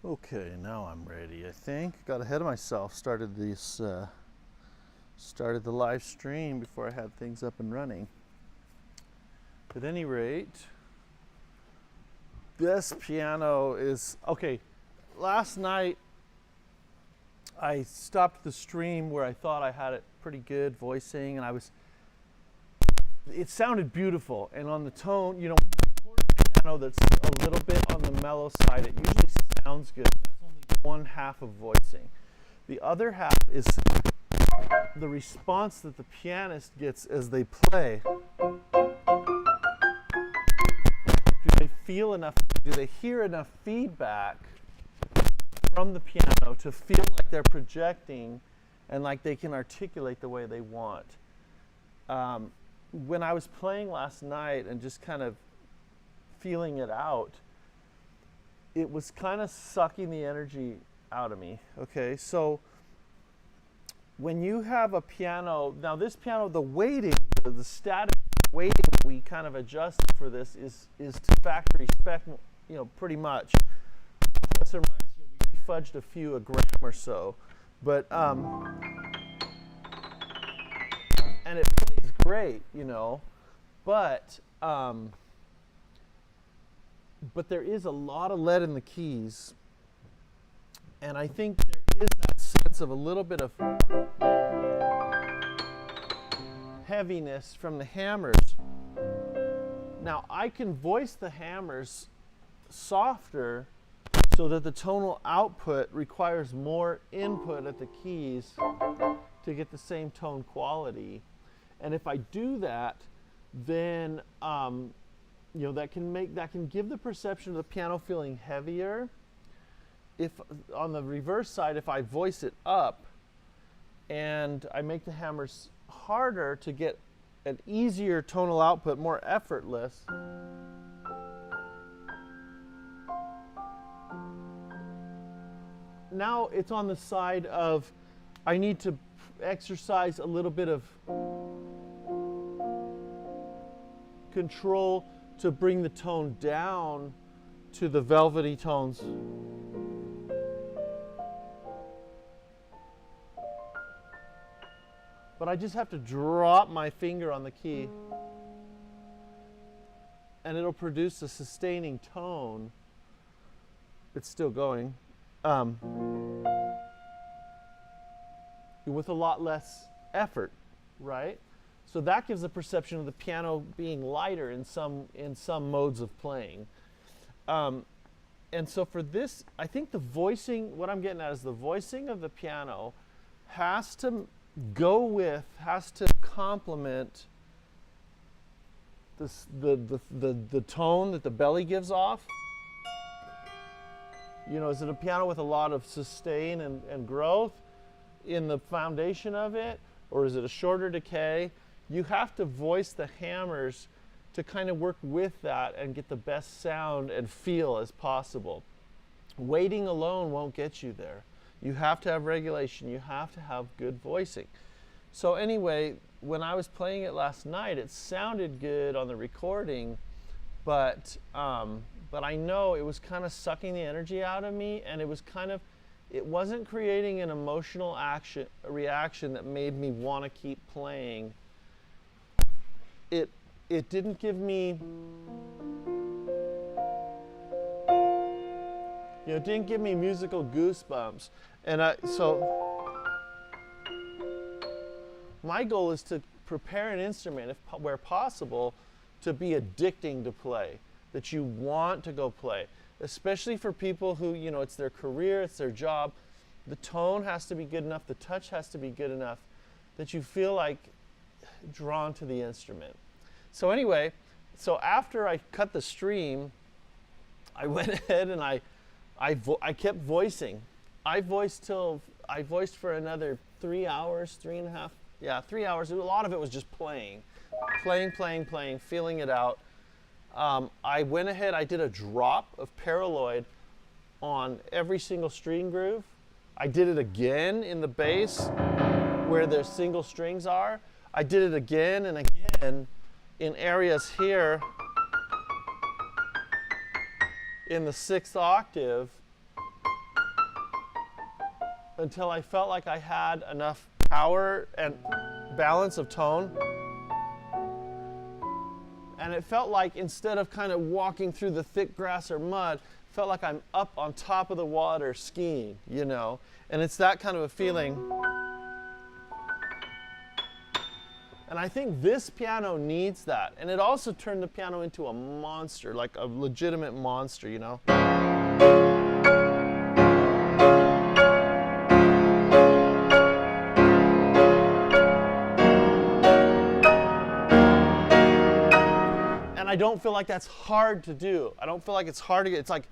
Okay, now I'm ready, I think. Got ahead of myself. Started the live stream before I had things up and running. At any rate, this piano is okay. Last night I stopped the stream where I thought I had it pretty good voicing, and it sounded beautiful. And on the tone, when you record a piano that's a little bit on the mellow side, it usually sounds good. That's only one half of voicing. The other half is the response that the pianist gets as they play. Do they feel enough? Do they hear enough feedback from the piano to feel like they're projecting and like they can articulate the way they want? When I was playing last night and just kind of feeling it out, it was kind of sucking the energy out of me. Okay, so when you have a piano, now this piano, the weighting, the static weighting that we kind of adjusted for this is to factory spec, pretty much. Plus or minus, we fudged a gram or so, but and it plays great, but there is a lot of lead in the keys, and I think there is that sense of a little bit of heaviness from the hammers. Now I can voice the hammers softer so that the tonal output requires more input at the keys to get the same tone quality. And if I do that, then that can give the perception of the piano feeling heavier. If on the reverse side, if I voice it up and I make the hammers harder to get an easier tonal output, more effortless, now it's on the side of I need to exercise a little bit of control to bring the tone down to the velvety tones. But I just have to drop my finger on the key and it'll produce a sustaining tone. It's still going. With a lot less effort, right? So that gives the perception of the piano being lighter in some modes of playing. And so for this, I think the voicing, what I'm getting at is the voicing of the piano has to complement the tone that the belly gives off. Is it a piano with a lot of sustain and growth in the foundation of it, or is it a shorter decay? You have to voice the hammers to kind of work with that and get the best sound and feel as possible. Weighting alone won't get you there. You have to have regulation. You have to have good voicing. So anyway, when I was playing it last night, it sounded good on the recording, but I know it was kind of sucking the energy out of me, and it wasn't creating an emotional reaction that made me want to keep playing. It didn't give me, it didn't give me musical goosebumps. And so my goal is to prepare an instrument, where possible, to be addicting to play, that you want to go play, especially for people who, it's their career, it's their job. The tone has to be good enough, the touch has to be good enough that you feel like drawn to the instrument. So anyway, after I cut the stream, I went ahead and I kept voicing. I voiced for another 3 hours, 3 hours. A lot of it was just playing, feeling it out. I went ahead, I did a drop of paraloid on every single string groove. I did it again in the bass where the single strings are. I did it again and again in areas here in the 6th octave until I felt like I had enough power and balance of tone. And it felt like instead of kind of walking through the thick grass or mud, it felt like I'm up on top of the water skiing, you know? And it's that kind of a feeling. And I think this piano needs that. And it also turned the piano into a monster, like a legitimate monster, you know? And I don't feel like that's hard to do. I don't feel like it's hard to get. It's like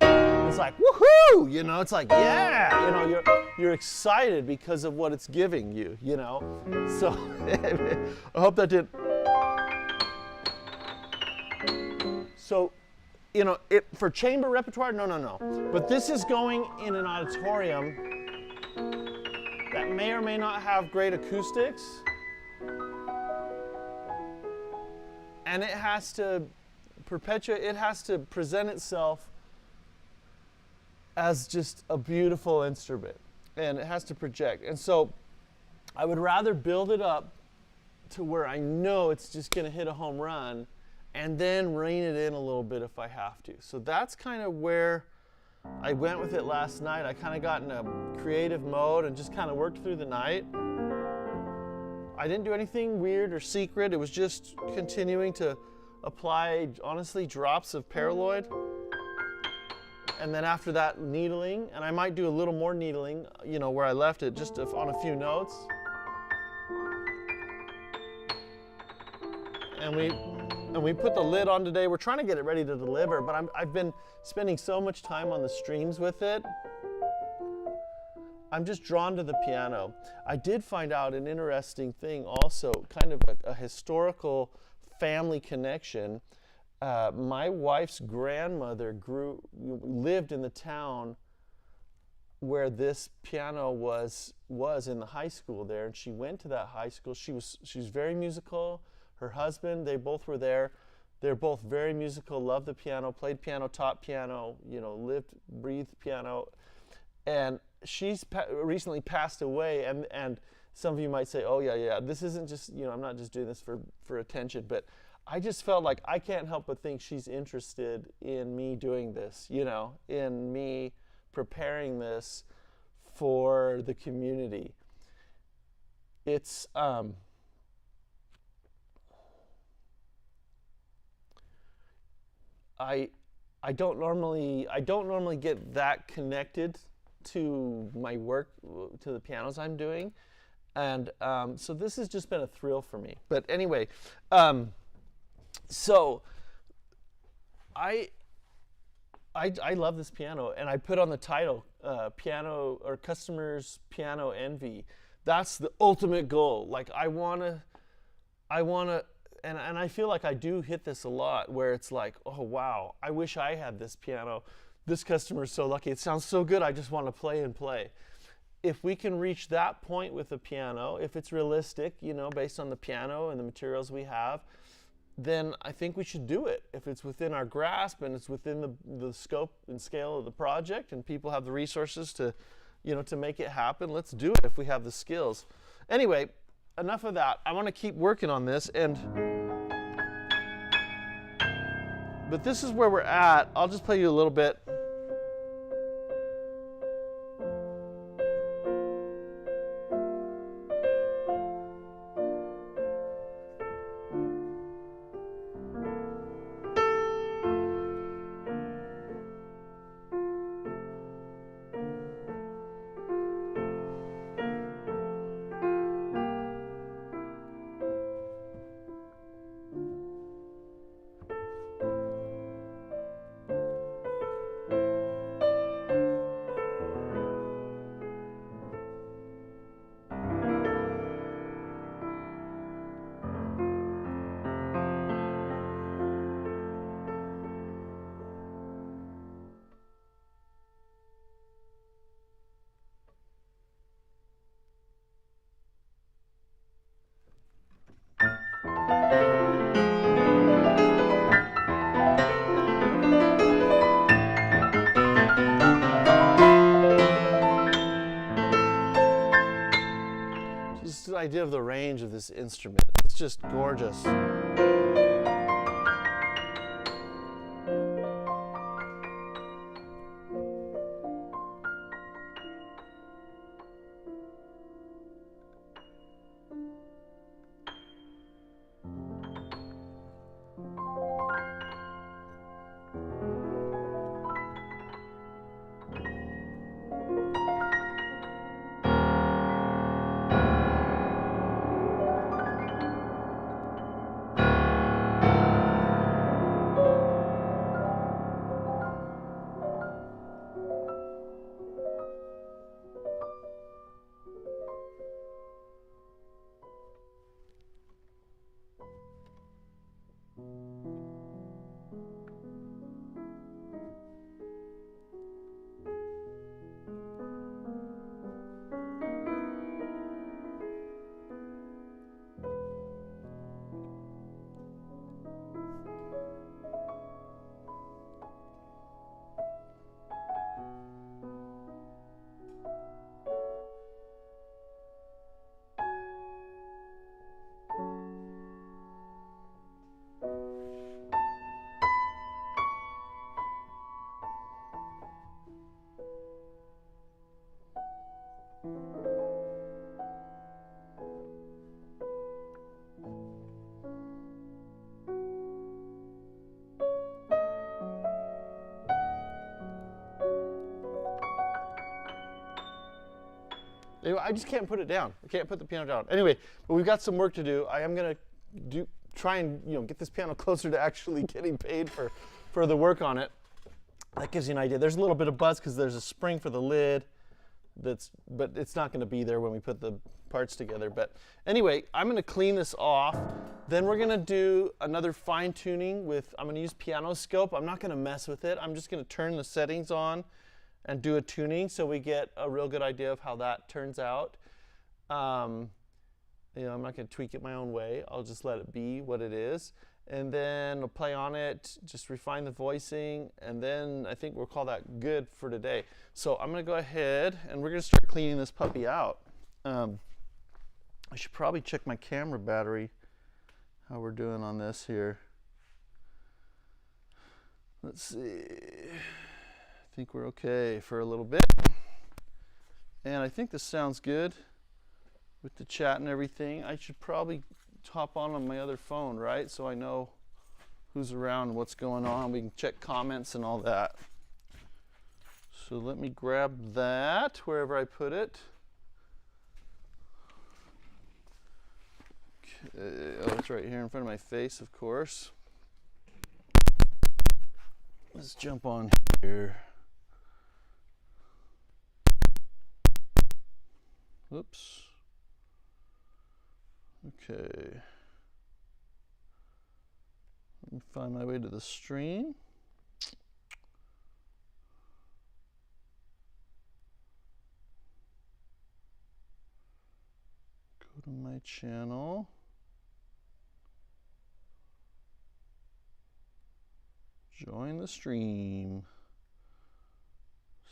woohoo, you know. It's like, yeah, you know, you're excited because of what it's giving you, you know. So I hope that did. So, you know, for chamber repertoire, no. But this is going in an auditorium that may or may not have great acoustics, and it has to it has to present itself as just a beautiful instrument, and it has to project. And so I would rather build it up to where I know it's just going to hit a home run, and then rein it in a little bit if I have to. So that's kind of where I went with it last night. I kind of got in a creative mode and just kind of worked through the night. I didn't do anything weird or secret. It was just continuing to apply, honestly, drops of paraloid. And then after that, needling. And I might do a little more needling, you know, where I left it, just on a few notes. And we put the lid on today. We're trying to get it ready to deliver, but I've been spending so much time on the streams with it. I'm just drawn to the piano. I did find out an interesting thing also, kind of a historical family connection. My wife's grandmother lived in the town where this piano was in the high school there, and she went to that high school. She was very musical. Her husband, they both were there. They're both very musical, loved the piano, played piano, taught piano, you know, lived, breathed piano. And she's recently passed away, and some of you might say, oh yeah, this isn't just, you know, I'm not just doing this for attention, but I just felt like I can't help but think she's interested in me doing this, you know, in me preparing this for the community. It's I don't normally get that connected to my work, to the pianos I'm doing, and so this has just been a thrill for me. But anyway, so I love this piano, and I put on the title, piano or customers piano envy. That's the ultimate goal. Like I wanna, and I feel like I do hit this a lot, where it's like, oh wow, I wish I had this piano. This customer's so lucky. It sounds so good. I just want to play and play. If we can reach that point with the piano, if it's realistic, you know, based on the piano and the materials we have, then I think we should do it. If it's within our grasp and it's within the scope and scale of the project, and people have the resources to, you know, to make it happen, let's do it if we have the skills. Anyway, enough of that. I want to keep working on this, but this is where we're at. I'll just play you a little bit. idea of the range of this instrument. It's just gorgeous. I just can't put it down. I can't put the piano down. Anyway, but we've got some work to do. I am going to try and get this piano closer to actually getting paid for the work on it. That gives you an idea. There's a little bit of buzz because there's a spring for the lid. But it's not going to be there when we put the parts together. But anyway, I'm going to clean this off. Then we're going to do another fine tuning with, I'm going to use Piano Scope. I'm not going to mess with it. I'm just going to turn the settings on and do a tuning so we get a real good idea of how that turns out. I'm not going to tweak it my own way. I'll just let it be what it is. And then I'll play on it, just refine the voicing, and then I think we'll call that good for today. So I'm going to go ahead and we're going to start cleaning this puppy out. I should probably check my camera battery, how we're doing on this here. Let's see. I think we're okay for a little bit. And I think this sounds good with the chat and everything. I should probably hop on my other phone, right? So I know who's around and what's going on. We can check comments and all that. So let me grab that wherever I put it. Okay. Oh, it's right here in front of my face, of course. Let's jump on here. Oops. Okay. Let me find my way to the stream. Go to my channel. Join the stream.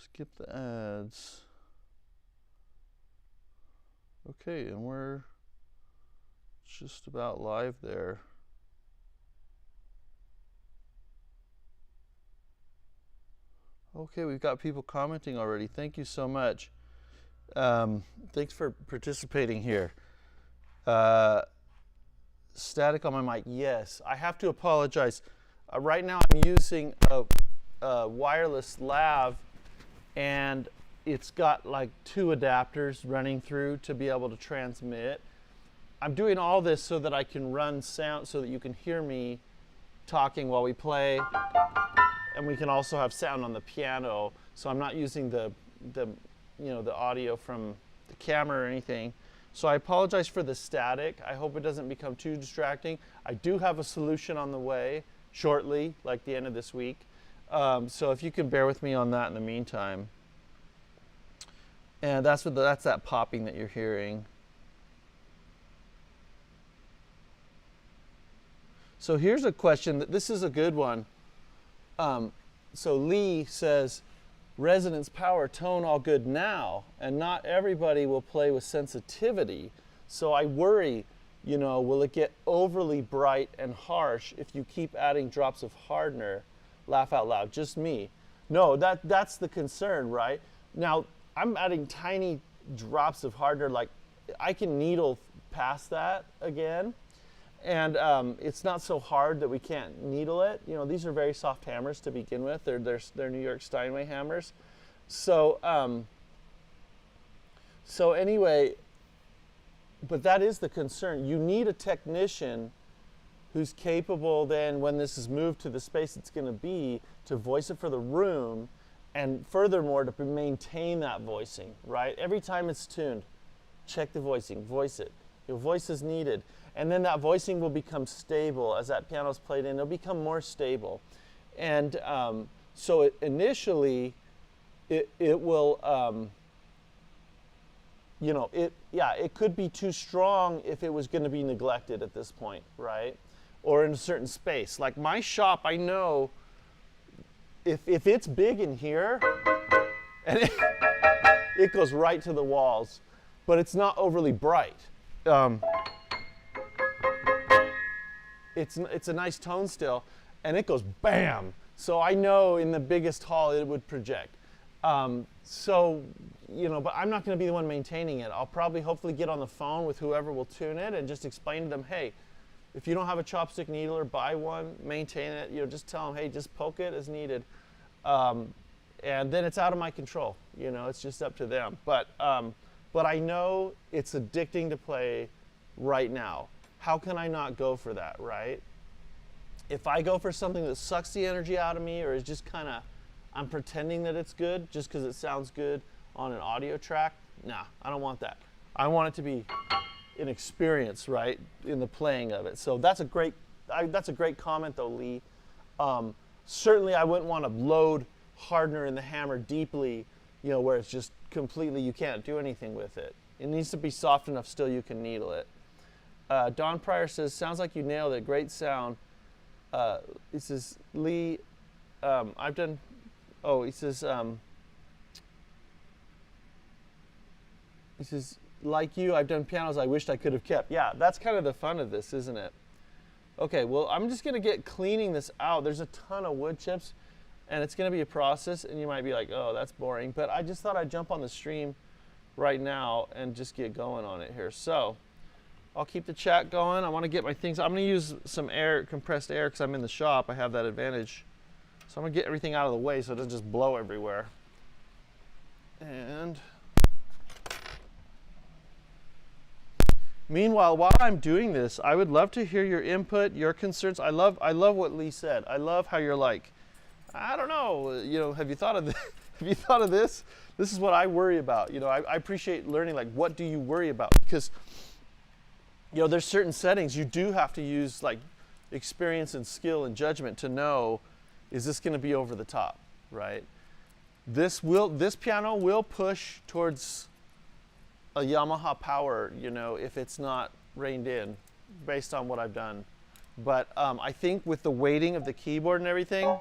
Skip the ads. Okay, and we're just about live there. Okay, we've got people commenting already. Thank you so much. Thanks for participating here. Static on my mic. Yes, I have to apologize. Right now I'm using a wireless lav, and it's got like 2 adapters running through to be able to transmit. I'm doing all this so that I can run sound so that you can hear me talking while we play, and we can also have sound on the piano. So I'm not using the audio from the camera or anything. So I apologize for the static. I hope it doesn't become too distracting. I do have a solution on the way shortly, like the end of this week. So if you can bear with me on that in the meantime. And that's that popping that you're hearing. So here's a question. This is a good one. So Lee says, resonance, power, tone, all good now, and not everybody will play with sensitivity. So I worry, will it get overly bright and harsh if you keep adding drops of hardener? Laugh out loud, just me. No, that's the concern, right? Now, I'm adding tiny drops of hardener, like I can needle past that again, and it's not so hard that we can't needle it. These are very soft hammers to begin with. They're New York Steinway hammers. So anyway, but that is the concern. You need a technician who's capable then, when this is moved to the space it's going to be, to voice it for the room, and furthermore to maintain that voicing, right? Every time it's tuned, check the voicing, voice it. Your voice is needed. And then that voicing will become stable as that piano's played in. It'll become more stable. And so initially, it will, it could be too strong if it was going to be neglected at this point, right? Or in a certain space. Like my shop, I know if it's big in here, and it goes right to the walls, but it's not overly bright. It's a nice tone still, and it goes bam. So I know in the biggest hall it would project. But I'm not going to be the one maintaining it. I'll probably hopefully get on the phone with whoever will tune it and just explain to them, hey, if you don't have a chopstick needler, buy one, maintain it. Just tell them, hey, just poke it as needed. And then it's out of my control. It's just up to them. But I know it's addicting to play right now. How can I not go for that, right? If I go for something that sucks the energy out of me, or is just kind of, I'm pretending that it's good just because it sounds good on an audio track, nah, I don't want that. I want it to be an experience, right, in the playing of it. So that's a great comment though, Lee. Certainly I wouldn't want to load hardener in the hammer deeply, where it's just completely, you can't do anything with it. It needs to be soft enough still you can needle it. Don Pryor says, sounds like you nailed it, great sound. He says, Lee, he says, like you, I've done pianos I wished I could have kept. Yeah, that's kind of the fun of this, isn't it? Okay, well, I'm just going to get cleaning this out. There's a ton of wood chips, and it's going to be a process, and you might be like, oh, that's boring. But I just thought I'd jump on the stream right now and just get going on it here. So I'll keep the chat going. I want to get my things. I'm going to use some air, compressed air, because I'm in the shop. I have that advantage. So I'm going to get everything out of the way so it doesn't just blow everywhere. And meanwhile, while I'm doing this, I would love to hear your input, your concerns. I love what Lee said. I love how you're like, I don't know, have you thought of this? Have you thought of this? This is what I worry about. I appreciate learning, like, what do you worry about? Because, there's certain settings you do have to use, like, experience and skill and judgment to know, is this going to be over the top, right? This piano will push towards a Yamaha power, if it's not reined in, based on what I've done. But I think with the weighting of the keyboard and everything,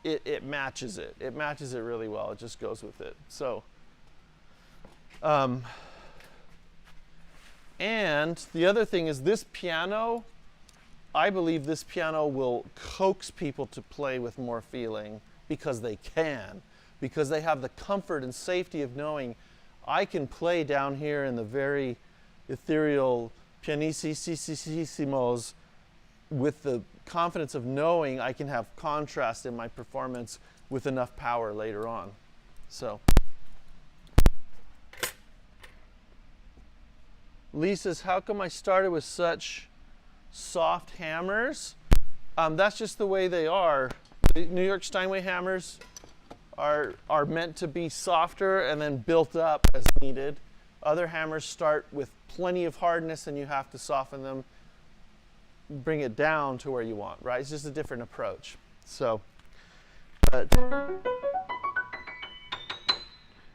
it matches it. It matches it really well. It just goes with it. So, and the other thing is this piano, I believe this piano will coax people to play with more feeling because they can, because they have the comfort and safety of knowing I can play down here in the very ethereal pianissimos with the confidence of knowing I can have contrast in my performance with enough power later on. So, Lee says, how come I started with such soft hammers? That's just the way they are. The New York Steinway hammers are meant to be softer and then built up as needed. Other hammers start with plenty of hardness and you have to soften them, bring it down to where you want, right? It's just a different approach. So,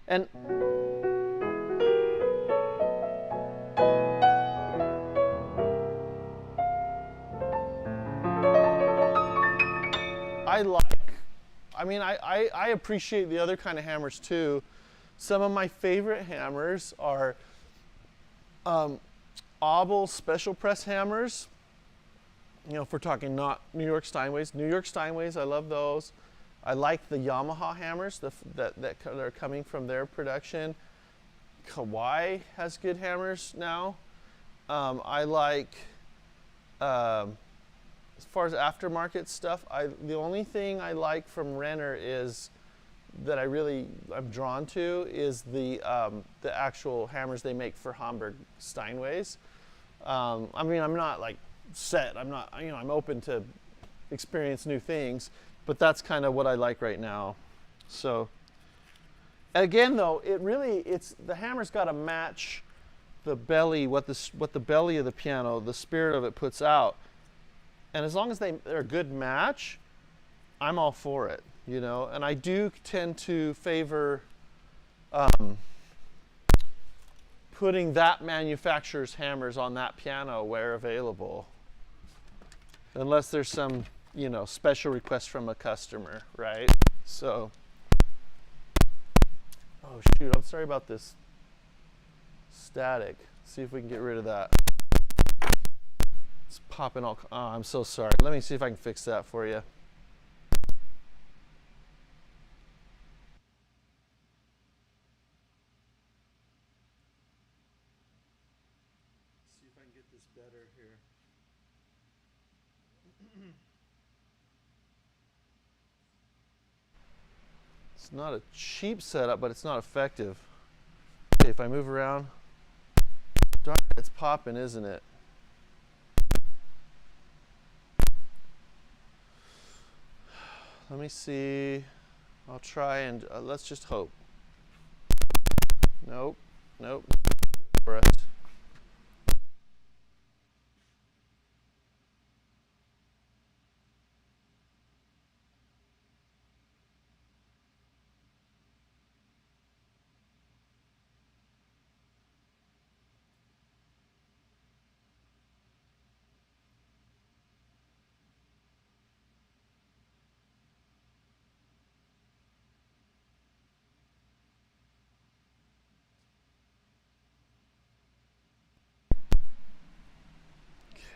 and I appreciate the other kind of hammers too. Some of my favorite hammers are Obel special press hammers. You know, if we're talking not New York Steinways. New York Steinways, I love those. I like the Yamaha hammers that are coming from their production. Kawai has good hammers now. I like, as far as aftermarket stuff, the only thing I like from Renner is that I'm drawn to is the actual hammers they make for Hamburg Steinways. I mean, I'm not like set. I'm not, you know, I'm open to experience new things, but that's kind of what I like right now. So again, though, the hammer's got to match the belly, what the belly of the piano, the spirit of it puts out. And as long as they're a good match, I'm all for it, you know. And I do tend to favor putting that manufacturer's hammers on that piano where available, unless there's some, you know, special request from a customer, right? So, oh shoot, I'm sorry about this static. See if we can get rid of that. It's popping all, oh, I'm so sorry. Let me see if I can fix that for you. See if I can get this better here. It's not a cheap setup, but it's not effective. Okay, if I move around, darn it, it's popping, isn't it? Let me see. I'll try and let's just hope. Nope, nope. For us.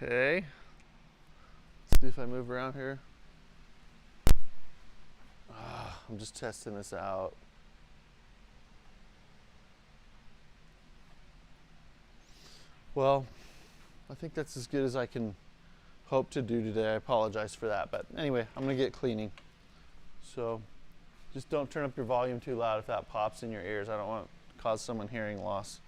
Okay. Let's see if I move around here. I'm just testing this out. Well, I think that's as good as I can hope to do today. I apologize for that, but anyway, I'm gonna get cleaning. So just don't turn up your volume too loud if that pops in your ears. I don't want to cause someone hearing loss.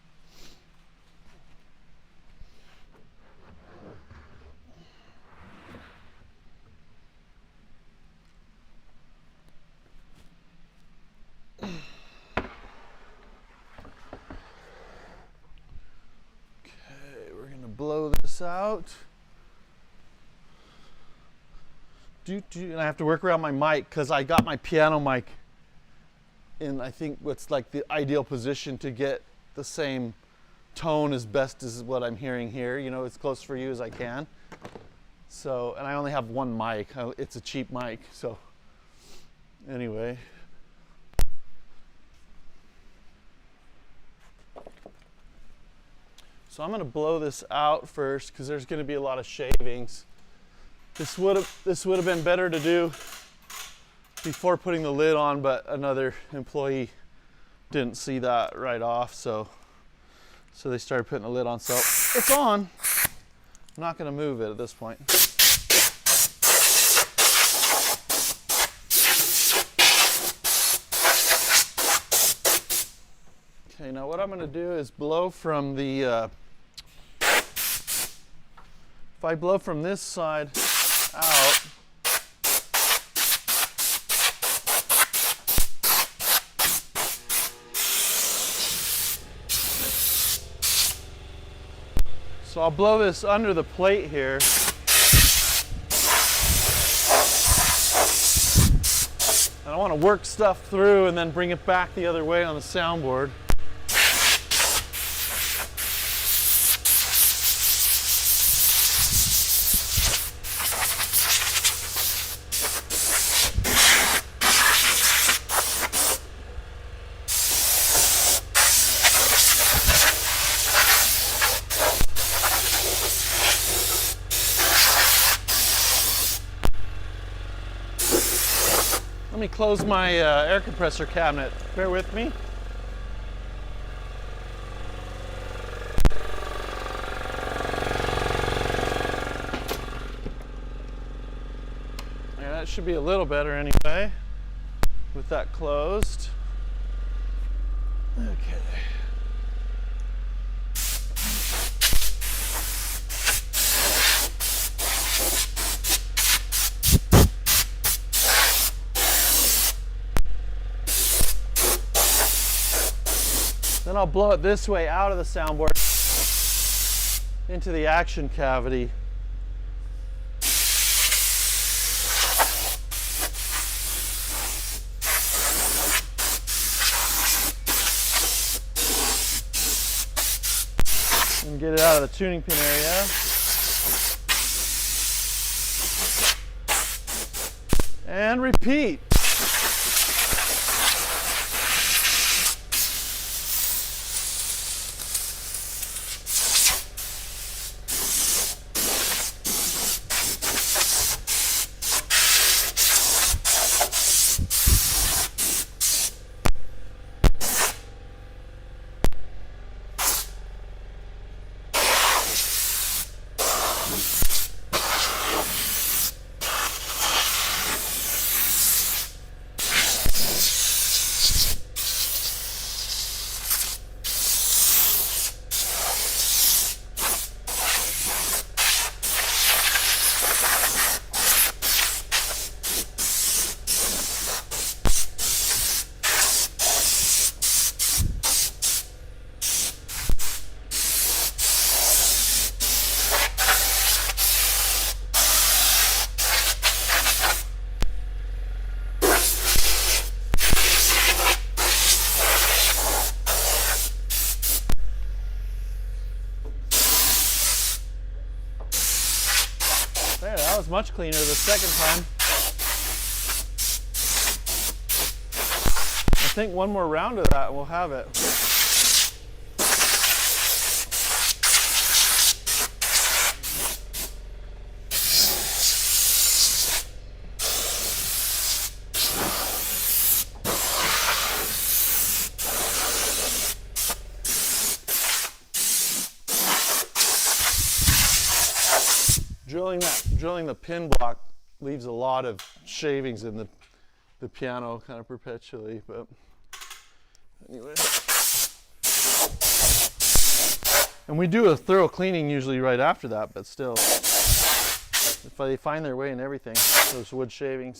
Blow this out. And I have to work around my mic because I got my piano mic in, I think, what's like the ideal position to get the same tone as best as what I'm hearing here, you know, as close for you as I can. So, and I only have one mic. It's a cheap mic, so anyway. So I'm going to blow this out first because there's going to be a lot of shavings. This would have been better to do before putting the lid on, but another employee didn't see that right off, so they started putting the lid on. So it's on. I'm not going to move it at this point. Okay, now what I'm going to do is blow from the if I blow from this side out, so I'll blow this under the plate here. And I want to work stuff through and then bring it back the other way on the soundboard. Let me close my air compressor cabinet. Bear with me. Yeah, that should be a little better anyway, with that closed. Okay. Then I'll blow it this way out of the soundboard into the action cavity. And get it out of the tuning pin area. And repeat. There, that was much cleaner the second time. I think one more round of that and we'll have it. Drilling the pin block leaves a lot of shavings in the piano kind of perpetually, but anyway. And we do a thorough cleaning usually right after that, but still, if they find their way in everything, those wood shavings.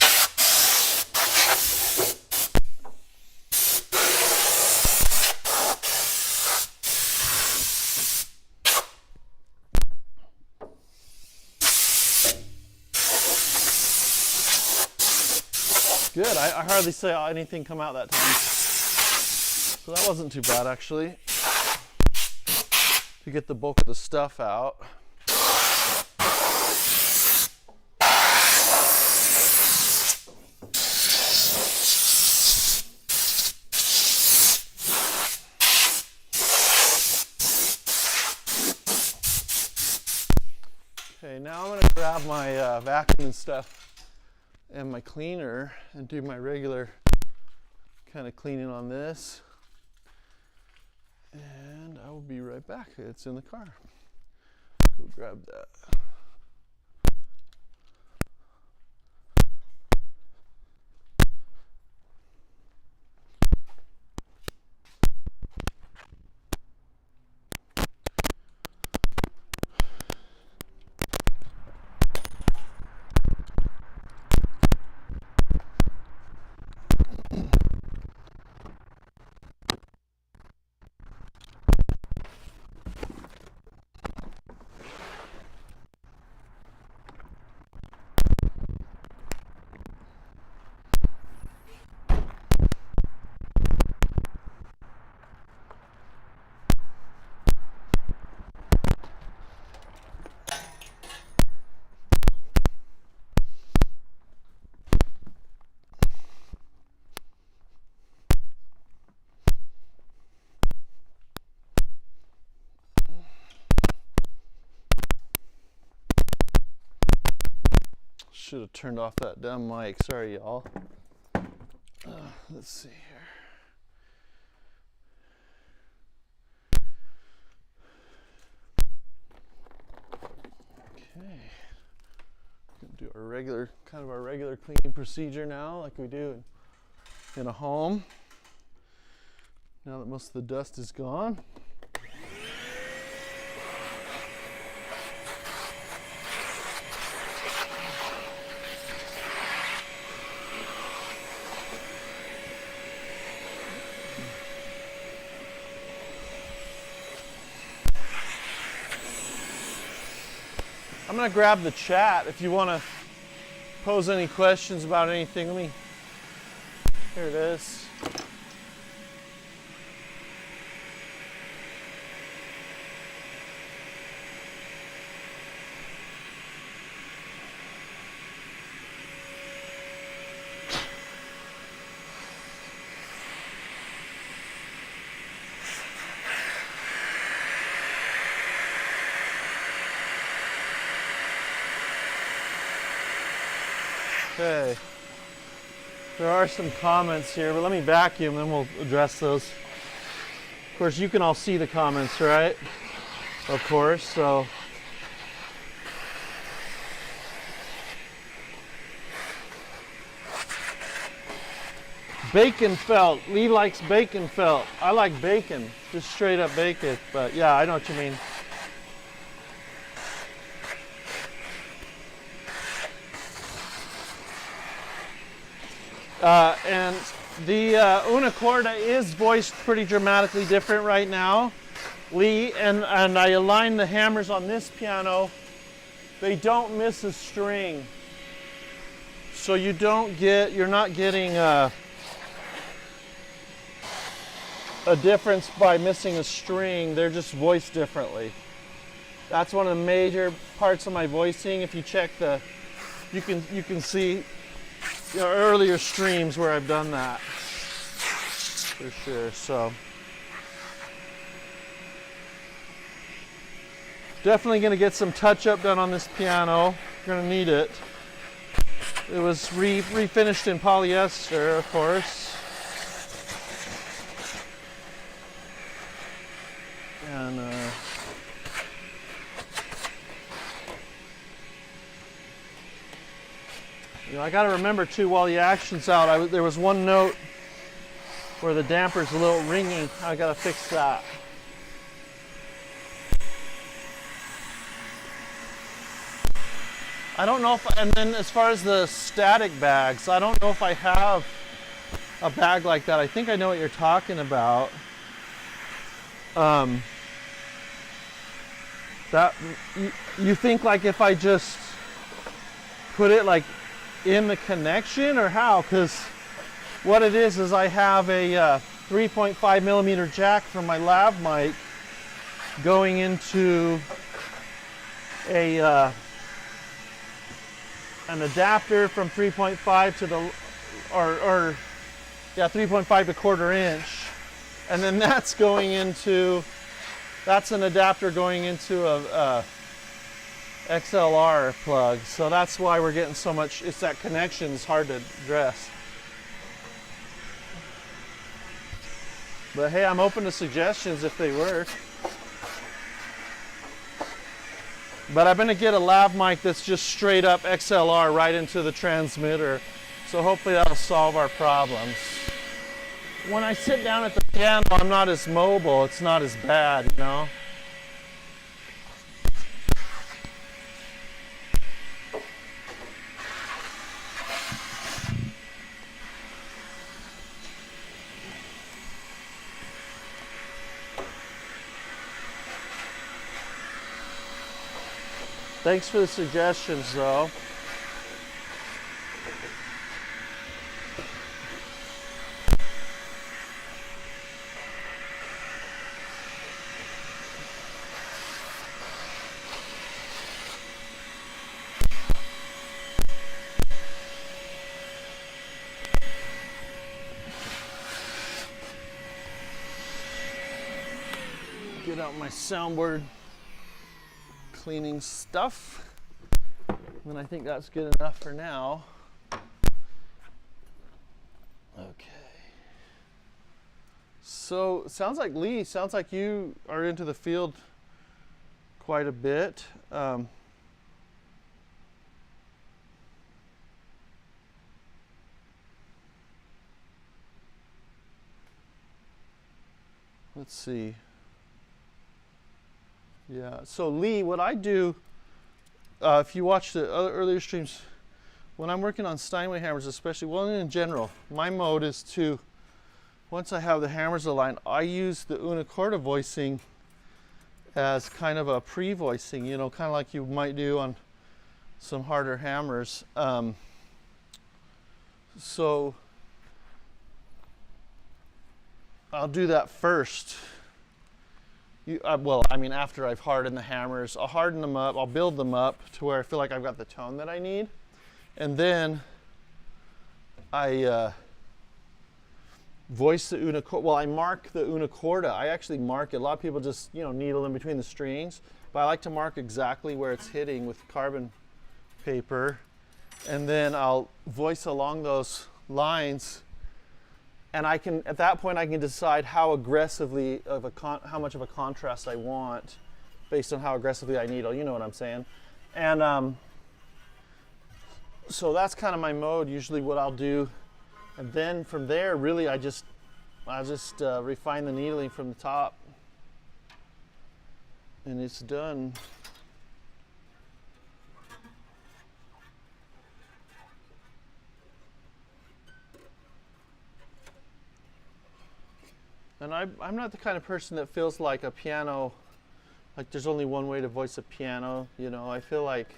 Good, I hardly saw anything come out that time. So that wasn't too bad actually. To get the bulk of the stuff out. Okay, now I'm going to grab my vacuum and stuff and my cleaner and do my regular kind of cleaning on this, and I will be right back. It's in the car. Go grab that. Should have turned off that damn mic. Sorry, y'all. Let's see here. Okay. Gonna do our regular, kind of our regular cleaning procedure now, like we do in a home. Now that most of the dust is gone. I'm going to grab the chat if you want to pose any questions about anything. Here it is. Okay, there are some comments here, but let me vacuum and we'll address those. Of course, you can all see the comments, right? Of course, so. Bacon felt. Lee likes bacon felt. I like bacon, just straight up bacon, but yeah, I know what you mean. And the una corda is voiced pretty dramatically different right now, Lee, and I aligned the hammers on this piano. They don't miss a string, so you're not getting a difference by missing a string. They're just voiced differently. That's one of the major parts of my voicing. If you check you can see earlier streams where I've done that, for sure. So definitely going to get some touch-up done on this piano. You're going to need it. It was refinished in polyester, of course. And I got to remember too, while the action's out, there was one note where the damper's a little ringy. I got to fix that. I don't know and then as far as the static bags, I don't know if I have a bag like that. I think I know what you're talking about. That you think like if I just put it like in the connection, or how? Because what it is I have a 3.5 millimeter jack from my lav mic going into an adapter from 3.5 to the 3.5 to 1/4 inch, and then that's an adapter going into a XLR plug, so that's why we're getting so much. It's that connection is hard to address. But hey, I'm open to suggestions if they work. But I'm going to get a lav mic that's just straight up XLR right into the transmitter, so hopefully that'll solve our problems. When I sit down at the piano, I'm not as mobile. It's not as bad, you know. Thanks for the suggestions, though. Get out my soundboard cleaning stuff, and I think that's good enough for now. Okay. So sounds like Lee, sounds like you are into the field quite a bit. Let's see. Yeah, so Lee, what I do, if you watch the other earlier streams, when I'm working on Steinway hammers especially, well, in general, my mode is to, once I have the hammers aligned, I use the una corda voicing as kind of a pre-voicing, you know, kind of like you might do on some harder hammers. So I'll do that first. Well, I mean, after I've hardened the hammers, I'll harden them up, I'll build them up to where I feel like I've got the tone that I need. And then I voice the una corda. Well, I mark the una corda. I actually mark it. A lot of people just, you know, needle in between the strings, but I like to mark exactly where it's hitting with carbon paper. And then I'll voice along those lines. And I can, at that point, I can decide how aggressively how much of a contrast I want based on how aggressively I needle. You know what I'm saying? And so that's kind of my mode, usually what I'll do. And then from there, really, I just refine the needling from the top. And it's done. And I'm not the kind of person that feels like a piano, like there's only one way to voice a piano, you know. I feel like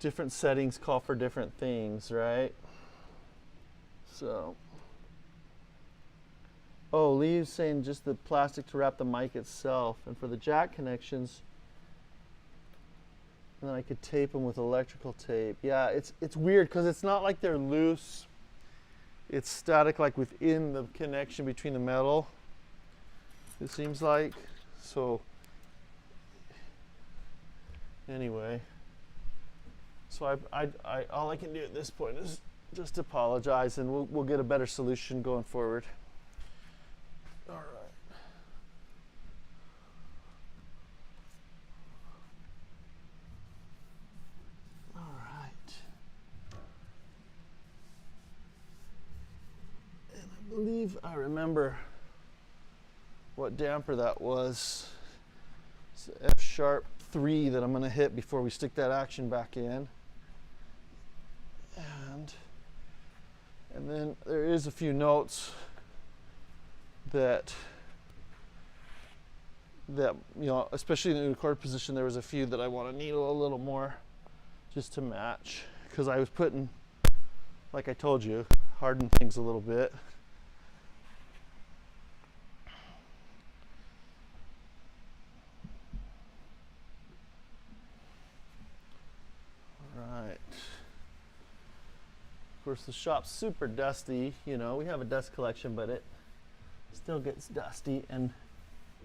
different settings call for different things, right? So, oh, Lee's saying just the plastic to wrap the mic itself, and for the jack connections, and then I could tape them with electrical tape. Yeah, it's weird because it's not like they're loose. It's static, like within the connection between the metal, it seems like. So anyway, so I all I can do at this point is just apologize, and we'll get a better solution going forward. All right. I believe I remember what damper that was. It's F sharp 3 that I'm going to hit before we stick that action back in. And then there is a few notes that you know, especially in the chord position, there was a few that I want to needle a little more just to match, because I was putting, like I told you, harden things a little bit. Of course, the shop's super dusty. You know, we have a dust collection, but it still gets dusty.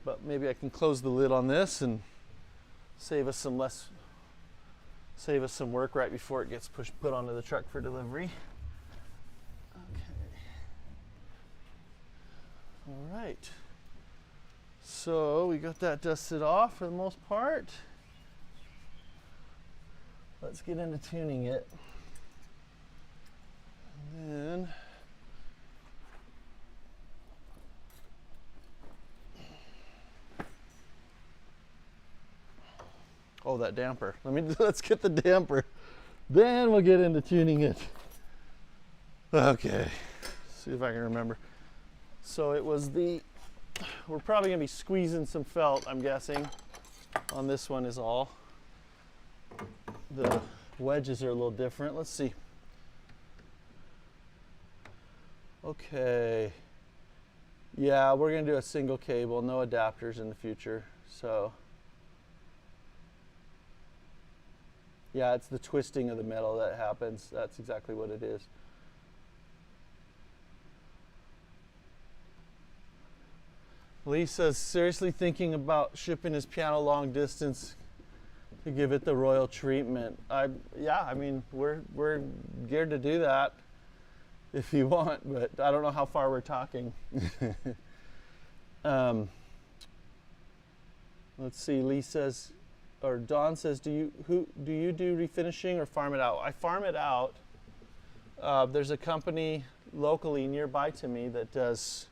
But maybe I can close the lid on this and save us some work right before it gets put onto the truck for delivery. Okay. All right. So we got that dusted off for the most part. Let's get into tuning it. And then oh, that damper. Let's get the damper. Then we'll get into tuning it. Okay. See if I can remember. So it was we're probably gonna be squeezing some felt, I'm guessing. On this one is all. The wedges are a little different. Let's see. Okay. Yeah, we're gonna do a single cable, no adapters in the future. So yeah, it's the twisting of the metal that happens. That's exactly what it is. Lee says, seriously thinking about shipping his piano long distance to give it the royal treatment. Yeah, I mean, we're geared to do that. if you want, but I don't know how far we're talking. Let's see, Lee says, or Dawn says, do you do refinishing or farm it out? I farm it out. There's a company locally nearby to me that does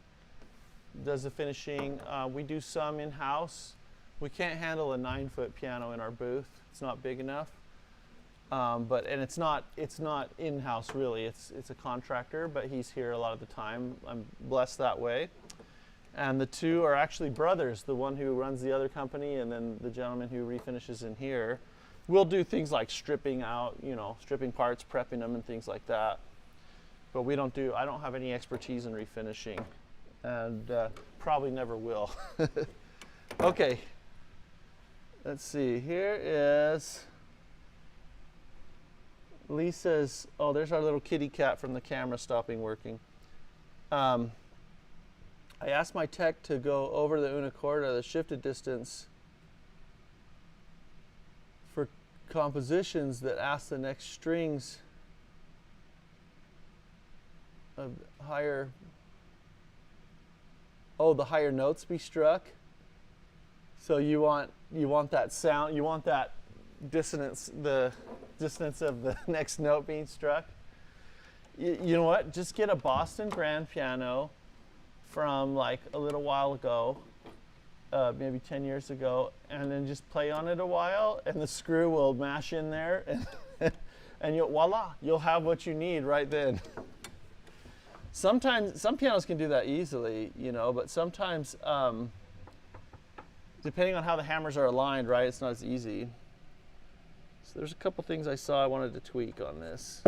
the finishing. We do some in-house. We can't handle a 9-foot piano in our booth. It's not big enough. And it's not in-house really. It's a contractor, but he's here a lot of the time. I'm blessed that way. And the two are actually brothers. The one who runs the other company, and then the gentleman who refinishes in here. We'll do things like stripping out, stripping parts, prepping them, and things like that. But I don't have any expertise in refinishing, and probably never will. Okay. Let's see. Here is. Lee says, oh, there's our little kitty cat from the camera stopping working. I asked my tech to go over the una corda, the shifted distance, for compositions that ask the next strings of higher, the higher notes be struck. So you want that sound, you want that dissonance, the dissonance of the next note being struck. You know what? Just get a Boston grand piano from like a little while ago, maybe 10 years ago, and then just play on it a while, and the screw will mash in there, and voila, you'll have what you need right then. Sometimes, some pianos can do that easily, but sometimes, depending on how the hammers are aligned, right, it's not as easy. So there's a couple things I saw I wanted to tweak on this.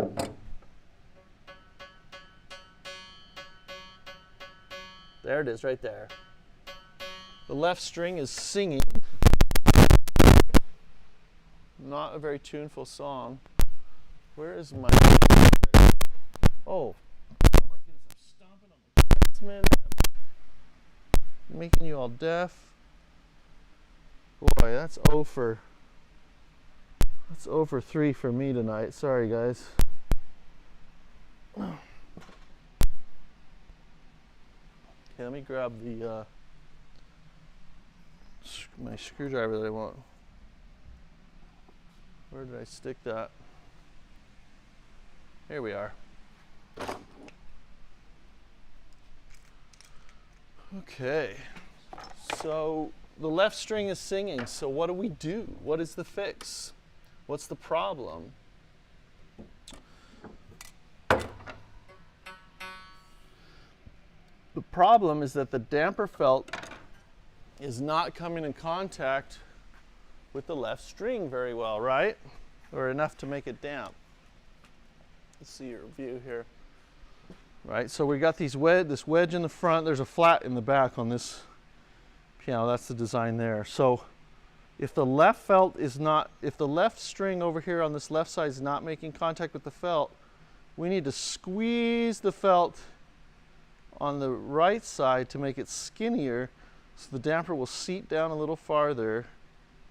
There it is, right there. The left string is singing. Not a very tuneful song. Where is my... Oh my goodness, I'm stomping on the transmitter. I'm making you all deaf. Boy, that's 0 for 3 for me tonight. Sorry, guys. Okay, let me grab the my screwdriver that I want. Where did I stick that? Here we are. Okay, so the left string is singing, so what do? What is the fix? What's the problem? The problem is that the damper felt is not coming in contact with the left string very well, right? Or enough to make it damp. Let's see your view here. Right, so we got this wedge in the front, there's a flat in the back on this piano, that's the design there. So if the left string over here on this left side is not making contact with the felt, we need to squeeze the felt on the right side to make it skinnier, so the damper will seat down a little farther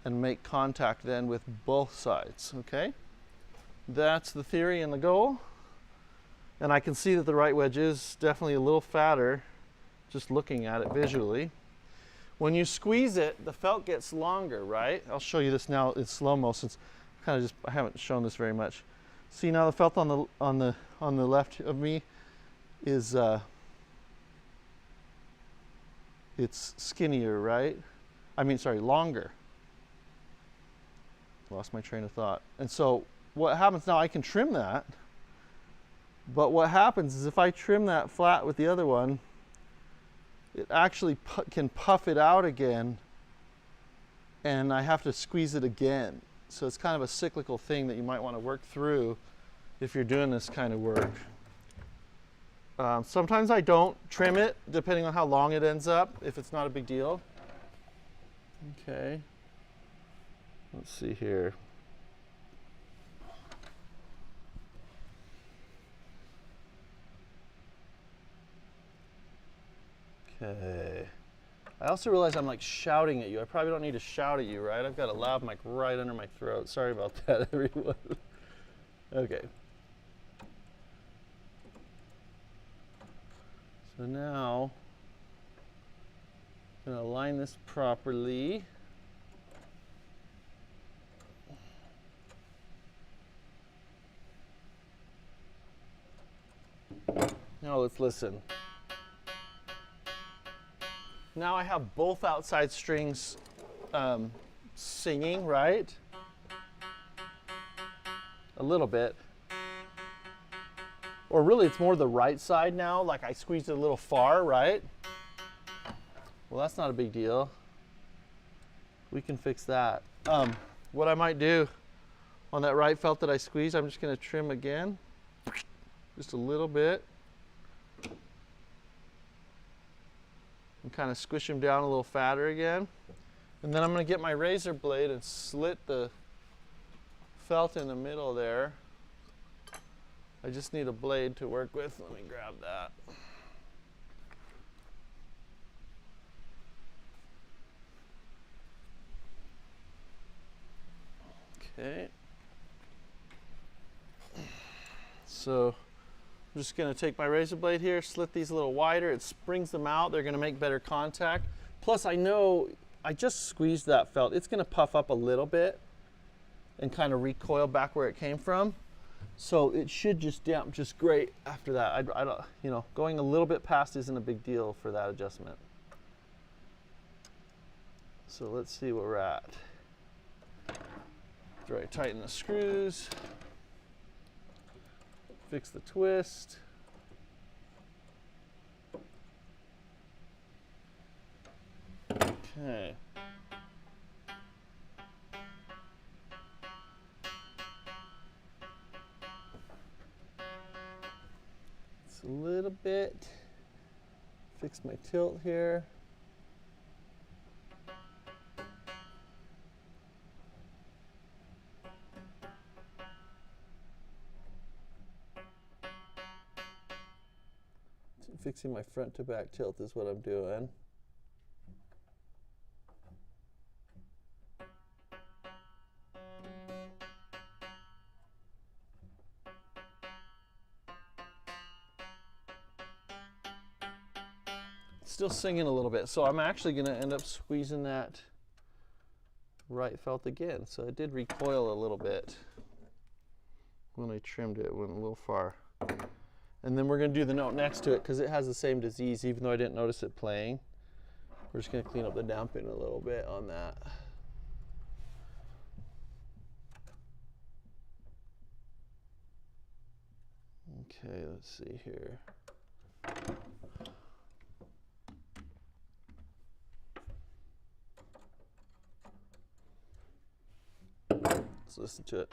and make contact then with both sides, okay? That's the theory and the goal. And I can see that the right wedge is definitely a little fatter, just looking at it visually. When you squeeze it, the felt gets longer, right? I'll show you this now in slow-mo since I haven't shown this very much. See now the felt on the left of me is it's skinnier, right? Longer. Lost my train of thought. And so what happens now, I can trim that, but what happens is if I trim that flat with the other one, it actually can puff it out again, and I have to squeeze it again. So it's kind of a cyclical thing that you might want to work through if you're doing this kind of work. Sometimes I don't trim it, depending on how long it ends up, if it's not a big deal. Okay. Let's see here. Okay. I also realize I'm like shouting at you. I probably don't need to shout at you, right? I've got a lav mic right under my throat. Sorry about that, everyone. Okay. So now I'm going to align this properly. Now let's listen. Now I have both outside strings singing, right? A little bit. Or really it's more the right side now, like I squeezed it a little far, right? Well, that's not a big deal. We can fix that. What I might do on that right felt that I squeezed, I'm just gonna trim again, just a little bit. And kind of squish them down a little fatter again. And then I'm going to get my razor blade and slit the felt in the middle there. I just need a blade to work with. Let me grab that. Okay. So I'm just going to take my razor blade here, slit these a little wider. It springs them out. They're going to make better contact. Plus, I know I just squeezed that felt. It's going to puff up a little bit and kind of recoil back where it came from. So it should just damp just great after that. I don't, you know, going a little bit past isn't a big deal for that adjustment. So let's see where we're at. After I tighten the screws, fix the twist. Okay. It's a little bit. Fix my tilt here. Fixing my front to back tilt is what I'm doing. Still singing a little bit, so I'm actually going to end up squeezing that right felt again. So it did recoil a little bit when I trimmed it. It went a little far. And then we're going to do the note next to it because it has the same disease, even though I didn't notice it playing. We're just going to clean up the damping a little bit on that. Okay, let's see here. Let's listen to it.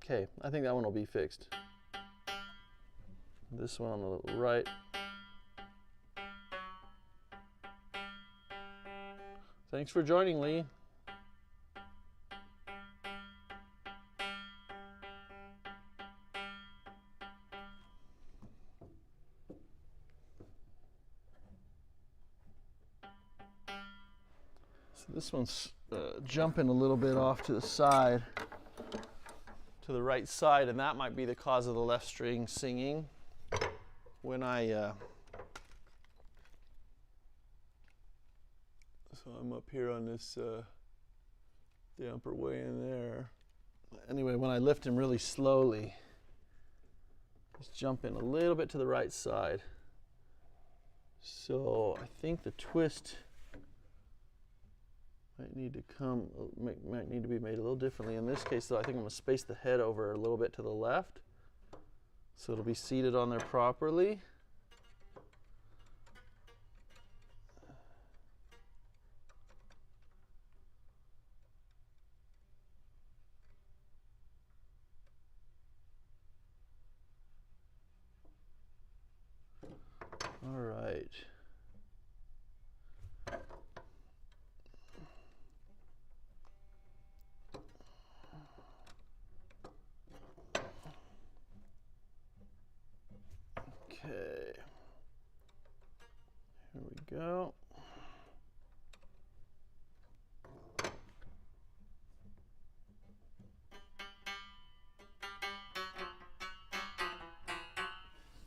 Okay, I think that one will be fixed. This one on the right. Thanks for joining, Lee. So this one's jumping a little bit off to the side, to the right side, and that might be the cause of the left string singing. When so I'm up here on this damper way in there. Anyway, when I lift him really slowly, just jump in a little bit to the right side. So I think the twist might need to might need to be made a little differently. In this case, though, I think I'm going to space the head over a little bit to the left, so it'll be seated on there properly. All right. Okay. Here we go.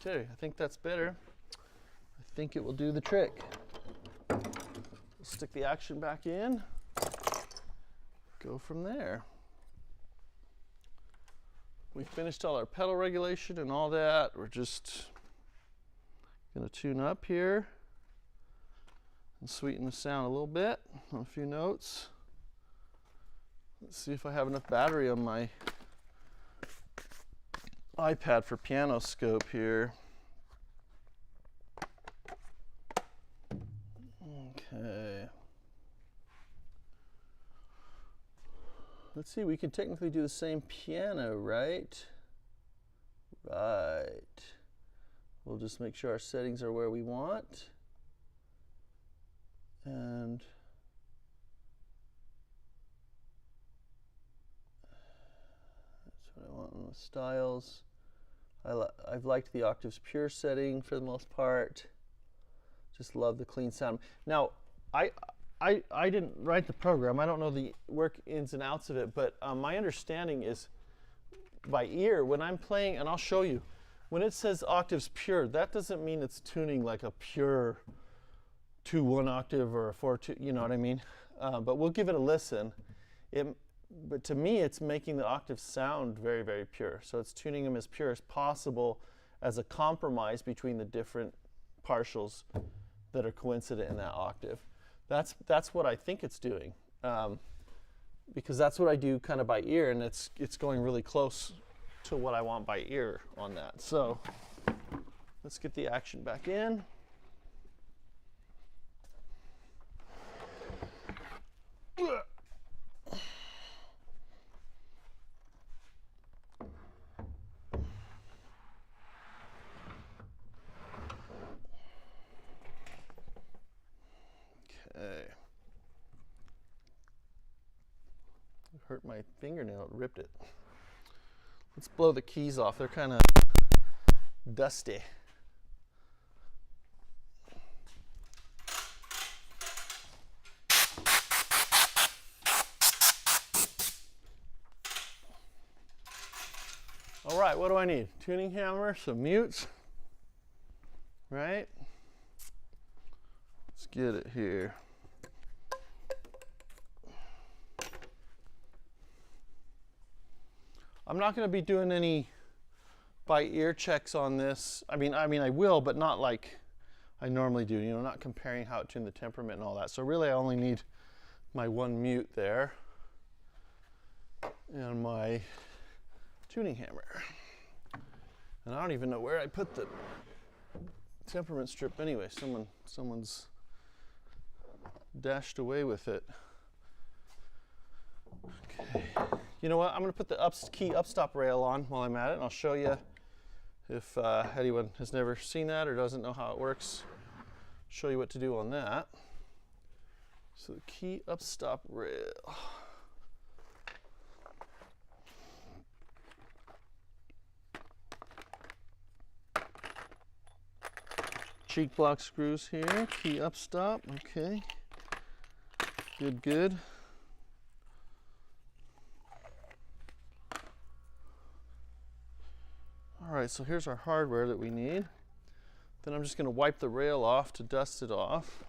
Okay, I think that's better. I think it will do the trick. We'll stick the action back in, go from there. We finished all our pedal regulation and all that. We're just gonna tune up here and sweeten the sound a little bit on a few notes. Let's see if I have enough battery on my iPad for piano scope here. Okay. Let's see, we can technically do the same piano, right? Right. We'll just make sure our settings are where we want. And that's what I want in the styles. I've liked the octaves pure setting for the most part. Just love the clean sound. Now, I didn't write the program. I don't know the work ins and outs of it, but my understanding is by ear, when I'm playing, and I'll show you, when it says octaves pure, that doesn't mean it's tuning like a pure 2-1 octave or a 4-2, you know what I mean? But we'll give it a listen. But to me, it's making the octaves sound very, very pure. So it's tuning them as pure as possible as a compromise between the different partials that are coincident in that octave. That's what I think it's doing, because that's what I do kind of by ear, and it's going really close to what I want by ear on that. So let's get the action back in. Hurt my fingernail, it ripped it. Let's blow the keys off. They're kind of dusty. All right, what do I need? Tuning hammer, some mutes, right? Let's get it here. I'm not going to be doing any by ear checks on this. I mean I will, but not like I normally do, you know, not comparing how it tuned the temperament and all that. So really I only need my one mute there and my tuning hammer. And I don't even know where I put the temperament strip anyway. Someone's dashed away with it. Okay. You know what? I'm going to put the key upstop rail on while I'm at it, and I'll show you if anyone has never seen that or doesn't know how it works. Show you what to do on that. So the key upstop rail. Cheek block screws here, key upstop, okay. Good, good. All right, so here's our hardware that we need. Then I'm just going to wipe the rail off to dust it off.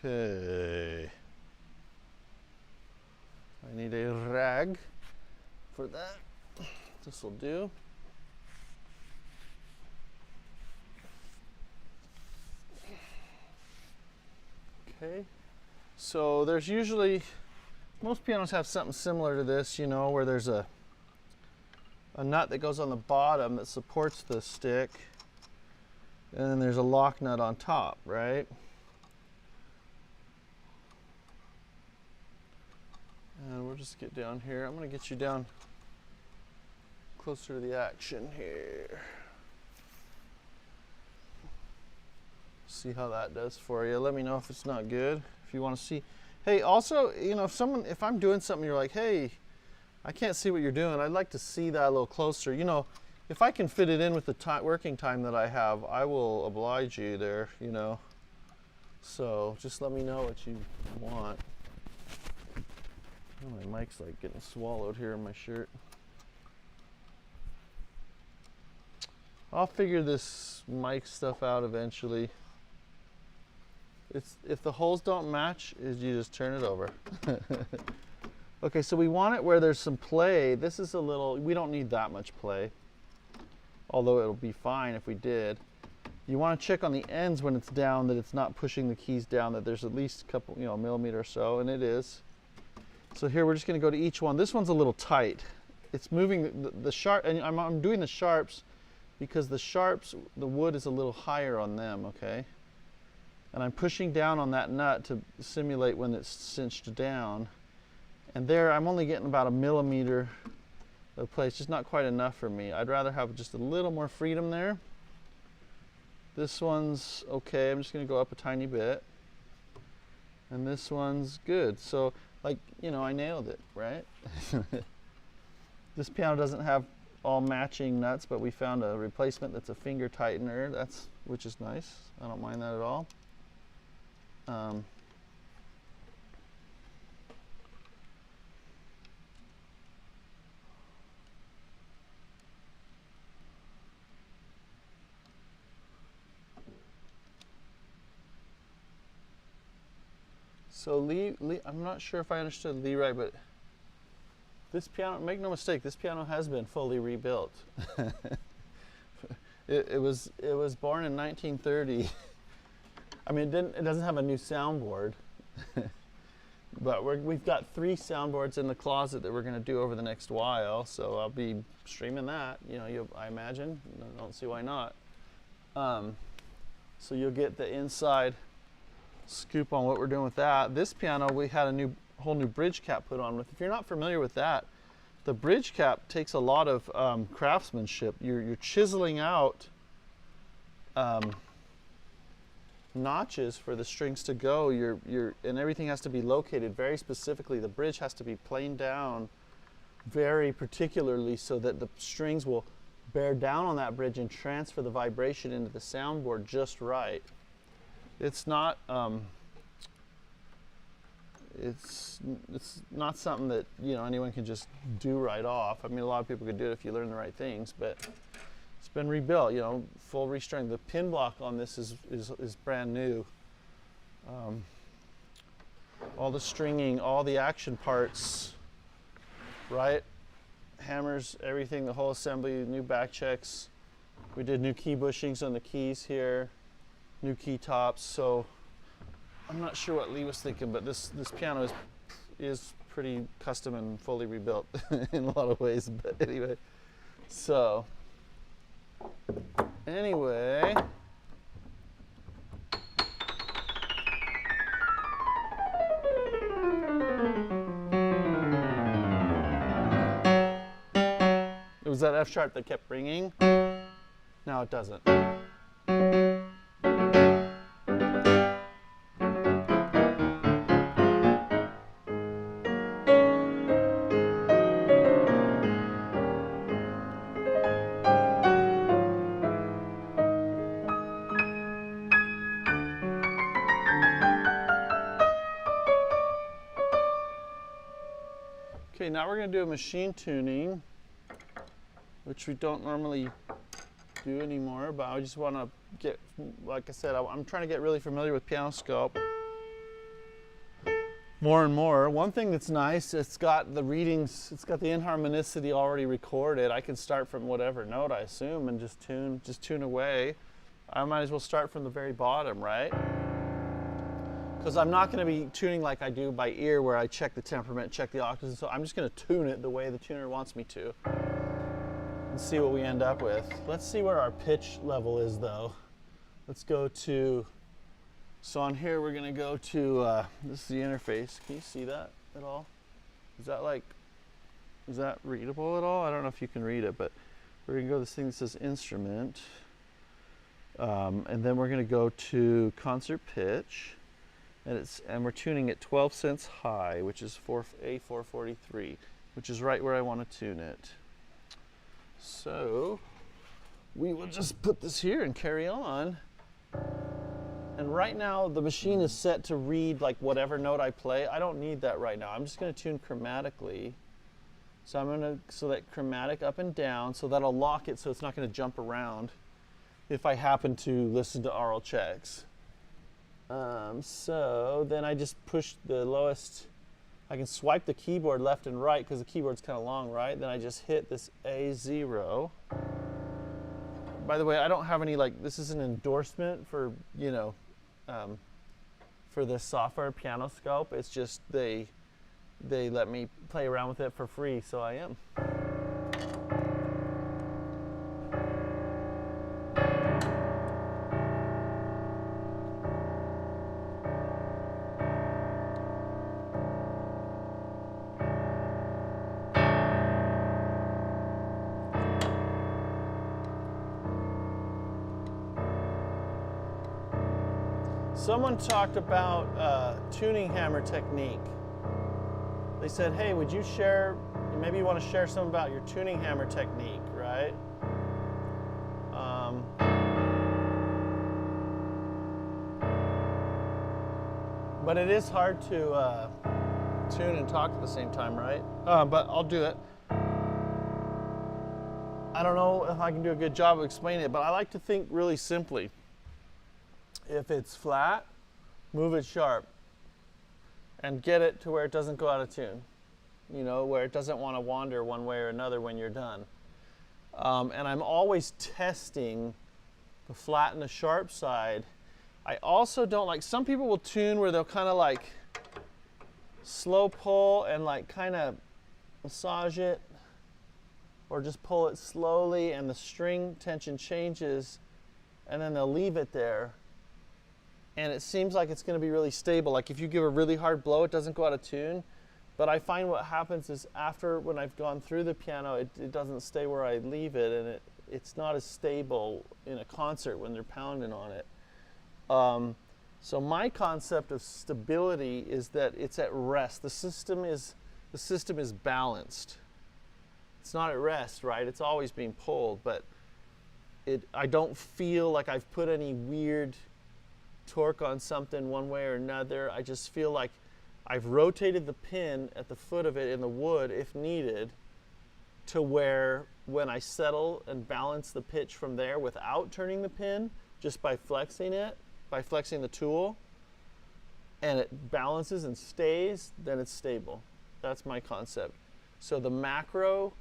Okay. I need a rag for that. This will do. Okay. So there's usually, most pianos have something similar to this, you know, where there's a nut that goes on the bottom that supports the stick, and then there's a lock nut on top, right? And we'll just get down here. I'm going to get you down closer to the action here. See how that does for you. Let me know if it's not good. If you want to see. Hey, also, you know, if I'm doing something, you're like, hey, I can't see what you're doing. I'd like to see that a little closer. You know, if I can fit it in with the working time that I have, I will oblige you there, you know. So just let me know what you want. Oh, my mic's like getting swallowed here in my shirt. I'll figure this mic stuff out eventually. If the holes don't match, you just turn it over. Okay, so we want it where there's some play. This is a little, we don't need that much play, although it'll be fine if we did. You want to check on the ends when it's down that it's not pushing the keys down, that there's at least a couple, a millimeter or so, and it is. So here we're just going to go to each one. This one's a little tight. It's moving the sharp, and I'm doing the sharps because the sharps, the wood is a little higher on them, okay? And I'm pushing down on that nut to simulate when it's cinched down. And there I'm only getting about a millimeter of play. It's just not quite enough for me. I'd rather have just a little more freedom there. This one's okay. I'm just going to go up a tiny bit. And this one's good. So, like, I nailed it, right? This piano doesn't have all matching nuts, but we found a replacement that's a finger tightener, which is nice. I don't mind that at all. So Lee, I'm not sure if I understood Lee right, but this piano, make no mistake, this piano has been fully rebuilt. It was born in 1930. I mean, it doesn't have a new soundboard, but we've got 3 soundboards in the closet that we're going to do over the next while. So I'll be streaming that. I imagine. I don't see why not. So you'll get the inside scoop on what we're doing with that. This piano, we had a whole new bridge cap put on with. If you're not familiar with that, the bridge cap takes a lot of craftsmanship. You're chiseling out notches for the strings to go. And everything has to be located very specifically. The bridge has to be planed down very particularly so that the strings will bear down on that bridge and transfer the vibration into the soundboard just right. It's not it's not something that anyone can just do right off. I mean, a lot of people could do it if you learn the right things, but it's been rebuilt. Full restring. The pin block on this is brand new. All the stringing, all the action parts, right? Hammers, everything, the whole assembly, new back checks. We did new key bushings on the keys here. New key tops, so I'm not sure what Lee was thinking, but this piano is pretty custom and fully rebuilt in a lot of ways. But anyway, so anyway, it was that F sharp that kept ringing. Now it doesn't. Okay, now we're going to do a machine tuning, which we don't normally do anymore, but I just want to get, like I said, I'm trying to get really familiar with piano scope more and more. One thing that's nice, it's got the readings, it's got the inharmonicity already recorded. I can start from whatever note I assume and just tune away. I might as well start from the very bottom, right? Because I'm not going to be tuning like I do by ear, where I check the temperament, check the octaves, so I'm just going to tune it the way the tuner wants me to and see what we end up with. Let's see where our pitch level is though. Let's go to, so on here we're going to go to, this is the interface. Can you see that at all? Is that readable at all? I don't know if you can read it, but we're going to go to this thing that says instrument, and then we're going to go to concert pitch. And we're tuning at 12 cents high, which is A443, which is right where I want to tune it. So we will just put this here and carry on. And right now the machine is set to read like whatever note I play. I don't need that right now. I'm just going to tune chromatically. So I'm going to select chromatic up and down, so that'll lock it so it's not going to jump around if I happen to listen to aural checks. So then I just push the lowest. I can swipe the keyboard left and right because the keyboard's kind of long, right? Then I just hit this A0. By the way, I don't have any, like, this is an endorsement for, you know, for this software, Piano Scope. It's just they let me play around with it for free, so I am. Someone talked about tuning hammer technique. They said, hey, would you share, maybe you want to share some about your tuning hammer technique, right? But it is hard to tune and talk at the same time, right? But I'll do it. I don't know if I can do a good job of explaining it, but I like to think really simply. If it's flat, move it sharp and get it to where it doesn't go out of tune, you know, where it doesn't want to wander one way or another when you're done. And I'm always testing the flat and the sharp side. I also don't like, some people will tune where they'll kind of like slow pull and like kind of massage it, or just pull it slowly and the string tension changes and then they'll leave it there. And it seems like it's going to be really stable. Like if you give a really hard blow, it doesn't go out of tune. But I find what happens is after, when I've gone through the piano, it doesn't stay where I leave it, and it's not as stable in a concert when they're pounding on it. So my concept of stability is that it's at rest. The system is balanced. It's not at rest, right? It's always being pulled, but I don't feel like I've put any weird torque on something one way or another. I just feel like I've rotated the pin at the foot of it in the wood if needed to where when I settle and balance the pitch from there without turning the pin, just by flexing it, by flexing the tool, and it balances and stays, then it's stable. That's my concept. So the macro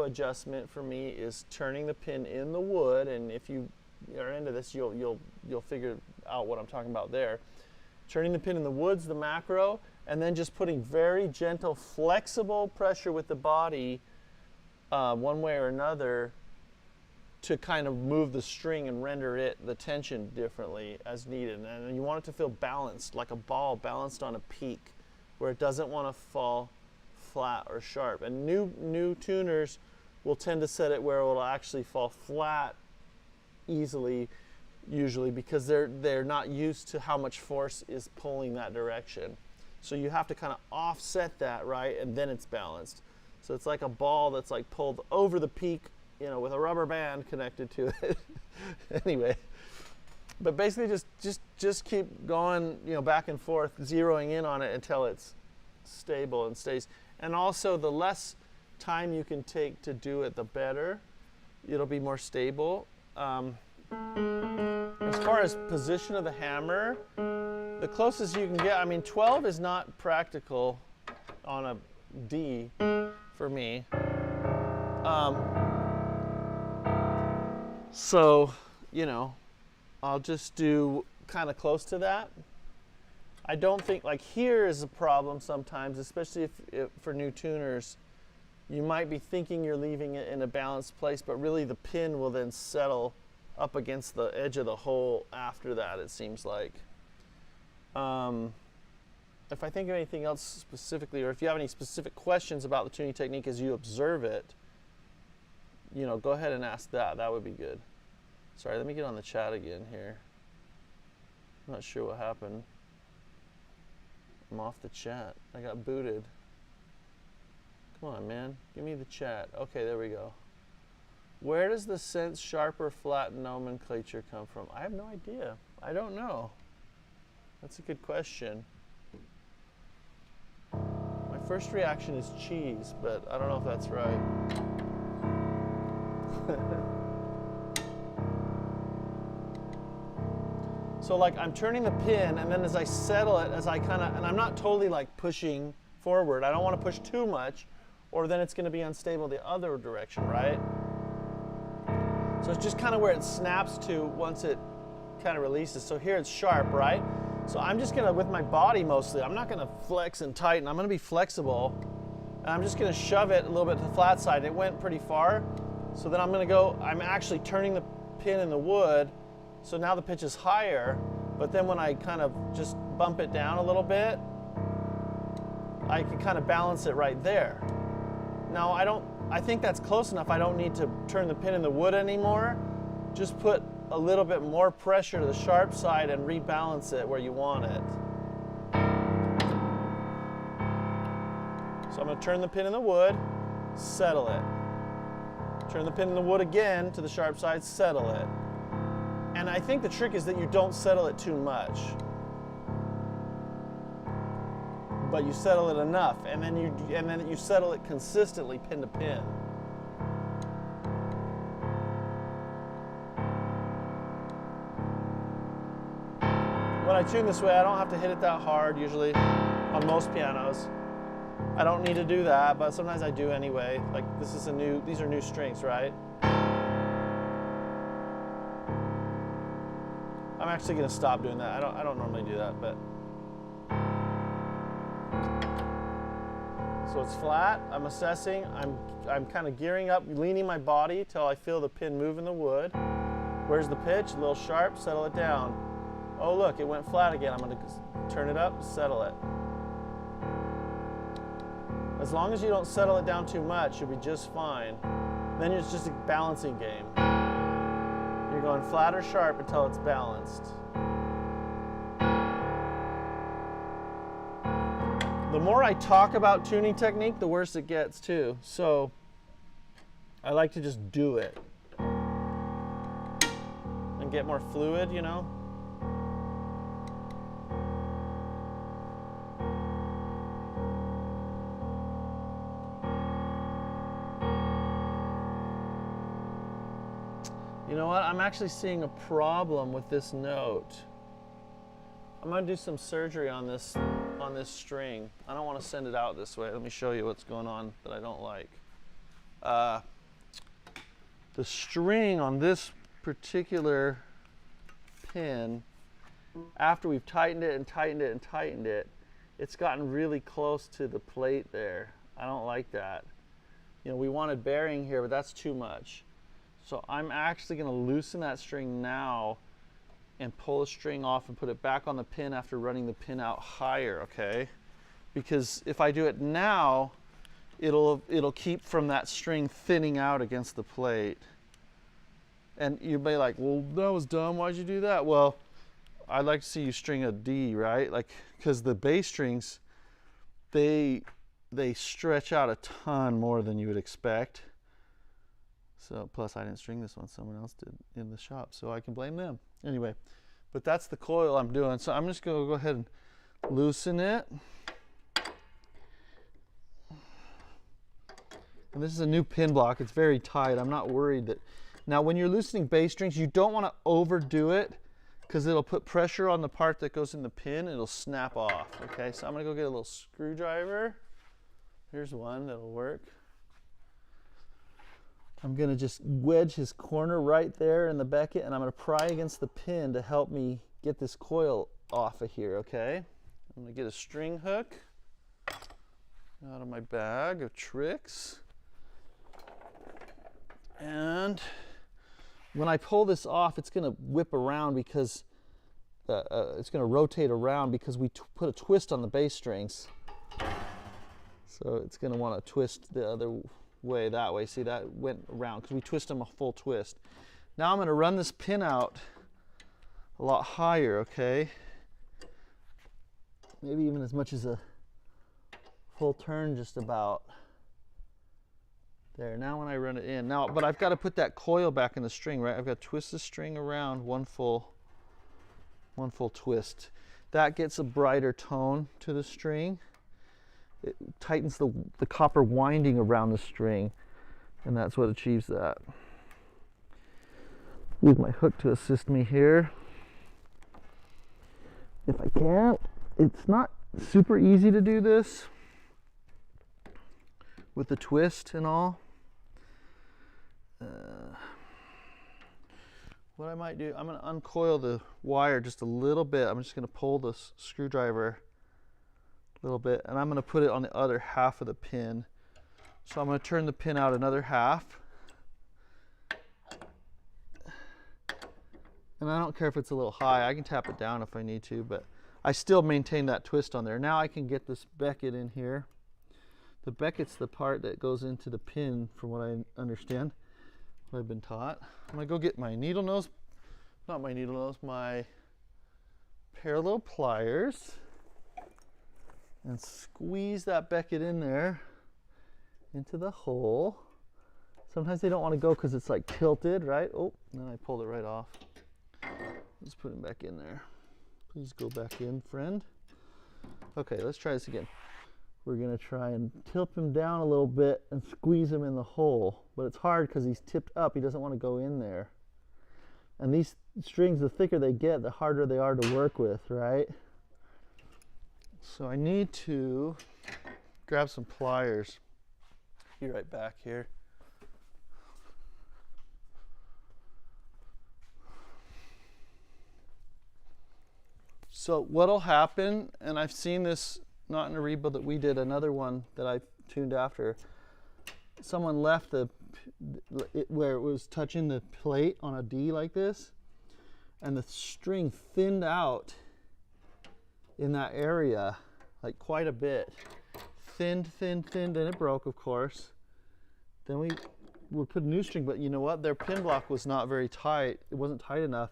adjustment for me is turning the pin in the wood, and if you are into this, you'll figure out what I'm talking about there. Turning the pin in the wood's the macro, and then just putting very gentle, flexible pressure with the body one way or another to kind of move the string and render it the tension differently as needed. And you want it to feel balanced, like a ball balanced on a peak, where it doesn't want to fall flat or sharp. And new tuners will tend to set it where it will actually fall flat easily, usually, because they're not used to how much force is pulling that direction. So you have to kind of offset that, right, and then it's balanced. So it's like a ball that's like pulled over the peak, you know, with a rubber band connected to it. Anyway, but basically just keep going, you know, back and forth, zeroing in on it until it's stable and stays. And also, the less time you can take to do it, the better. It'll be more stable. As far as position of the hammer, the closest you can get, I mean, 12 is not practical on a D for me. So, you know, I'll just do kind of close to that. I don't think, like, here is a problem sometimes, especially if for new tuners. You might be thinking you're leaving it in a balanced place, but really the pin will then settle up against the edge of the hole after that, it seems like. If I think of anything else specifically, or if you have any specific questions about the tuning technique as you observe it, you know, go ahead and ask that. That would be good. Sorry, let me get on the chat again here. I'm not sure what happened. I'm off the chat. I got booted. Come on, man. Give me the chat. Okay, there we go. Where does the sense sharp or flat nomenclature come from? I have no idea. I don't know. That's a good question. My first reaction is cheese, but I don't know if that's right. So like I'm turning the pin, and then as I settle it, as I kind of, and I'm not totally like pushing forward. I don't want to push too much, or then it's going to be unstable the other direction, right? So it's just kind of where it snaps to once it kind of releases. So here it's sharp, right? So I'm just going to, with my body mostly, I'm not going to flex and tighten. I'm going to be flexible, and I'm just going to shove it a little bit to the flat side. It went pretty far, so then I'm going to go, I'm actually turning the pin in the wood, so now the pitch is higher, but then when I kind of just bump it down a little bit, I can kind of balance it right there. Now I think that's close enough. I don't need to turn the pin in the wood anymore. Just put a little bit more pressure to the sharp side and rebalance it where you want it. So I'm going to turn the pin in the wood, settle it. Turn the pin in the wood again to the sharp side, settle it. And I think the trick is that you don't settle it too much, but you settle it enough, and then you settle it consistently, pin to pin. When I tune this way, I don't have to hit it that hard usually on most pianos. I don't need to do that, but sometimes I do anyway. Like these are new strings, right? I'm actually going to stop doing that. I don't normally do that, but so it's flat. I'm assessing. I'm kind of gearing up, leaning my body till I feel the pin move in the wood. Where's the pitch? A little sharp. Settle it down. Oh look, it went flat again. I'm going to turn it up, settle it. As long as you don't settle it down too much, you'll be just fine. Then it's just a balancing game. You're going flat or sharp until it's balanced. The more I talk about tuning technique, the worse it gets too. So I like to just do it and get more fluid, you know. You know what? I'm actually seeing a problem with this note. I'm going to do some surgery on this string. I don't want to send it out this way. Let me show you what's going on that I don't like. The string on this particular pin, after we've tightened it and tightened it and tightened it, it's gotten really close to the plate there. I don't like that. You know, we wanted bearing here, but that's too much. So I'm actually going to loosen that string now and pull the string off and put it back on the pin after running the pin out higher, okay? Because if I do it now, it'll keep from that string thinning out against the plate. And you'll be like, well, that was dumb. Why'd you do that? Well, I'd like to see you string a D, right? Like, because the bass strings, they stretch out a ton more than you would expect. So, plus I didn't string this one, someone else did in the shop, so I can blame them. Anyway, but that's the coil I'm doing. So I'm just going to go ahead and loosen it. And this is a new pin block. It's very tight. I'm not worried that. Now, when you're loosening bass strings, you don't want to overdo it because it'll put pressure on the part that goes in the pin and it'll snap off. Okay, so I'm going to go get a little screwdriver. Here's one that'll work. I'm going to just wedge his corner right there in the becket, and I'm going to pry against the pin to help me get this coil off of here, okay? I'm going to get a string hook out of my bag of tricks. And when I pull this off, it's going to whip around because it's going to rotate around because we put a twist on the bass strings. So it's going to want to twist the other way that way. See, that went around because we twist them a full twist. Now I'm going to run this pin out a lot higher, okay? Maybe even as much as a full turn, just about. There, now when I run it in. Now, but I've got to put that coil back in the string, right? I've got to twist the string around one full 1 full twist. That gets a brighter tone to the string. It tightens the copper winding around the string, and that's what achieves that. Use my hook to assist me here. If I can, it's not super easy to do this with the twist and all. What I might do, I'm going to uncoil the wire just a little bit. I'm just going to pull the screwdriver a little bit, and I'm going to put it on the other half of the pin. So I'm going to turn the pin out another half. And I don't care if it's a little high. I can tap it down if I need to, but I still maintain that twist on there. Now I can get this becket in here. The becket's the part that goes into the pin, from what I understand, what I've been taught. I'm going to go get my needle nose, not my needle nose, my parallel pliers, and squeeze that becket in there into the hole. Sometimes they don't want to go because it's like tilted, right? Oh, and then I pulled it right off. Let's put him back in there. Please go back in, friend. Okay, let's try this again. We're going to try and tilt him down a little bit and squeeze him in the hole. But it's hard because he's tipped up. He doesn't want to go in there. And these strings, the thicker they get, the harder they are to work with, right? So I need to grab some pliers. Be right back here. So what'll happen, and I've seen this not in a rebuild that we did, another one that I tuned after. Someone left where it was touching the plate on a D like this, and the string thinned out in that area, like quite a bit. Thinned, and it broke, of course. Then we would put a new string, but you know what? Their pin block was not very tight. It wasn't tight enough.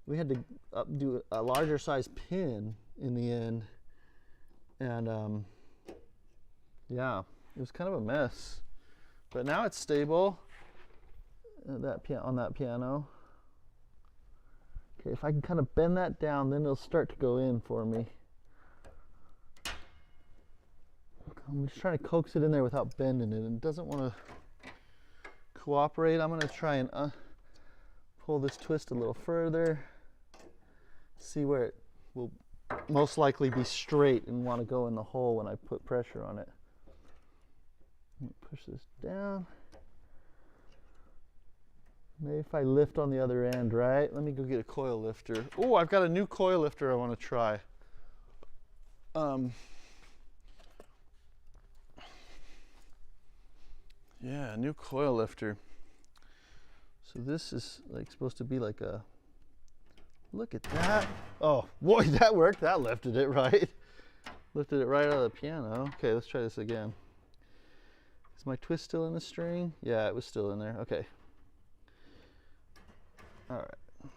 We had to do a larger size pin in the end, and yeah, it was kind of a mess. But now it's stable. On that piano. Okay, if I can kind of bend that down, then it'll start to go in for me. I'm just trying to coax it in there without bending it, and it doesn't want to cooperate. I'm going to try and pull this twist a little further. See where it will most likely be straight and want to go in the hole when I put pressure on it. Push this down. Maybe if I lift on the other end, right? Let me go get a coil lifter. Oh, I've got a new coil lifter I want to try. Yeah, a new coil lifter. So this is like supposed to be like a, look at that. Oh, boy, that worked. That lifted it, right? Lifted it right out of the piano. Okay, let's try this again. Is my twist still in the string? Yeah, it was still in there. Okay. All right.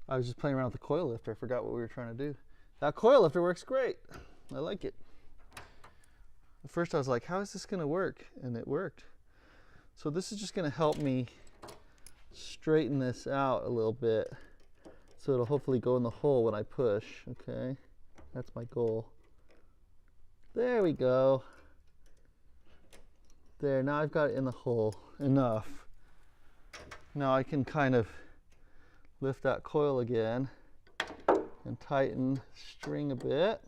I was just playing around with the coil lifter. I forgot what we were trying to do. That coil lifter works great. I like it. At first I was like, how is this going to work? And it worked. So this is just going to help me straighten this out a little bit, so it'll hopefully go in the hole when I push. Okay, that's my goal. There we go. There, now I've got it in the hole enough. Now I can kind of lift that coil again and tighten the string a bit.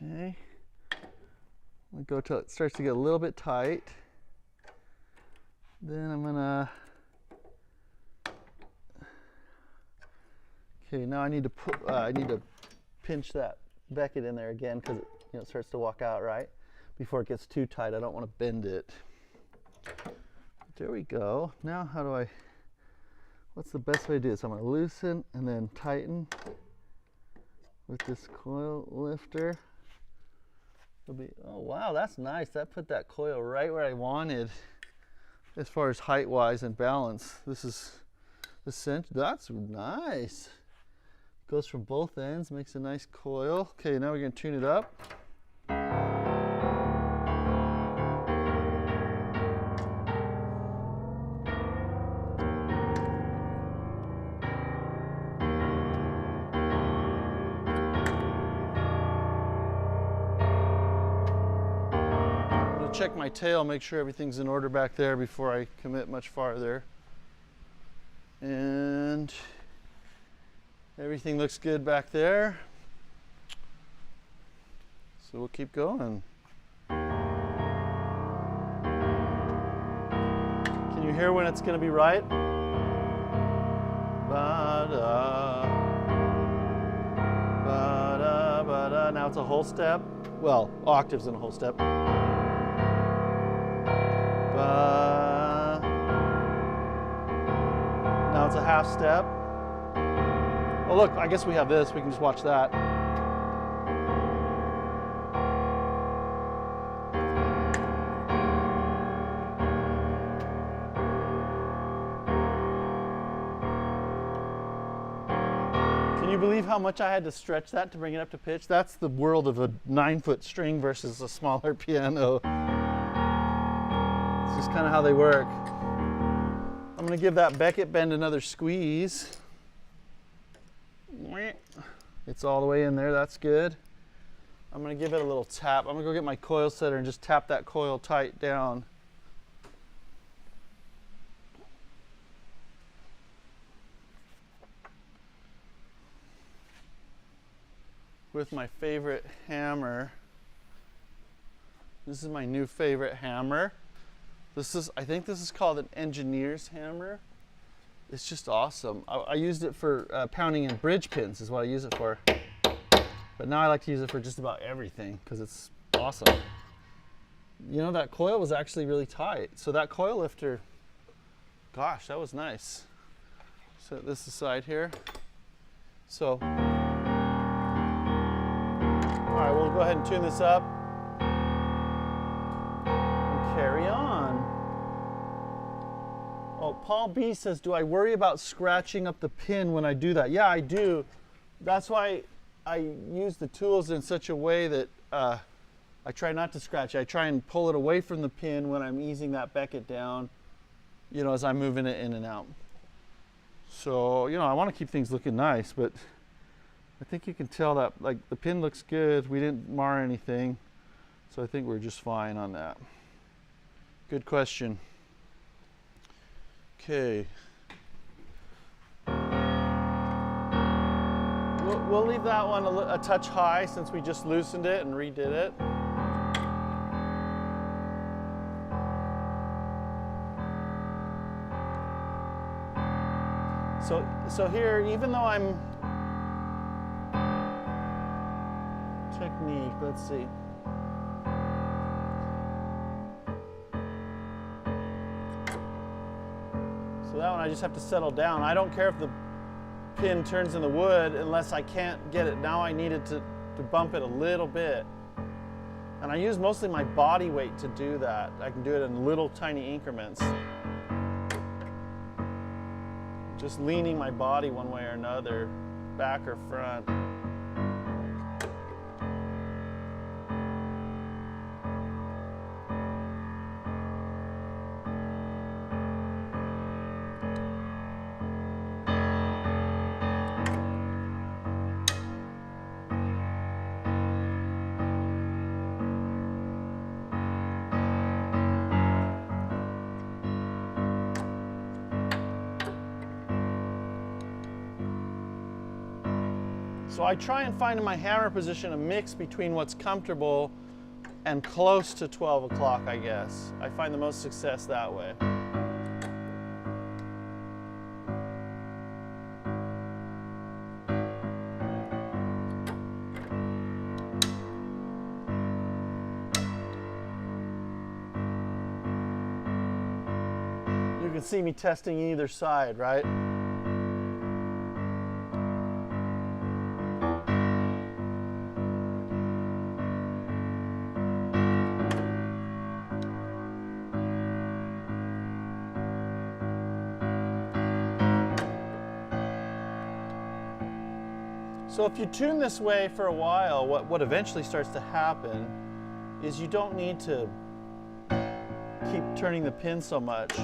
Okay, we go till it starts to get a little bit tight. Then I'm gonna, okay, now I need to pinch that becket in there again, because it starts to walk out, right? Before it gets too tight. I don't want to bend it. There we go. Now what's the best way to do this? I'm gonna loosen and then tighten with this coil lifter. Oh wow, that's nice. That put that coil right where I wanted as far as height wise and balance. This is that's nice. Goes from both ends, makes a nice coil. Okay, now we're gonna tune it up. check my tail, make sure everything's in order back there before I commit much farther. And everything looks good back there. So we'll keep going. Can you hear when it's going to be right? Ba-da, ba-da, ba-da. Now it's a whole step. Well, octaves in a whole step. Ba. Now it's a half step. Oh look, I guess we have this. We can just watch that. Can you believe how much I had to stretch that to bring it up to pitch? That's the world of a 9-foot string versus a smaller piano. It's just kind of how they work. I'm going to give that Beckett bend another squeeze. It's all the way in there, that's good. I'm going to give it a little tap. I'm going to go get my coil setter and just tap that coil tight down. With my favorite hammer. This is my new favorite hammer. I think this is called an engineer's hammer. It's just awesome. I used it for pounding in bridge pins is what I use it for. But now I like to use it for just about everything because it's awesome. You know, that coil was actually really tight. So that coil lifter, gosh, that was nice. Set this aside here. So, all right, we'll go ahead and tune this up and carry on. Oh, Paul B says, do I worry about scratching up the pin when I do that? Yeah, I do. That's why I use the tools in such a way that I try not to scratch. I try and pull it away from the pin when I'm easing that Beckett down, you know, as I'm moving it in and out. So, you know, I want to keep things looking nice, but I think you can tell that, like, the pin looks good. We didn't mar anything. So I think we're just fine on that. Good question. Okay. We'll leave that one a touch high since we just loosened it and redid it. So here, even though I'm technique, let's see. So that one I just have to settle down. I don't care if the pin turns in the wood unless I can't get it. Now I needed to bump it a little bit. And I use mostly my body weight to do that. I can do it in little tiny increments. Just leaning my body one way or another, back or front. So I try and find in my hammer position a mix between what's comfortable and close to 12 o'clock, I guess. I find the most success that way. You can see me testing either side, right? So if you tune this way for a while, what eventually starts to happen is you don't need to keep turning the pin so much.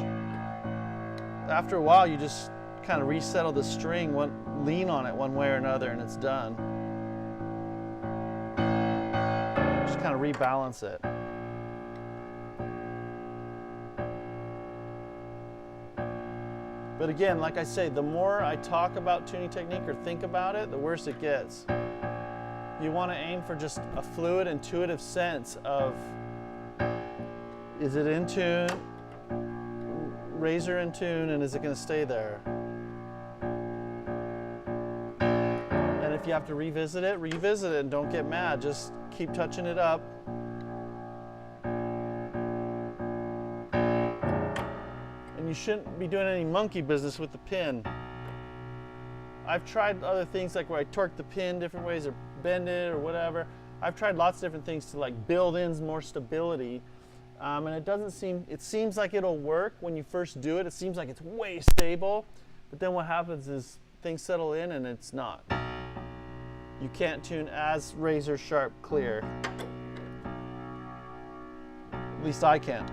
After a while, you just kind of resettle the string, lean on it one way or another, and it's done. Just kind of rebalance it. But again, like I say, the more I talk about tuning technique or think about it, the worse it gets. You want to aim for just a fluid, intuitive sense of, is it in tune, razor in tune, and is it going to stay there? And if you have to revisit it and don't get mad. Just keep touching it up. And you shouldn't be doing any monkey business with the pin. I've tried other things like where I torque the pin different ways or bend it or whatever. I've tried lots of different things to like build in more stability. And it seems like it'll work when you first do it. It seems like it's way stable, but then what happens is things settle in and it's not. You can't tune as razor sharp clear. At least I can't.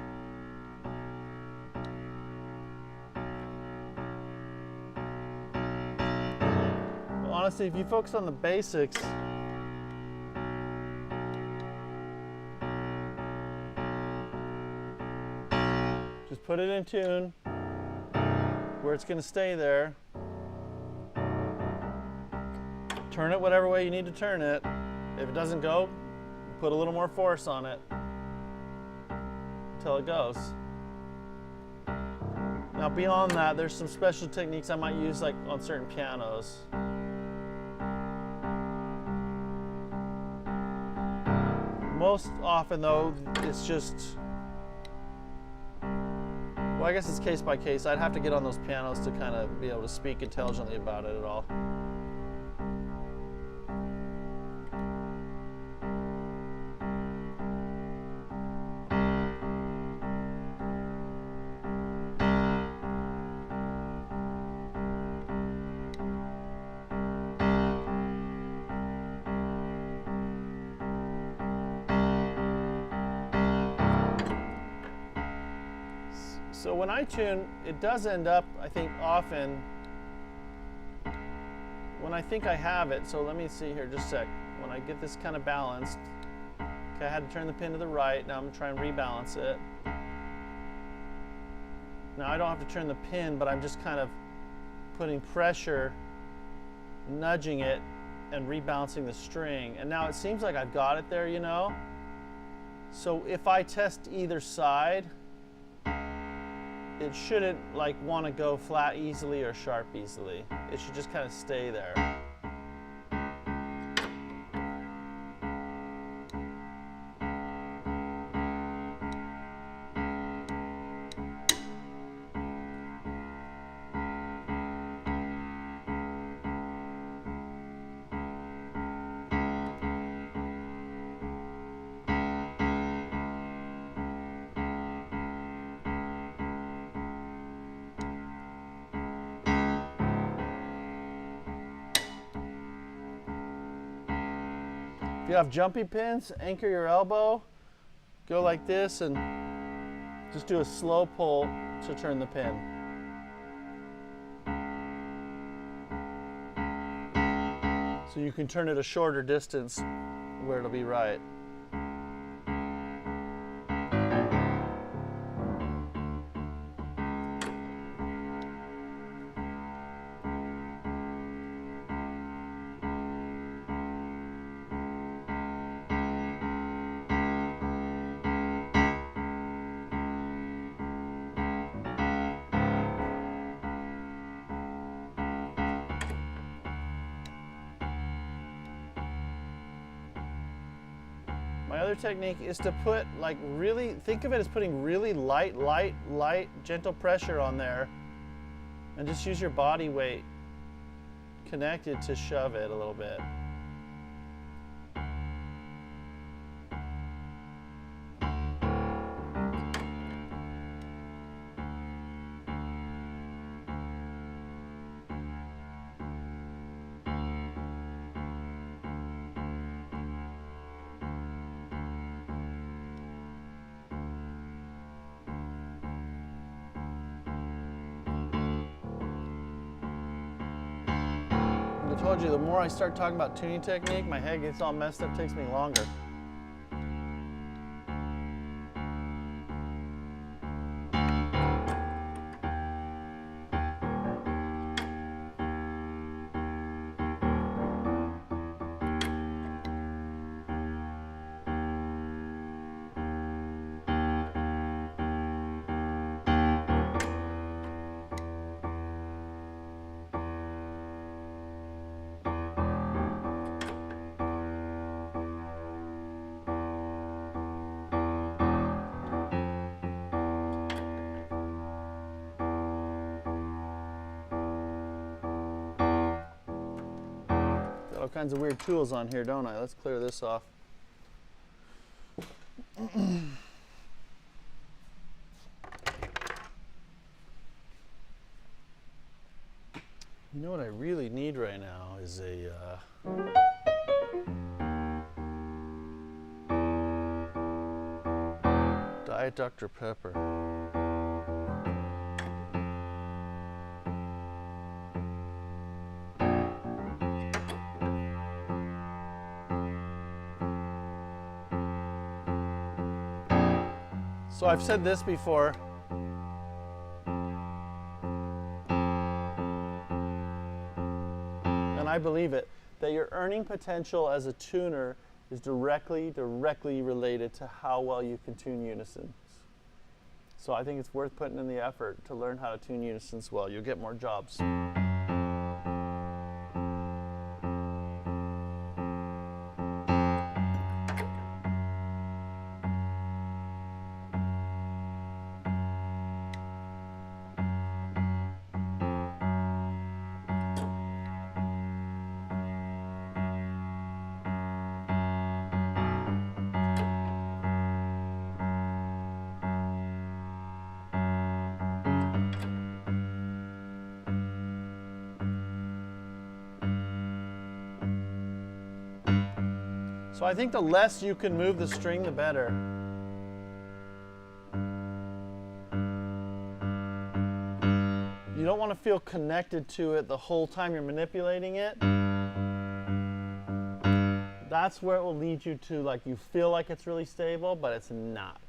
But honestly, if you focus on the basics, just put it in tune where it's going to stay there. Turn it whatever way you need to turn it. If it doesn't go, put a little more force on it until it goes. Now beyond that, there's some special techniques I might use like on certain pianos. Most often though, it's just, well, I guess it's case by case. I'd have to get on those pianos to kind of be able to speak intelligently about it at all. So when I tune, it does end up, I think often, when I think I have it, so let me see here just a sec. When I get this kind of balanced, okay, I had to turn the pin to the right, now I'm gonna try and rebalance it. Now I don't have to turn the pin, but I'm just kind of putting pressure, nudging it, and rebalancing the string. And now it seems like I've got it there, you know? So if I test either side, it shouldn't like want to go flat easily or sharp easily. It should just kind of stay there. If you have jumpy pins, anchor your elbow, go like this, and just do a slow pull to turn the pin. So you can turn it a shorter distance where it'll be right. My other technique is to put like really, think of it as putting really light, gentle pressure on there and just use your body weight connected to shove it a little bit. I told you, the more I start talking about tuning technique, my head gets all messed up, takes me longer. all kinds of weird tools on here, don't I? Let's clear this off. You know what I really need right now is a Diet Dr. Pepper. So I've said this before. And I believe it, that your earning potential as a tuner is directly related to how well you can tune unisons. So I think it's worth putting in the effort to learn how to tune unisons well. You'll get more jobs. So I think the less you can move the string, the better. You don't want to feel connected to it the whole time you're manipulating it. That's where it will lead you to, like, you feel like it's really stable, but it's not.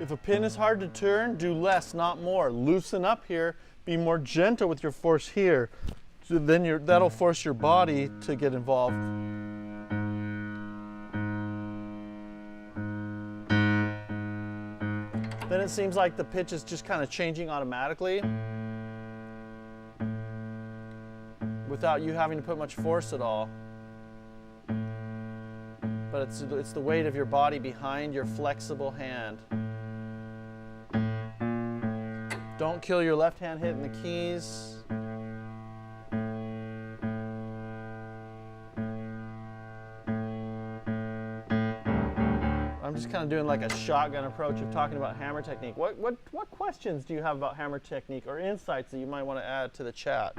If a pin is hard to turn, do less, not more. Loosen up here, be more gentle with your force here. So then that'll force your body to get involved. Then it seems like the pitch is just kind of changing automatically without you having to put much force at all. But it's the weight of your body behind your flexible hand. Don't kill your left hand hitting the keys. I'm just kind of doing like a shotgun approach of talking about hammer technique. What questions do you have about hammer technique or insights that you might want to add to the chat?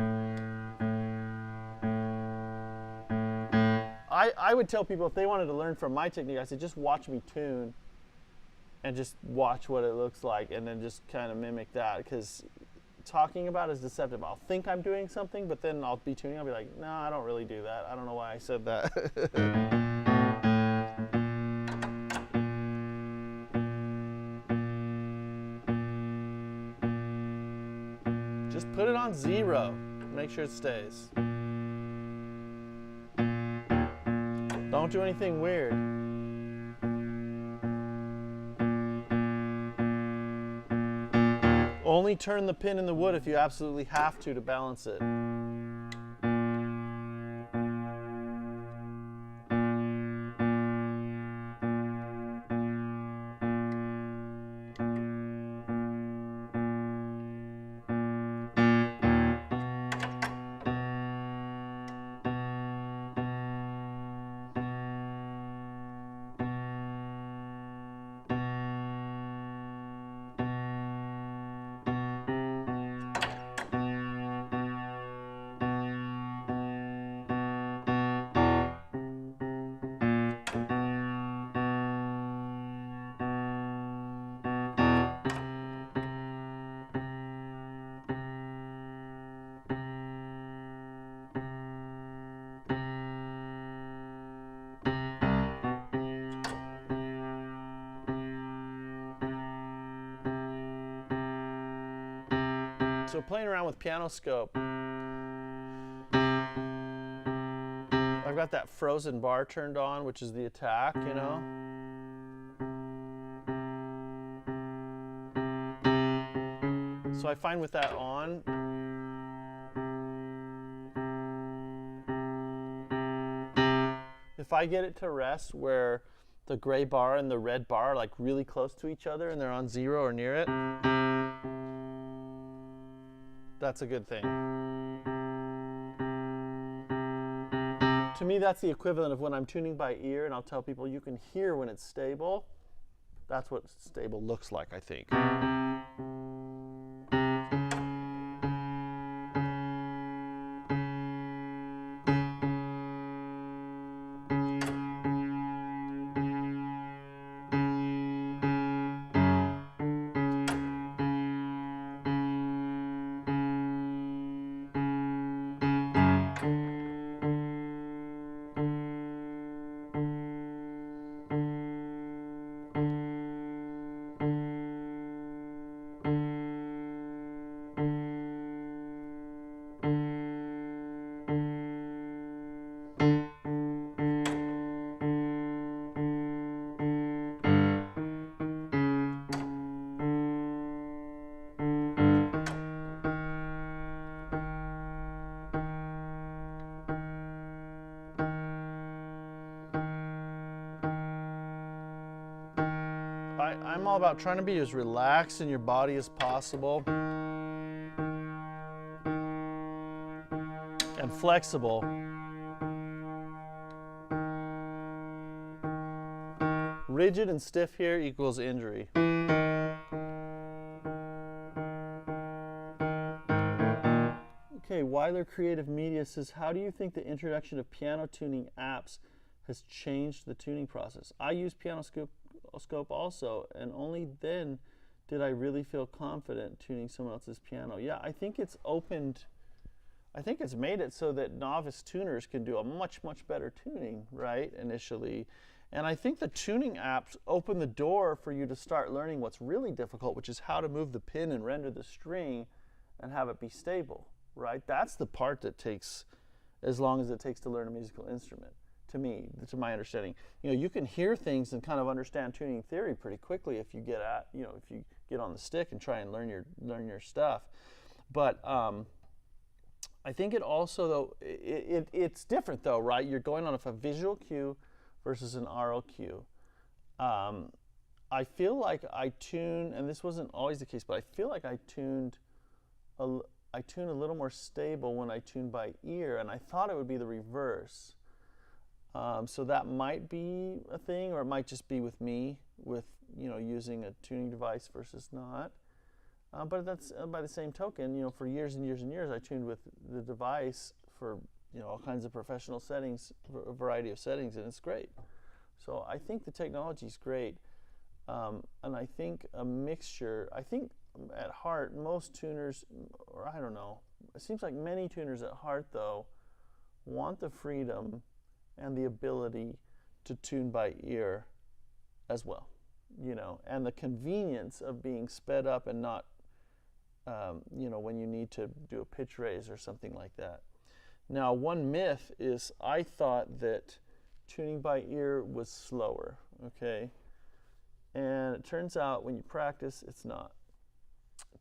I would tell people if they wanted to learn from my technique, I said just watch me tune. And just watch what it looks like and then just kind of mimic that, because talking about it is deceptive. I'll think I'm doing something, but then I'll be tuning, I'll be like, no, I don't really do that. I don't know why I said that. Just put it on 0. Make sure it stays. Don't do anything weird. Only turn the pin in the wood if you absolutely have to balance it. So playing around with piano scope, I've I've got that frozen bar turned on, which is the attack, you know. So I find with that on, if I get it to rest where the gray bar and the red bar are like really close to each other and they're on 0 or near it, that's a good thing. To me, that's the equivalent of when I'm tuning by ear, and I'll tell people you can hear when it's stable. That's what stable looks like, I think. I'm all about trying to be as relaxed in your body as possible and flexible. Rigid and stiff here equals injury. Okay, Weiler Creative Media says, how do you think the introduction of piano tuning apps has changed the tuning process? I use Pianoscope also, and only then did I really feel confident tuning someone else's piano. Yeah, I think it's made it so that novice tuners can do a much better tuning, right, initially. And I think the tuning apps open the door for you to start learning what's really difficult, which is how to move the pin and render the string and have it be stable, right? That's the part that takes as long as it takes to learn a musical instrument. To me, to my understanding, you can hear things and kind of understand tuning theory pretty quickly if you get if you get on the stick and try and learn your stuff. But I think it also though it's different though, right? You're going on a visual cue versus an aural cue. I feel like I tune, and this wasn't always the case, but I feel like I tune a little more stable when I tune by ear, and I thought it would be the reverse. So that might be a thing, or it might just be with me, with using a tuning device versus not. But that's by the same token, for years and years and years, I tuned with the device for all kinds of professional settings, a variety of settings, and it's great. So I think the technology is great, and I think a mixture. I think at heart, most tuners, or I don't know, it seems like many tuners at heart though, want the freedom and the ability to tune by ear as well, and the convenience of being sped up and not, when you need to do a pitch raise or something like that. Now, one myth is I thought that tuning by ear was slower, okay? And it turns out when you practice, it's not.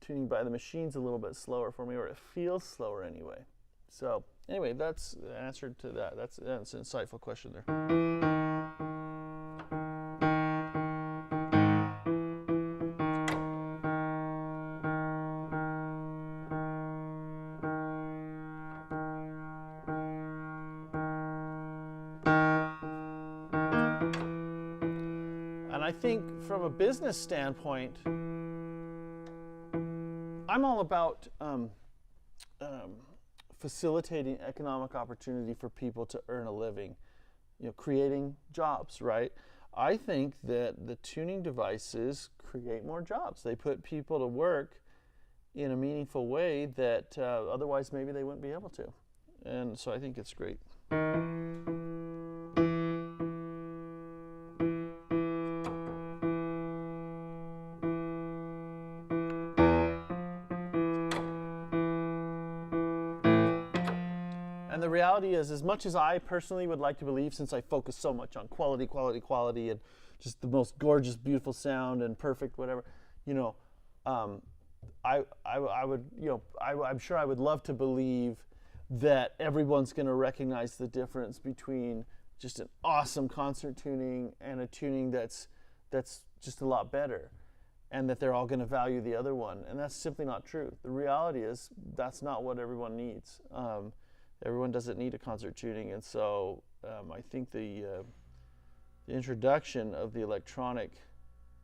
Tuning by the machine's a little bit slower for me, or it feels slower anyway. So anyway, that's the answer to that. That's an insightful question there. And I think from a business standpoint, I'm all about facilitating economic opportunity for people to earn a living, creating jobs, right? I think that the tuning devices create more jobs. They put people to work in a meaningful way that otherwise maybe they wouldn't be able to. And so I think it's great. reality is, as much as I personally would like to believe, since I focus so much on quality, quality, quality, and just the most gorgeous, beautiful sound and perfect whatever, you know, I would, you know, I'm sure I would love to believe that everyone's going to recognize the difference between just an awesome concert tuning and a tuning that's just a lot better, and that they're all going to value the other one. And that's simply not true. The reality is that's not what everyone needs. Everyone doesn't need a concert tuning, and so I think the introduction of the electronic,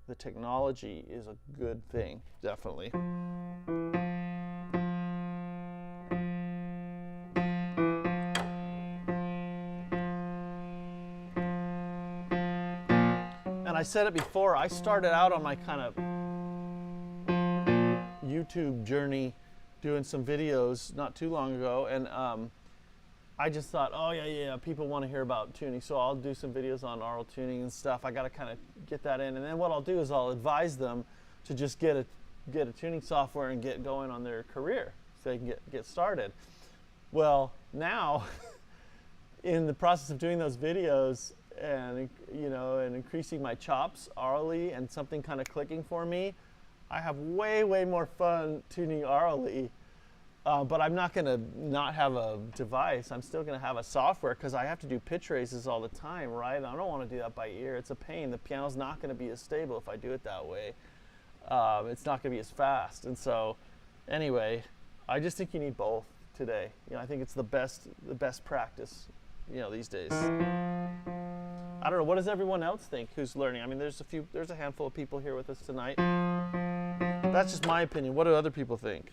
the technology, is a good thing, definitely. And I said it before, I started out on my kind of YouTube journey doing some videos not too long ago, and I just thought, oh yeah, people want to hear about tuning, so I'll do some videos on aural tuning and stuff. I got to kind of get that in, and then what I'll do is I'll advise them to just get a tuning software and get going on their career, so they can get started. Well, now in the process of doing those videos and, you know, and increasing my chops aurally and something kind of clicking for me, I have way more fun tuning aurally. But I'm not going to not have a device. I'm still going to have a software, because I have to do pitch raises all the time, right? I don't want to do that by ear. It's a pain. The piano's not going to be as stable if I do it that way. It's not going to be as fast. And so, anyway, I just think you need both today. You know, I think it's the best practice, you know, these days. I don't know. What does everyone else think who's learning? I mean, there's a handful of people here with us tonight. That's just my opinion. What do other people think?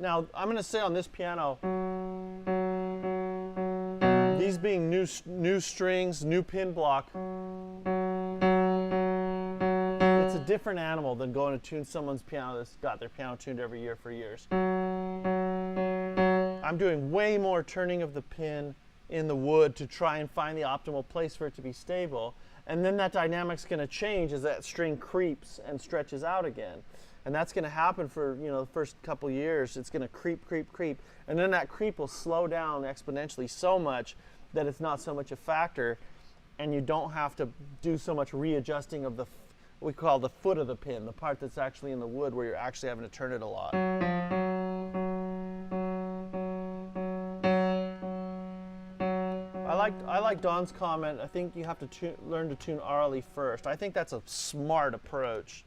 Now, I'm going to say on this piano, these being new strings, new pin block, it's a different animal than going to tune someone's piano that's got their piano tuned every year for years. I'm doing way more turning of the pin in the wood to try and find the optimal place for it to be stable. And then that dynamic's going to change as that string creeps and stretches out again. And that's going to happen for, you know, the first couple years. It's going to creep, and then that creep will slow down exponentially so much that it's not so much a factor, and you don't have to do so much readjusting of what we call the foot of the pin, the part that's actually in the wood where you're actually having to turn it a lot. I like Don's comment. I think you have to learn to tune aurally first. I think that's a smart approach.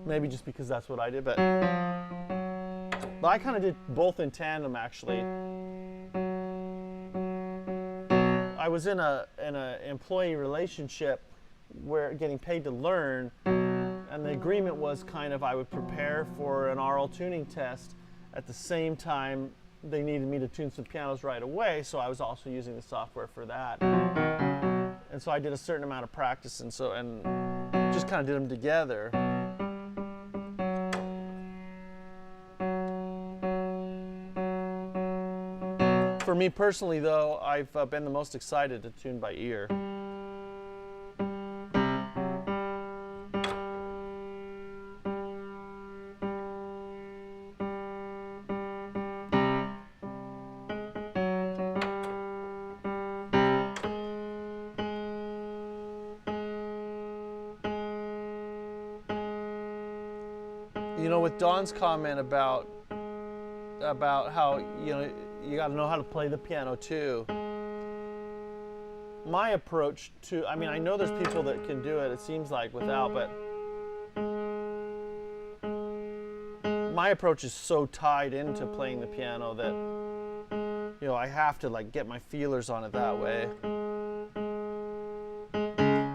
Maybe just because that's what I did, but I kind of did both in tandem, actually. I was in an employee relationship where getting paid to learn, and the agreement was kind of I would prepare for an aural tuning test at the same time they needed me to tune some pianos right away, so I was also using the software for that. And so I did a certain amount of practice, and just kind of did them together. For me personally, though, I've been the most excited to tune by ear. You know, with Don's comment about how, you know, you got to know how to play the piano too. My approach to, I mean, I know there's people that can do it, it seems like, without, but my approach is so tied into playing the piano that, you know, I have to like get my feelers on it that way.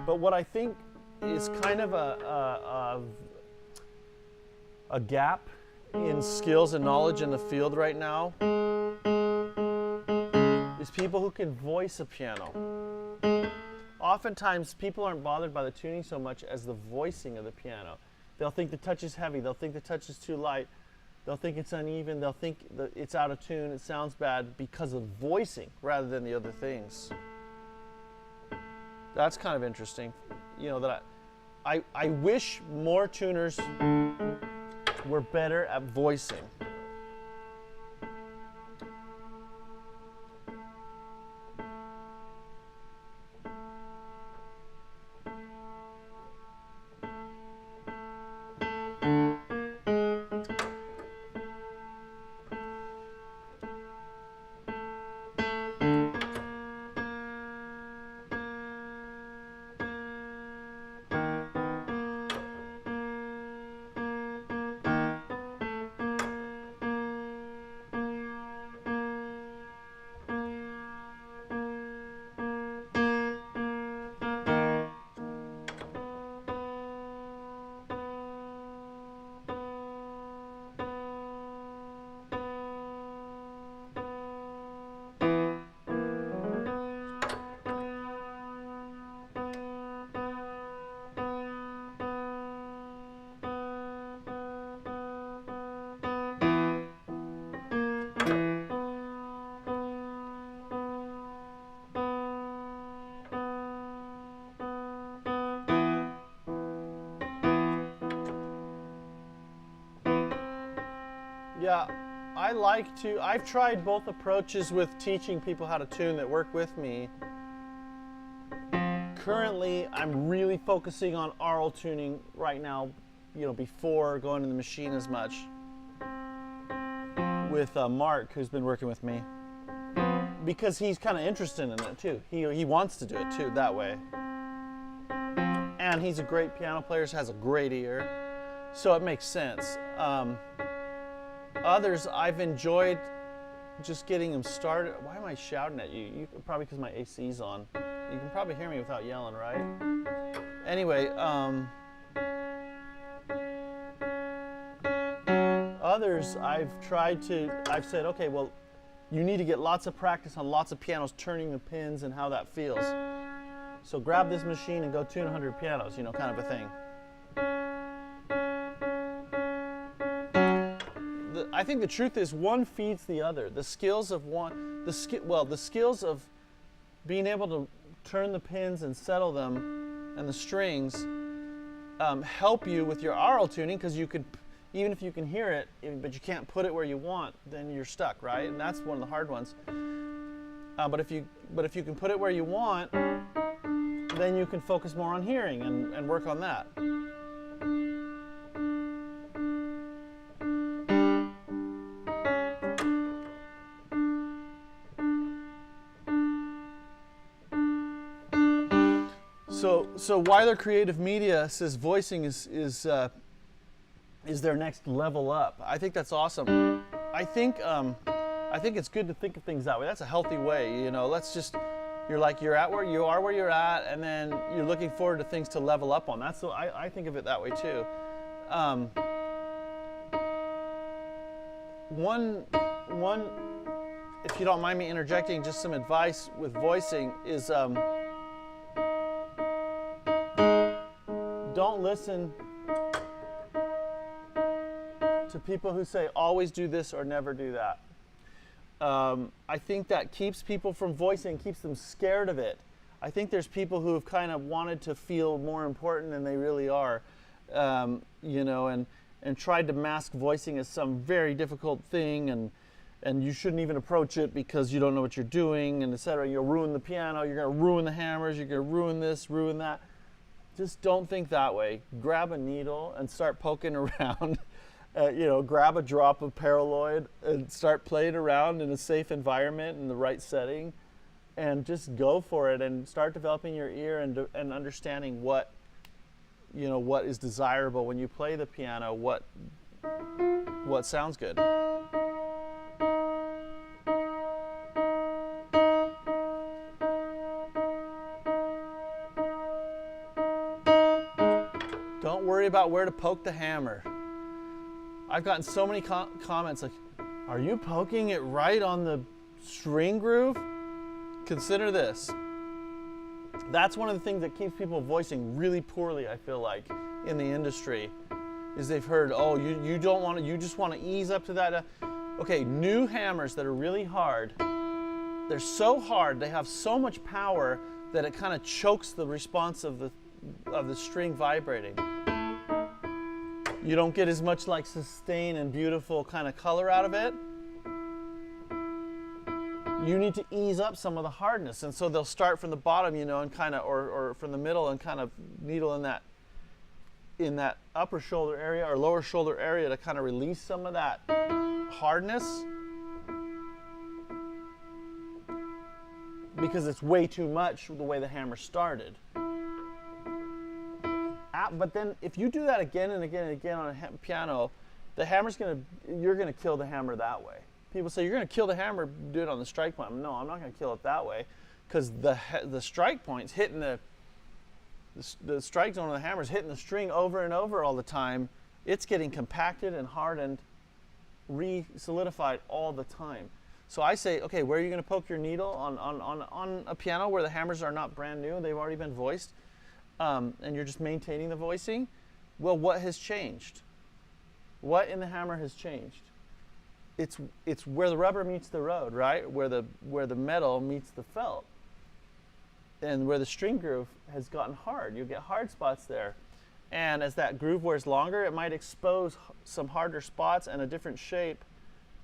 But what I think is kind of a gap in skills and knowledge in the field right now is people who can voice a piano. Oftentimes, people aren't bothered by the tuning so much as the voicing of the piano. They'll think the touch is heavy. They'll think the touch is too light. They'll think it's uneven. They'll think that it's out of tune. It sounds bad because of voicing rather than the other things. That's kind of interesting. You know, that I wish more tuners were better at voicing. Yeah, I've tried both approaches with teaching people how to tune that work with me. Currently, I'm really focusing on aural tuning right now, you know, before going to the machine as much with Mark, who's been working with me, because he's kind of interested in it too. He wants to do it too, that way. And he's a great piano player, has a great ear, so it makes sense. Others, I've enjoyed just getting them started. Why am I shouting at you? Probably because my AC's on. You can probably hear me without yelling, right? Anyway, others, I've said, okay, well, you need to get lots of practice on lots of pianos, turning the pins and how that feels. So grab this machine and go tune 100 pianos, you know, kind of a thing. I think the truth is one feeds the other. The skills of the skills of being able to turn the pins and settle them and the strings help you with your aural tuning, because you could, even if you can hear it, but you can't put it where you want, then you're stuck, right? And that's one of the hard ones. But if you can put it where you want, then you can focus more on hearing and work on that. So Weiler Creative Media says voicing is their next level up. I think that's awesome. I think it's good to think of things that way. That's a healthy way, you know. You're at where you are, where you're at, and then you're looking forward to things to level up on. That's I think of it that way too. One, if you don't mind me interjecting, just some advice with voicing is. Don't listen to people who say always do this or never do that. I think that keeps people from voicing, keeps them scared of it. I think there's people who have kind of wanted to feel more important than they really are, you know, and tried to mask voicing as some very difficult thing, and you shouldn't even approach it because you don't know what you're doing, and etc. You'll ruin the piano, you're going to ruin the hammers, you're going to ruin this, ruin that. Just don't think that way. Grab a needle and start poking around. You know, grab a drop of paraloid and start playing around in a safe environment in the right setting, and just go for it and start developing your ear and understanding what, you know, what is desirable when you play the piano, what sounds good. Don't worry about where to poke the hammer. I've gotten so many comments like, are you poking it right on the string groove? Consider this. That's one of the things that keeps people voicing really poorly, I feel like, in the industry, is they've heard, oh, you don't want to, you just want to ease up to that. Okay, new hammers that are really hard, they're so hard, they have so much power that it kind of chokes the response of the string vibrating. You don't get as much like sustain and beautiful kind of color out of it. You need to ease up some of the hardness, and so they'll start from the bottom, you know, and kind of, or from the middle, and kind of needle in that upper shoulder area or lower shoulder area to kind of release some of that hardness, because it's way too much the way the hammer started. But then if you do that again and again and again on a piano, the hammer's you're gonna kill the hammer that way. People say, you're going to kill the hammer, do it on the strike point. No, I'm not going to kill it that way, because the strike point's hitting the strike zone of the hammer's hitting the string over and over all the time. It's getting compacted and hardened, re-solidified all the time. So I say, okay, where are you going to poke your needle? On a piano where the hammers are not brand new, they've already been voiced, and you're just maintaining the voicing. Well, what has changed? What in the hammer has changed? It's where the rubber meets the road, right? Where the metal meets the felt, and where the string groove has gotten hard. You'll get hard spots there, and as that groove wears longer, it might expose some harder spots and a different shape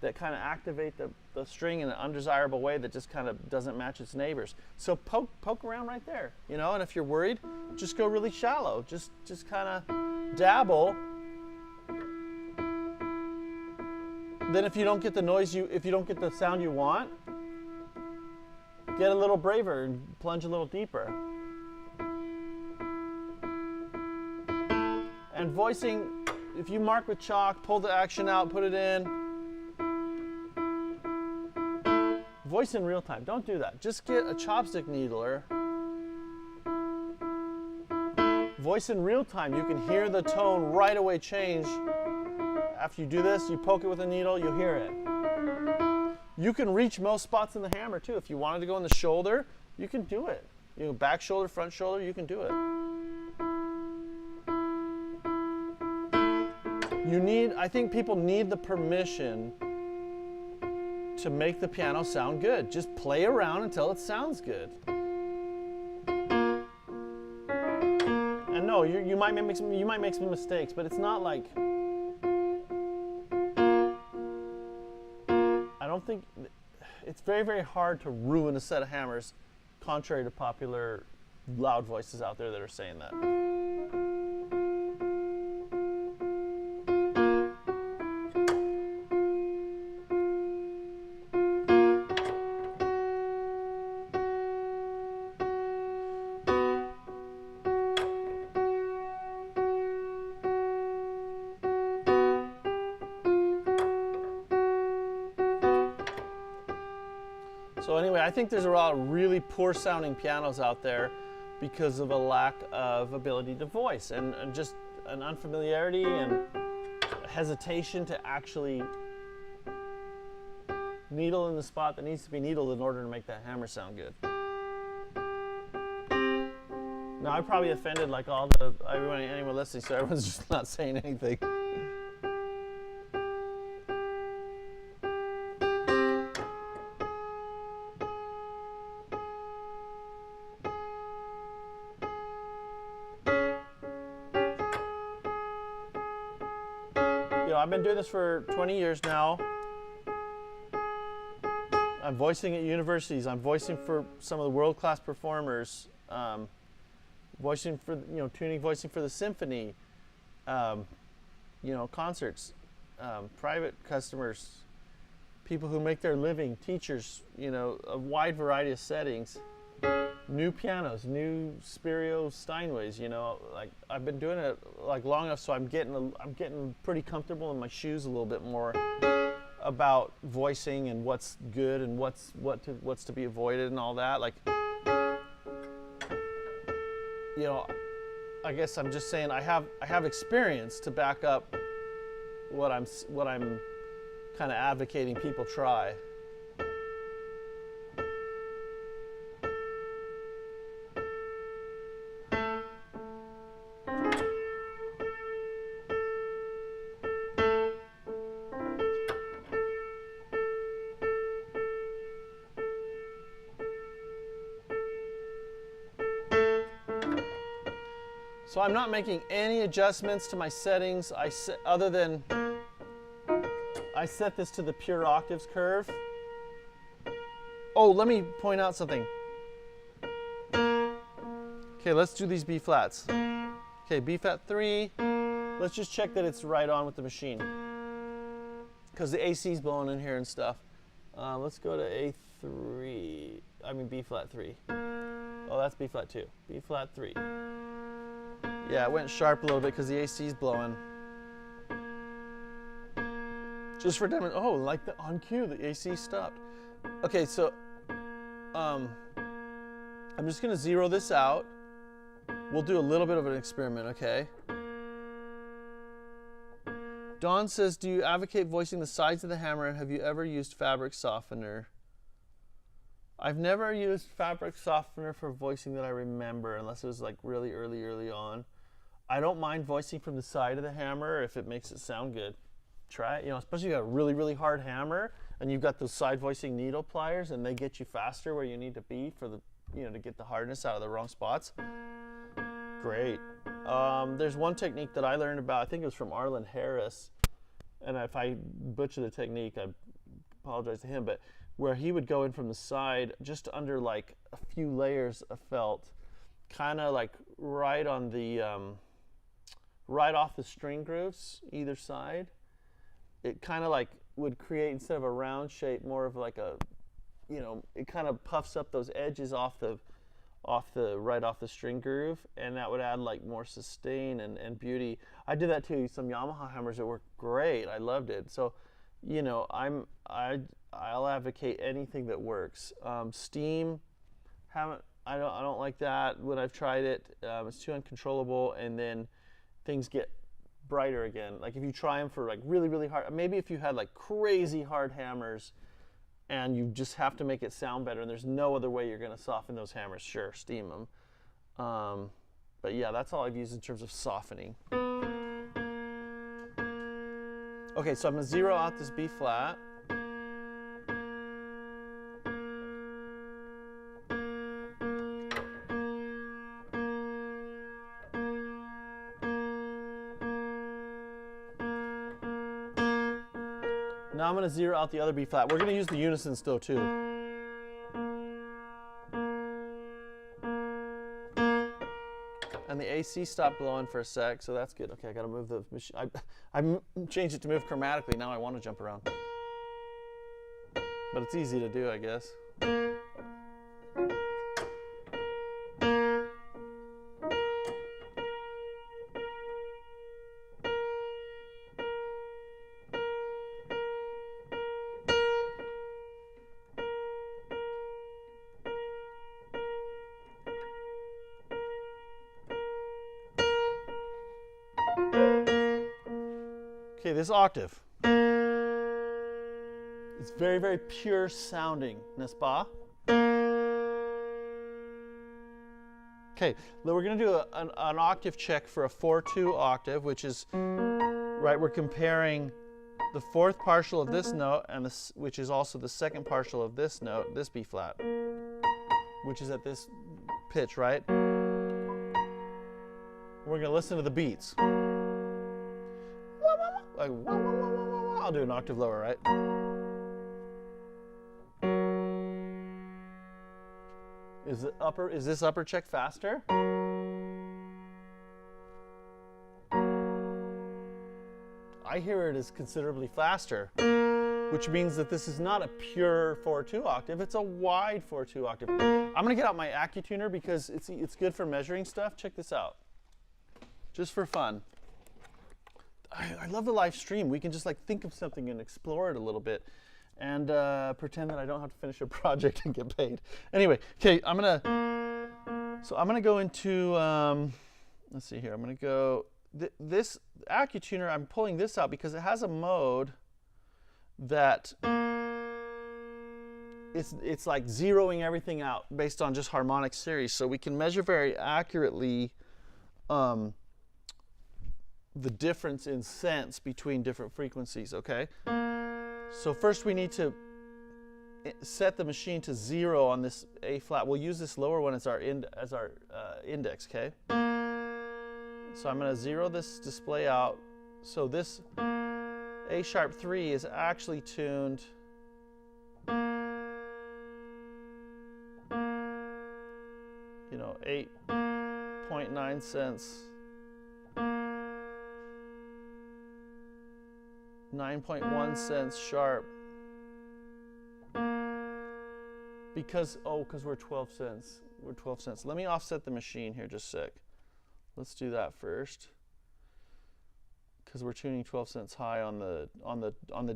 that kind of activate the string in an undesirable way that just kind of doesn't match its neighbors. So poke around right there, you know. And if you're worried, just go really shallow. Just kind of dabble. Then if you don't get the noise if you don't get the sound you want, get a little braver and plunge a little deeper. And voicing, if you mark with chalk, pull the action out, put it in. Voice in real time, don't do that. Just get a chopstick needler. Voice in real time, you can hear the tone right away change. After you do this, you poke it with a needle, you'll hear it. You can reach most spots in the hammer too. If you wanted to go in the shoulder, you can do it. You know, back shoulder, front shoulder, you can do it. I think people need the permission to make the piano sound good. Just play around until it sounds good. And no, you might make some mistakes, but it's not like, I don't think, it's very, very hard to ruin a set of hammers, contrary to popular loud voices out there that are saying that. So anyway, I think there's a lot of really poor sounding pianos out there because of a lack of ability to voice and just an unfamiliarity and hesitation to actually needle in the spot that needs to be needled in order to make that hammer sound good. Now I probably offended like anyone listening, so everyone's just not saying anything. I've been doing this for 20 years now. I'm voicing at universities. I'm voicing for some of the world-class performers. Voicing for, tuning, voicing for the symphony. Concerts, private customers, people who make their living, teachers. A wide variety of settings. New pianos, new Spirio Steinways, like I've been doing it like long enough, so I'm getting pretty comfortable in my shoes a little bit more about voicing and what's good and what's to be avoided and all that. Like, I guess I'm just saying I have experience to back up what I'm kind of advocating people try. So I'm not making any adjustments to my settings other than I set this to the pure octaves curve. Oh, let me point out something. Okay, let's do these B flats. Okay, B flat 3. Let's just check that it's right on with the machine, because the AC is blowing in here and stuff. Let's go to A3. I mean B flat 3. Oh, that's B flat 2. B flat 3. Yeah, it went sharp a little bit because the AC is blowing. Just for demonstration. Oh, like on cue, the AC stopped. Okay, so I'm just going to zero this out. We'll do a little bit of an experiment, okay? Dawn says, do you advocate voicing the sides of the hammer, and have you ever used fabric softener? I've never used fabric softener for voicing that I remember, unless it was like really early on. I don't mind voicing from the side of the hammer if it makes it sound good. Try it, especially if you got a really hard hammer and you've got those side voicing needle pliers and they get you faster where you need to be for the, to get the hardness out of the wrong spots. Great. There's one technique that I learned about, I think it was from Arlen Harris, and if I butcher the technique, I apologize to him, but where he would go in from the side just under like a few layers of felt, kind of like right on the right off the string grooves either side. It kind of like would create, instead of a round shape, more of like a, it kind of puffs up those edges right off the string groove, and that would add like more sustain and beauty. I did that too. Some Yamaha hammers that worked great. I loved it. So, I'll advocate anything that works. Steam, I don't like that when I've tried it. It's too uncontrollable, and then things get brighter again. Like if you try them for like really hard, maybe if you had like crazy hard hammers and you just have to make it sound better and there's no other way you're going to soften those hammers, sure, steam them. But yeah, that's all I've used in terms of softening. Okay, so I'm going to zero out this B flat. Now I'm going to zero out the other B flat. We're going to use the unison still too. And the AC stopped blowing for a sec, so that's good. Okay, I got to move the machine. I changed it to move chromatically. Now I want to jump around. But it's easy to do, I guess. Okay, this octave. It's very pure sounding, n'est-ce pas? Okay, we're going to do an octave check for a 4-2 octave, which is, right, we're comparing the fourth partial of this note, and which is also the second partial of this note, this B flat, which is at this pitch, right? We're going to listen to the beats. Like, I'll do an octave lower, right? Is this upper check faster? I hear it as considerably faster, which means that this is not a pure 4-2 octave, it's a wide 4-2 octave. I'm gonna get out my AccuTuner because it's good for measuring stuff. Check this out, just for fun. I love the live stream. We can just like think of something and explore it a little bit and pretend that I don't have to finish a project and get paid. Anyway, okay, I'm gonna go into, let's see here. I'm gonna go this AccuTuner, I'm pulling this out because it has a mode that it's like zeroing everything out based on just harmonic series. So we can measure very accurately the difference in sense between different frequencies, okay? So first we need to set the machine to 0 on this A flat. We'll use this lower one as our index, okay? So I'm going to 0 this display out. So this A sharp 3 is actually tuned you know, 8.9 cents, 9.1 cents sharp, because we're 12 cents. We're 12 cents. Let me offset the machine here just a sec. Let's do that first, because we're tuning 12 cents high on the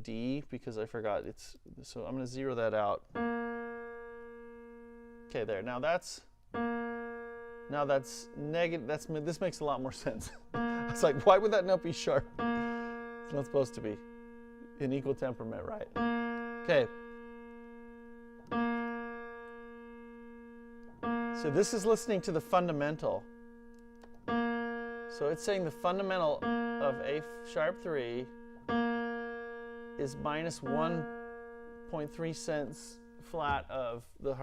D, because I forgot it's. So I'm going to 0 that out. Okay, there. Now that's negative. This makes a lot more sense. I was like, why would that not be sharp? It's not supposed to be in equal temperament, right? Okay. So this is listening to the fundamental. So it's saying the fundamental of A sharp 3 is minus 1.3 cents flat of the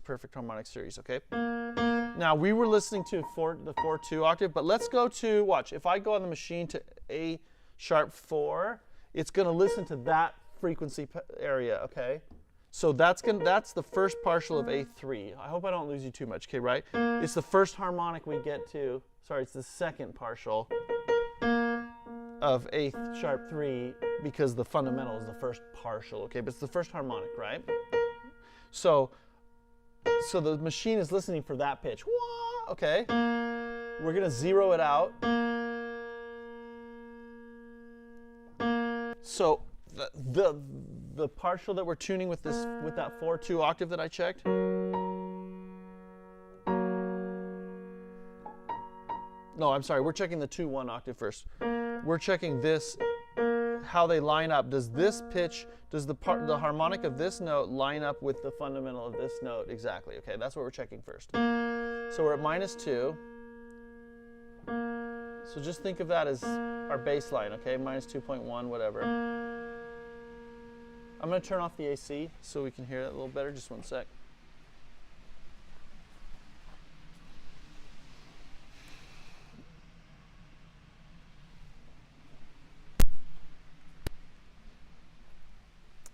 perfect harmonic series, okay? Now we were listening to the 4/2 octave, but let's go to, watch, if I go on the machine to A sharp 4, it's going to listen to that frequency area, okay? So that's the first partial of A3. I hope I don't lose you too much, okay, right? It's the first harmonic we get to, sorry, it's the second partial of A sharp 3, because the fundamental is the first partial, okay? But it's the first harmonic, right? So the machine is listening for that pitch. Wah, okay? We're going to 0 it out. So the partial that we're tuning with that 4/2 octave that I checked. No, I'm sorry. We're checking the 2/1 octave first. We're checking this, how they line up. Does this pitch, does the harmonic of this note line up with the fundamental of this note exactly? Okay, that's what we're checking first. So we're at -2. So just think of that as our baseline, okay? -2.1, whatever. I'm going to turn off the AC so we can hear it a little better. Just one sec.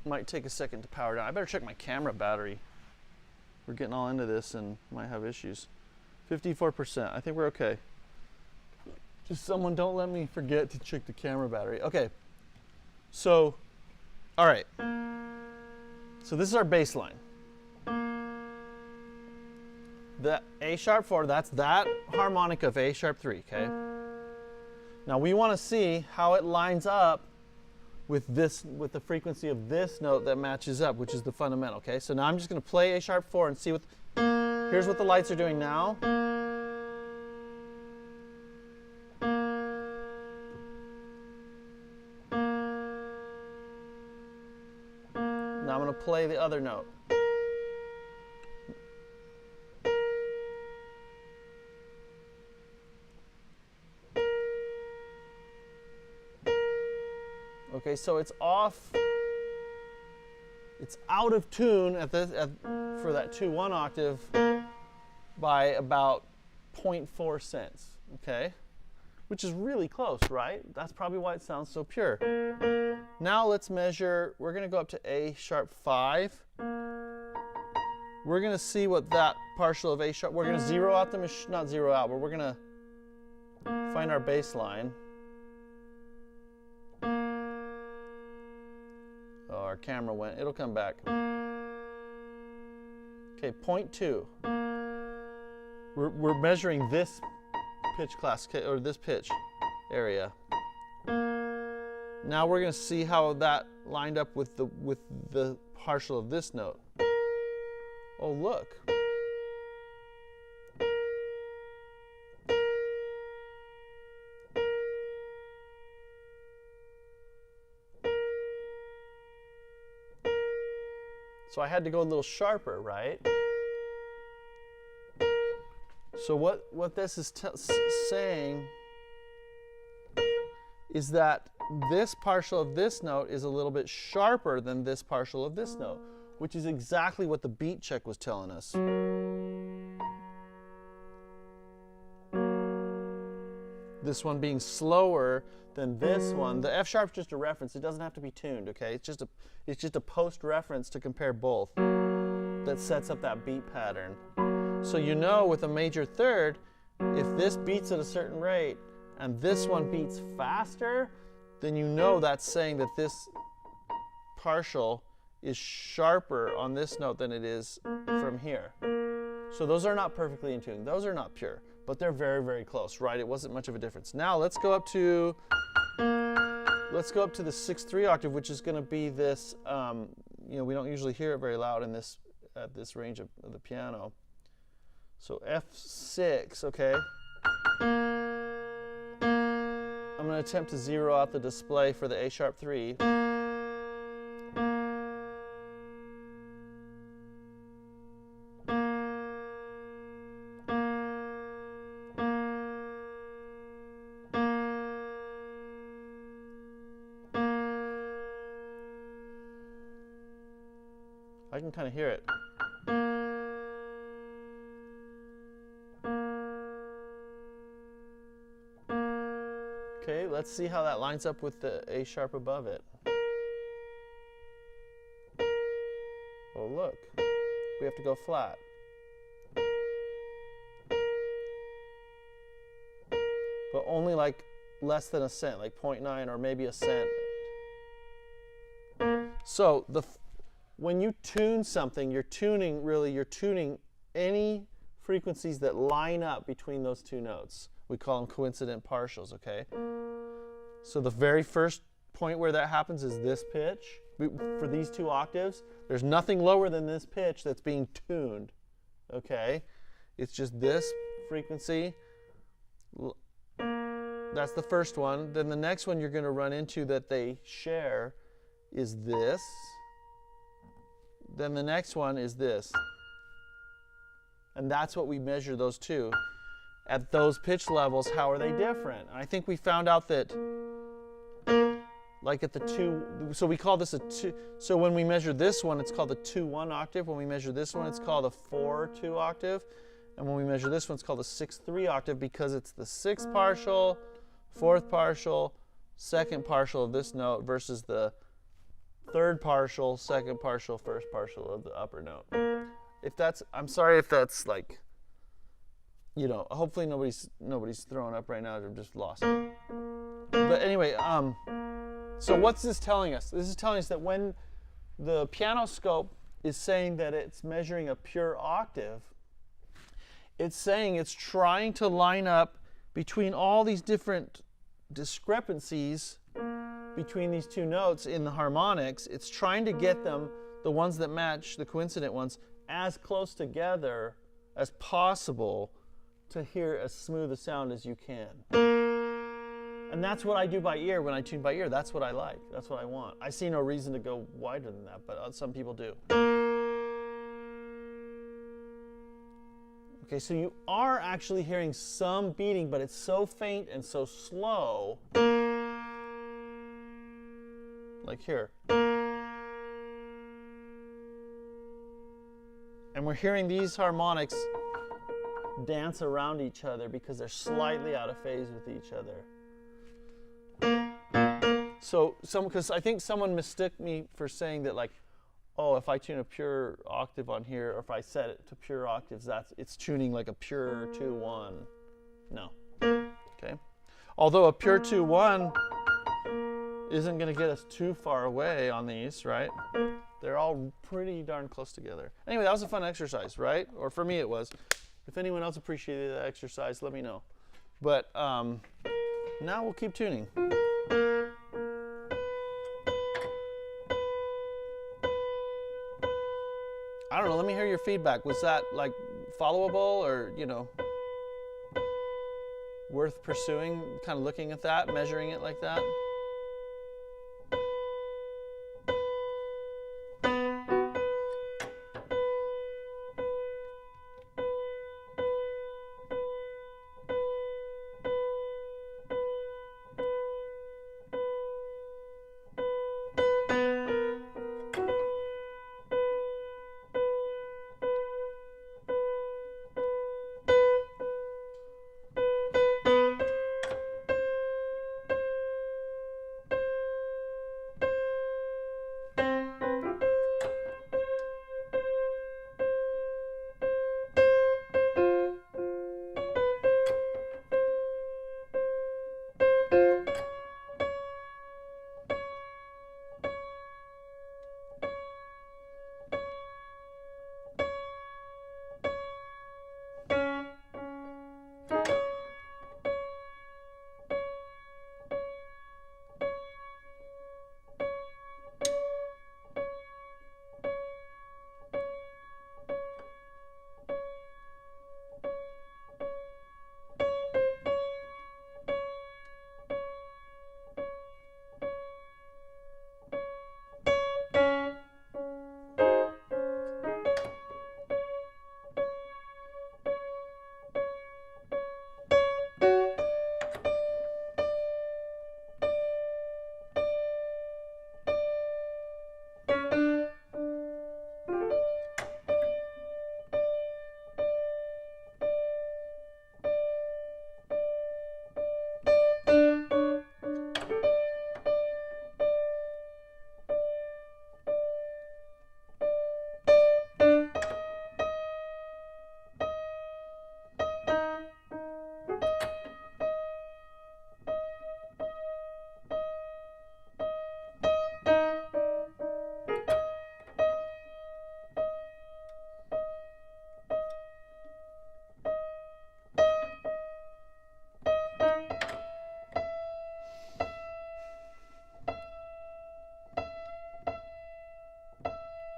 Might take a second to power down. I better check my camera battery. We're getting all into this and might have issues. 54%. I think we're okay. Just someone don't let me forget to check the camera battery. Okay. So, all right. So this is our baseline. The A sharp 4, that's that harmonic of A sharp 3, okay? Now we want to see how it lines up with the frequency of this note that matches up, which is the fundamental, okay? So now I'm just going to play A sharp 4 and see here's what the lights are doing now. Now I'm going to play the other note. Okay, so it's off. It's out of tune for that 2/1 octave by about 0.4 cents. Okay, which is really close, right? That's probably why it sounds so pure. Now let's measure. We're going to go up to A sharp 5. We're going to see what that partial of A sharp. We're going to 0 out the machine, not 0 out, but we're going to find our baseline. Oh, our camera went. It'll come back. Okay, 0.2. We're measuring this pitch class, or this pitch area. Now we're going to see how that lined up with the partial of this note. Oh, look. So I had to go a little sharper, right? So what this is saying is that this partial of this note is a little bit sharper than this partial of this note, which is exactly what the beat check was telling us. This one being slower than this one. The F sharp's just a reference. It doesn't have to be tuned, okay? It's just a post reference to compare both that sets up that beat pattern. So you know with a major third, if this beats at a certain rate and this one beats faster, then you know that's saying that this partial is sharper on this note than it is from here. So those are not perfectly in tune. Those are not pure, but they're very, very close, right? It wasn't much of a difference. Now let's go up to the 6/3 octave, which is going to be this. You know, we don't usually hear it very loud in this at this range of the piano. So F6, okay. I'm going to attempt to zero out the display for the A sharp 3. I can kind of hear it. Okay, let's see how that lines up with the A sharp above it. Oh, look, we have to go flat. But only like less than a cent, like 0.9 or maybe a cent. So when you tune something, you're tuning any frequencies that line up between those two notes. We call them coincident partials, okay? So the very first point where that happens is this pitch. For these two octaves, there's nothing lower than this pitch that's being tuned, okay? It's just this frequency. That's the first one. Then the next one you're going to run into that they share is this. Then the next one is this. And that's what we measure those two. At those pitch levels, how are they different? And I think we found out that, like at the 2, so we call this a 2, so when we measure this one, it's called the 2-1 octave. When we measure this one, it's called a 4-2 octave. And when we measure this one, it's called a 6-3 octave because it's the 6th partial, 4th partial, 2nd partial of this note versus the 3rd partial, 2nd partial, 1st partial of the upper note. If that's, I'm sorry if that's like, you know, hopefully nobody's throwing up right now. They're just lost. But anyway, so what's this telling us? This is telling us that when the piano scope is saying that it's measuring a pure octave, it's saying it's trying to line up between all these different discrepancies between these two notes in the harmonics. It's trying to get them, the ones that match the coincident ones, as close together as possible to hear as smooth a sound as you can. And that's what I do by ear. When I tune by ear, that's what I like. That's what I want. I see no reason to go wider than that, but some people do. Okay, so you are actually hearing some beating, but it's so faint and so slow. Like here. And we're hearing these harmonics dance around each other because they're slightly out of phase with each other. So, because I think someone mistook me for saying that, like, oh, if I tune a pure octave on here, or if I set it to pure octaves, it's tuning like a pure 2-1. No. Okay. Although a pure 2-1 isn't going to get us too far away on these, right? They're all pretty darn close together. Anyway, that was a fun exercise, right? Or for me it was. If anyone else appreciated that exercise, let me know. But now we'll keep tuning. I don't know, let me hear your feedback. Was that like followable or, you know, worth pursuing, kind of looking at that, measuring it like that?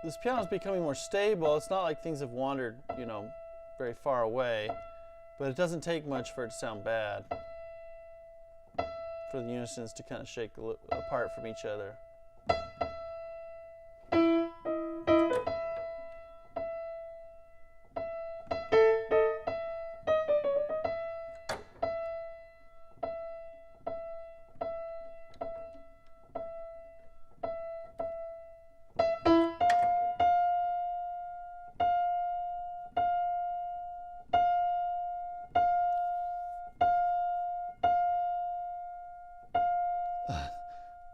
this piano is becoming more stable. It's not like things have wandered, you know, very far away, but it doesn't take much for it to sound bad, for the unisons to kind of shake apart from each other.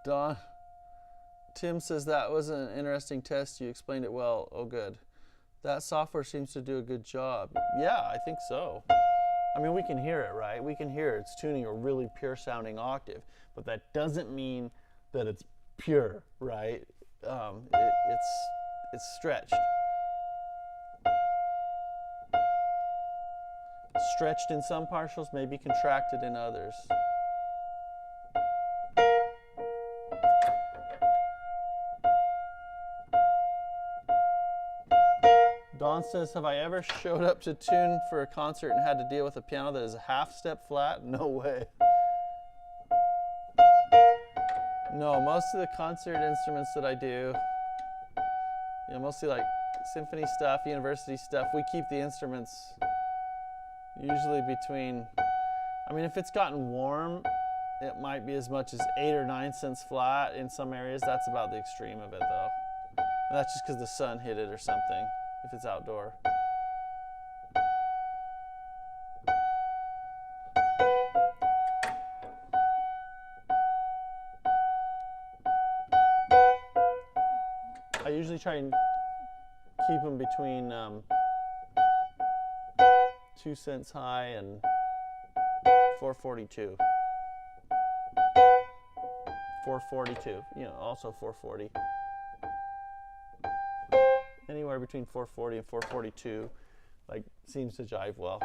Don, Tim says that was an interesting test. You explained it well. Oh, good. That software seems to do a good job. Yeah, I think so. I mean, we can hear it, right? We can hear it's tuning a really pure sounding octave, but that doesn't mean that it's pure, right? It's stretched. Stretched in some partials, maybe contracted in others. Don says, have I ever showed up to tune for a concert and had to deal with a piano that is a half step flat? No way. No, most of the concert instruments that I do, you know, mostly like symphony stuff, university stuff, we keep the instruments usually between, I mean, if it's gotten warm, it might be as much as 8 or 9 cents flat in some areas. That's about the extreme of it, though. And that's just because the sun hit it or something, if it's outdoor. I usually try and keep them between 2 cents high and 442. 442, you know, also 440. Anywhere between 440 and 442, like, seems to jive well.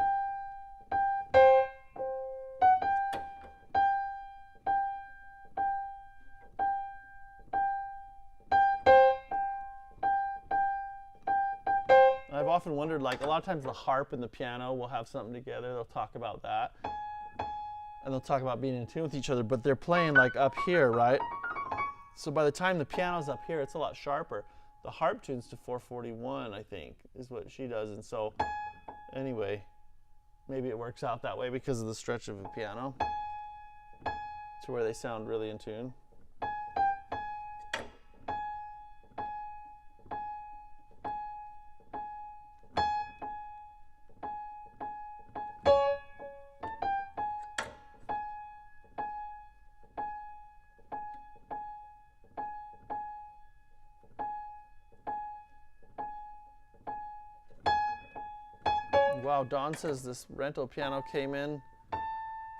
I've often wondered, like, a lot of times the harp and the piano will have something together. They'll talk about that. And they'll talk about being in tune with each other, but they're playing like up here, right? So by the time the piano's up here, it's a lot sharper. The harp tunes to 441, I think, is what she does. And so, anyway, maybe it works out that way because of the stretch of the piano to where they sound really in tune. Wow, Don says this rental piano came in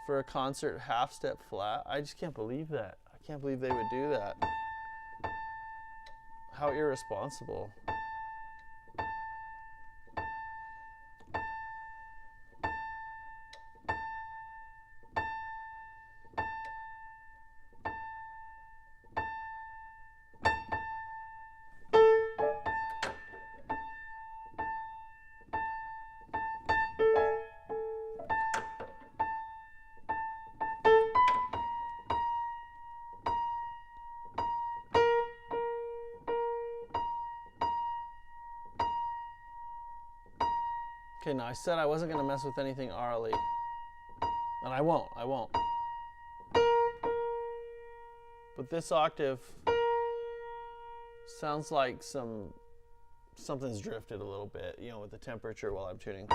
for a concert half step flat. I just can't believe that. I can't believe they would do that. How irresponsible. Okay, now I said I wasn't going to mess with anything aurally. And I won't. But this octave sounds like something's drifted a little bit, you know, with the temperature while I'm tuning.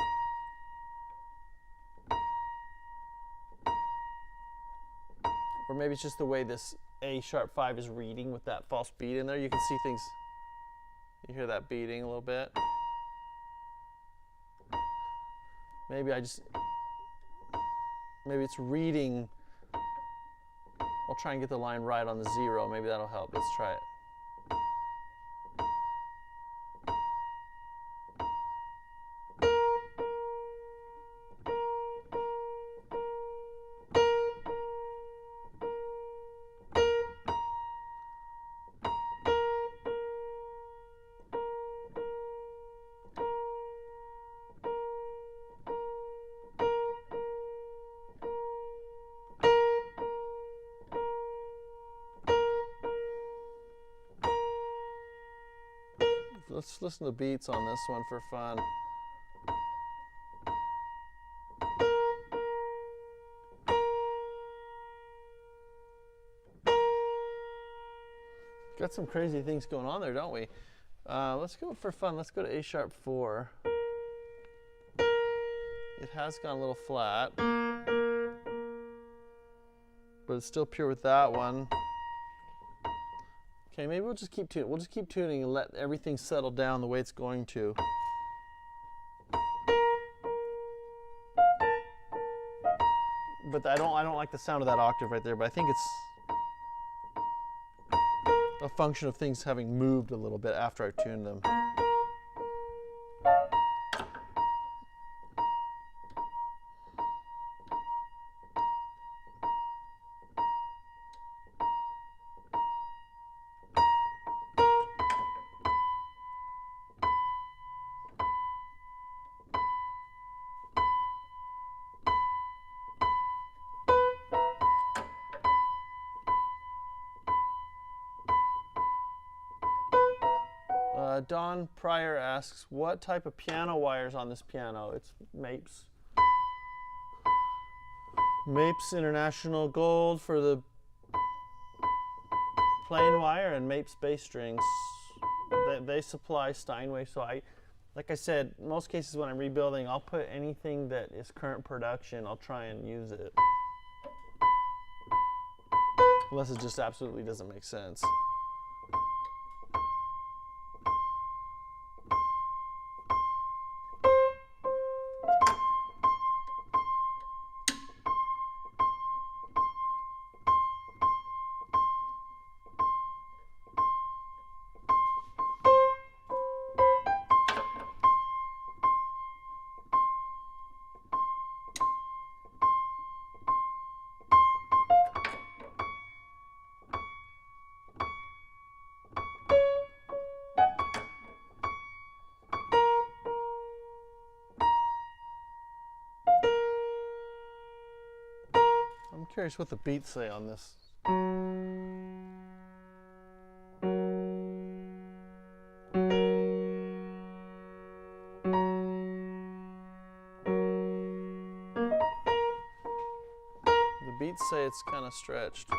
Or maybe it's just the way this A sharp 5 is reading with that false beat in there. You can see things, you hear that beating a little bit. Maybe it's reading. I'll try and get the line right on the 0. Maybe that'll help. Let's try it. let's listen to beats on this one for fun. Got some crazy things going on there, don't we? Let's go for fun. Let's go to A# 4. It has gone a little flat, but it's still pure with that one. Okay, maybe we'll just keep tuning. We'll just keep tuning and let everything settle down the way it's going to. But I don't like the sound of that octave right there. But I think it's a function of things having moved a little bit after I tuned them. Don Pryor asks, what type of piano wires on this piano? It's Mapes. Mapes International Gold for the plain wire and Mapes bass strings. They supply Steinway, so like I said, most cases when I'm rebuilding, I'll put anything that is current production, I'll try and use it. Unless it just absolutely doesn't make sense. I'm curious what the beats say on this. The beats say it's kind of stretched.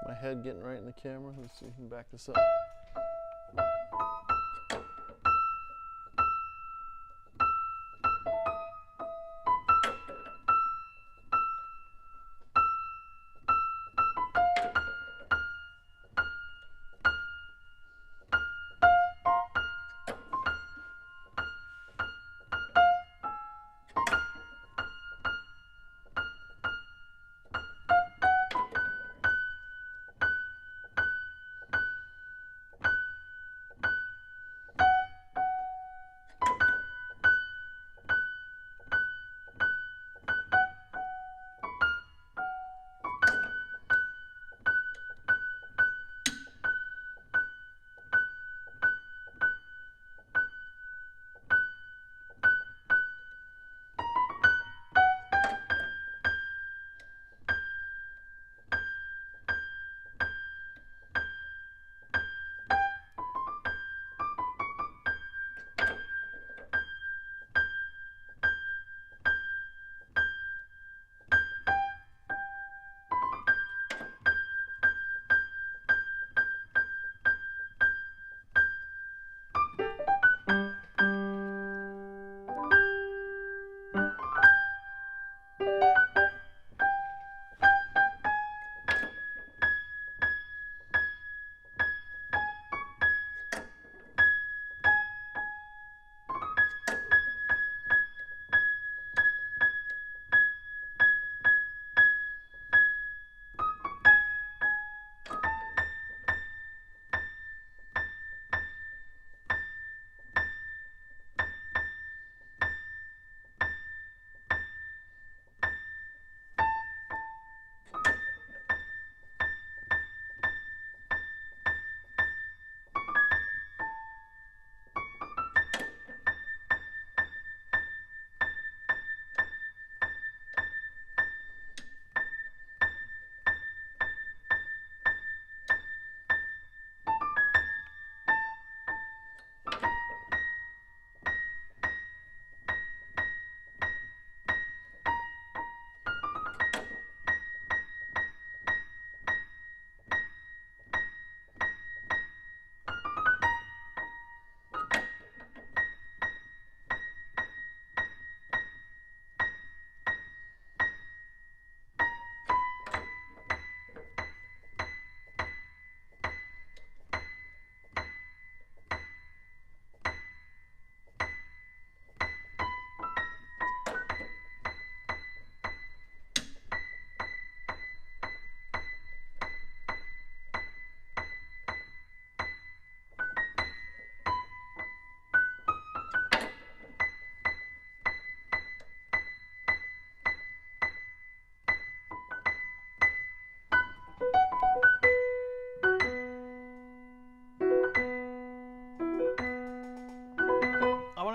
My head getting right in the camera. Let's see if we can back this up.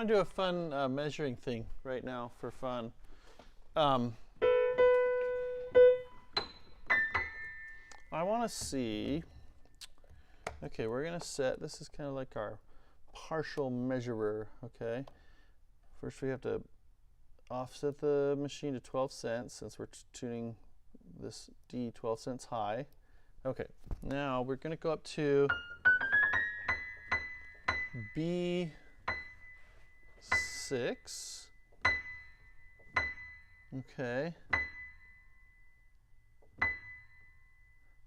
want to do a fun measuring thing right now for fun. I want to see, okay, we're going to set, this is kind of like our partial measurer, okay? First we have to offset the machine to 12 cents since we're tuning this D 12 cents high. Okay, now we're going to go up to B6. Okay.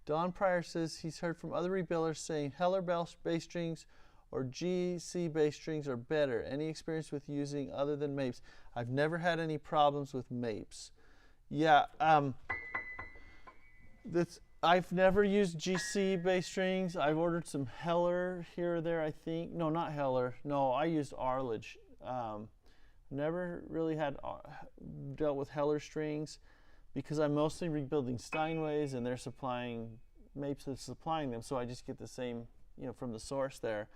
Don Pryor says he's heard from other rebuilders saying Heller bass strings or GC bass strings are better. Any experience with using other than Mapes? I've never had any problems with Mapes. Yeah, I've never used GC bass strings. I've ordered some Heller here or there, I think. No, not Heller. No, I used Arledge. Never really dealt with Heller strings because I'm mostly rebuilding Steinways and they're supplying, Mapes is supplying them, so I just get the same, from the source there.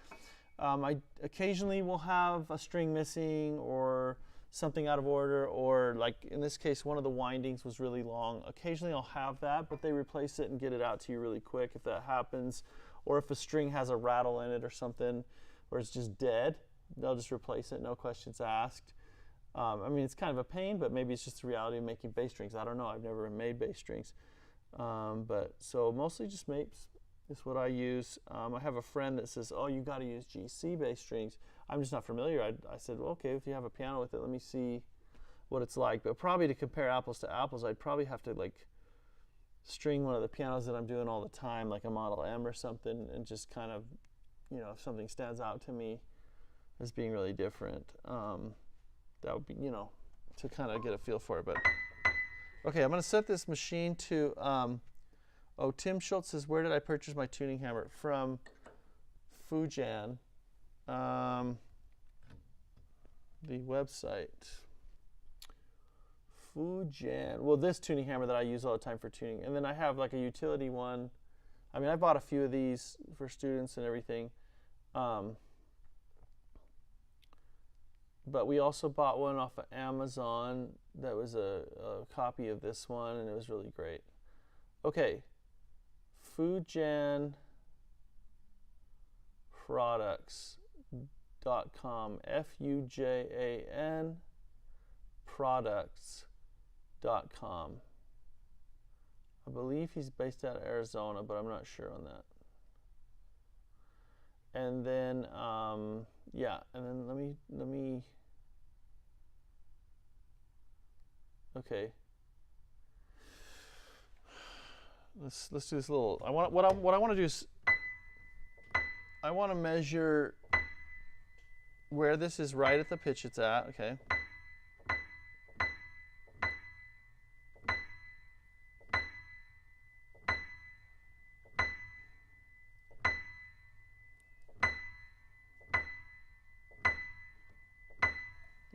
I occasionally will have a string missing or something out of order, or like in this case, one of the windings was really long. Occasionally I'll have that, but they replace it and get it out to you really quick if that happens. Or if a string has a rattle in it or something, or it's just dead, they'll just replace it, no questions asked. I mean, it's kind of a pain, but maybe it's just the reality of making bass strings. I don't know, I've never made bass strings. But so mostly just Mapes is what I use. I have a friend that says, oh, you gotta use GC bass strings. I'm just not familiar. I said, well, okay, if you have a piano with it, let me see what it's like. But probably to compare apples to apples, I'd probably have to like string one of the pianos that I'm doing all the time, like a Model M or something, and just kind of, if something stands out to me as being really different, that would be, to kind of get a feel for it. But okay, I'm going to set this machine to, Tim Schultz says, where did I purchase my tuning hammer? From Fujian, the website. Fujian. Well, this tuning hammer that I use all the time for tuning. And then I have like a utility one. I mean, I bought a few of these for students and everything. But we also bought one off of Amazon that was a copy of this one, and it was really great. Okay, Fujian products.com, Fujan products.com. I believe he's based out of Arizona, but I'm not sure on that. And then, yeah, and then let me, okay. Let's do this little, what I want to do is, I want to measure where this is right at the pitch it's at, okay.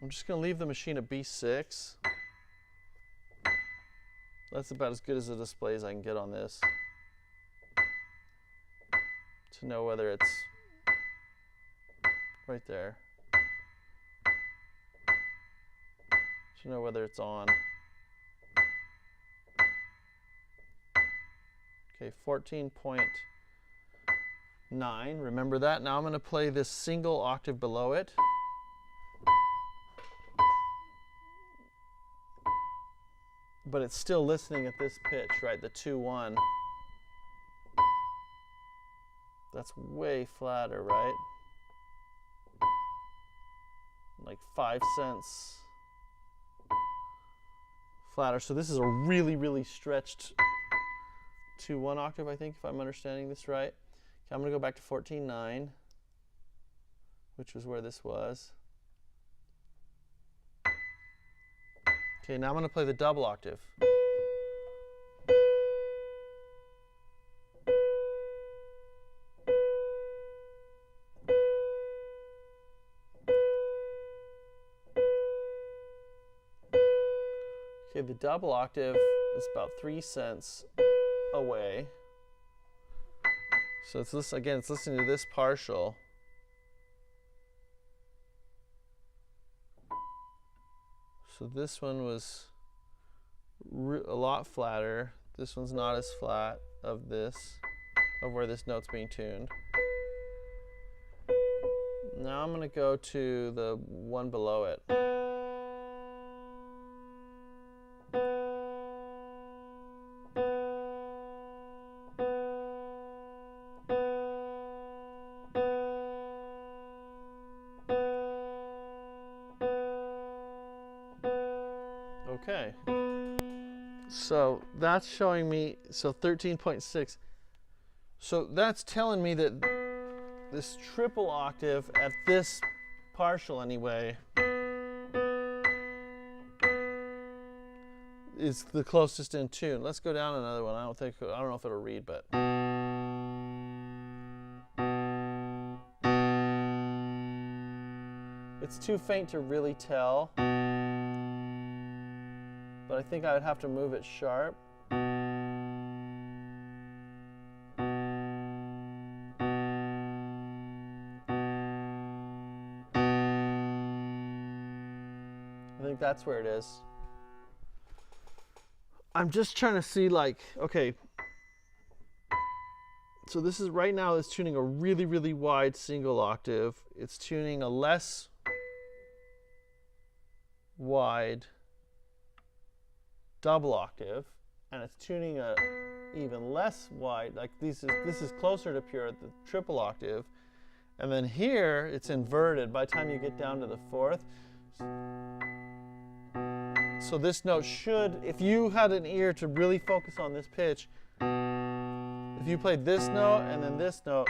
I'm just going to leave the machine at B6. That's about as good as a display as I can get on this to know whether it's right there, to know whether it's on. Okay, 14.9. Remember that. Now I'm going to play this single octave below it. But it's still listening at this pitch, right? The 2-1. That's way flatter, right? Like 5 cents flatter. So this is a really, really stretched 2-1 octave, I think, if I'm understanding this right. Okay, I'm going to go back to 14.9, which was where this was. Okay, now I'm going to play the double octave. Okay, the double octave is about 3 cents away. So it's this, again, it's listening to this partial. So this one was a lot flatter. This one's not as flat of where this note's being tuned. Now I'm going to go to the one below it. Okay, so that's showing me, so 13.6. So that's telling me that this triple octave at this partial anyway is the closest in tune. Let's go down another one. I don't know if it'll read, but it's too faint to really tell. But I think I would have to move it sharp. I think that's where it is. I'm just trying to see, like, okay, so this is right now it's tuning a really, really wide single octave. It's tuning a less wide double octave, and it's tuning a even less wide, like this is closer to pure at the triple octave, and then here it's inverted by the time you get down to the fourth. So this note should, if you had an ear to really focus on this pitch, if you played this note and then this note,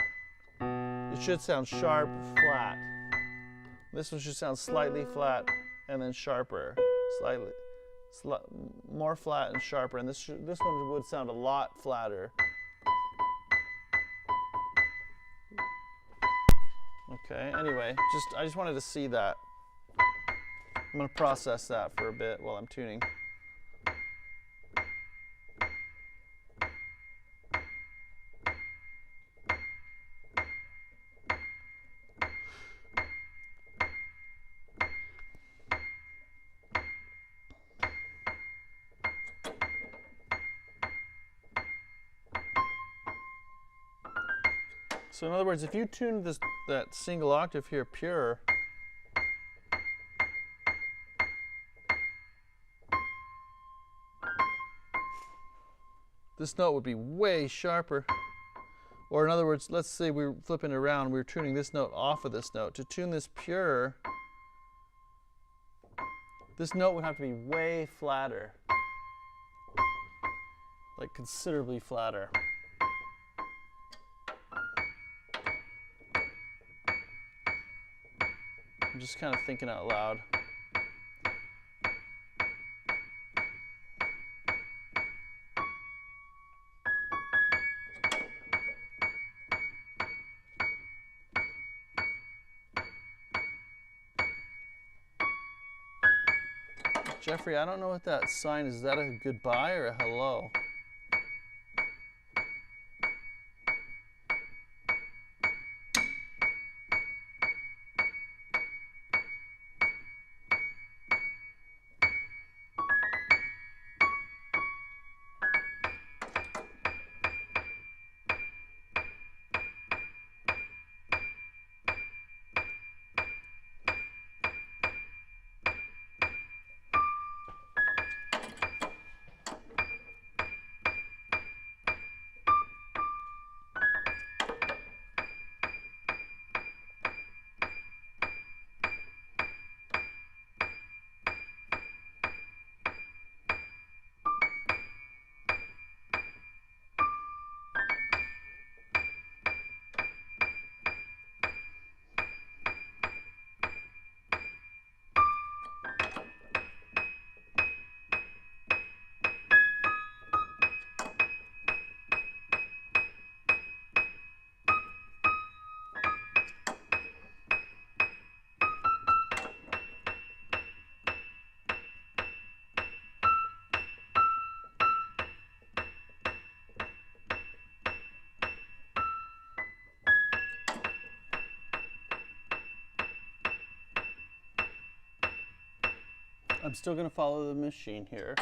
it should sound sharp, flat. This one should sound slightly flat and then sharper, slightly. More flat and sharper, and this one would sound a lot flatter. Okay, anyway, I just wanted to see that. I'm going to process that for a bit while I'm tuning. So in other words, if you tune that single octave here pure, this note would be way sharper. Or in other words, let's say we're flipping it around, we're tuning this note off of this note. To tune this pure, this note would have to be way flatter, like considerably flatter. I'm just kind of thinking out loud. Jeffrey, I don't know what that sign is. Is that a goodbye or a hello? I'm still going to follow the machine here.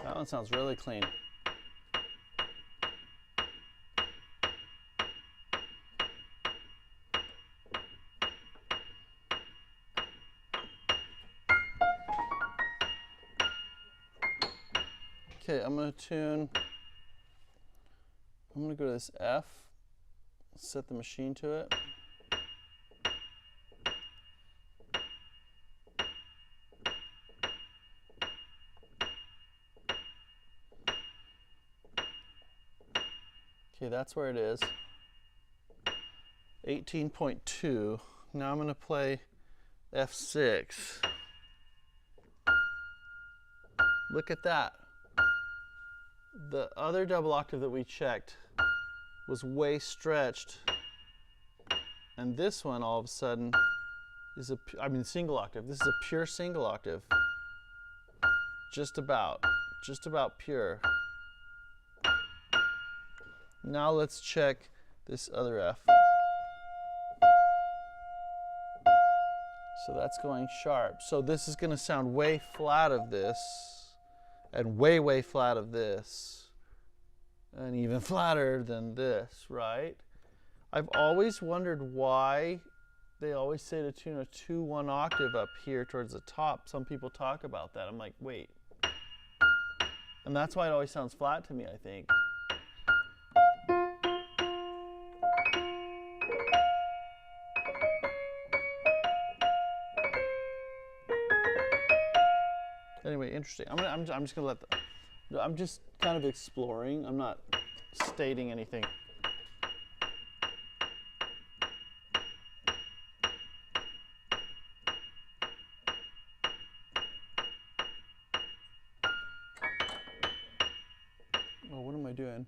That one sounds really clean. Okay, I'm going to go to this F, set the machine to it. Okay, that's where it is. 18.2. Now I'm going to play F6. Look at that. The other double octave that we checked was way stretched, and this one all of a sudden is single octave. This is a pure single octave. Just about pure. Now let's check this other F. So that's going sharp. So this is going to sound way flat of this, and way flat of this, and even flatter than this, right? I've always wondered why they always say to tune a 2-1 octave up here towards the top. Some people talk about that. I'm like, wait. And that's why it always sounds flat to me, I think. Anyway, interesting. I'm just gonna let I'm just kind of exploring. I'm not stating anything. Oh, what am I doing?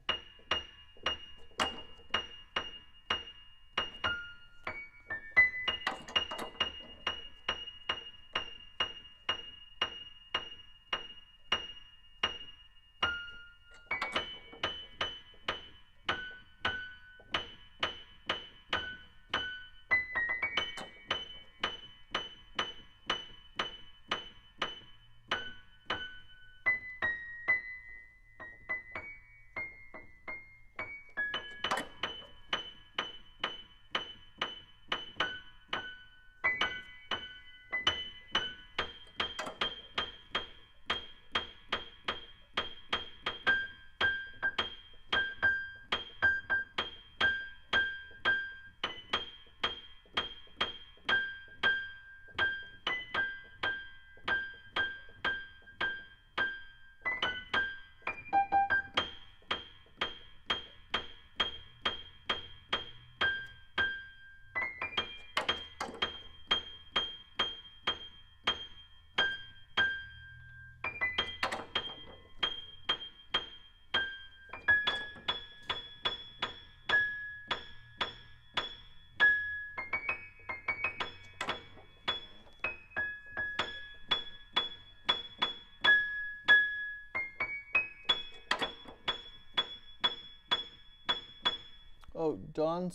Oh, Don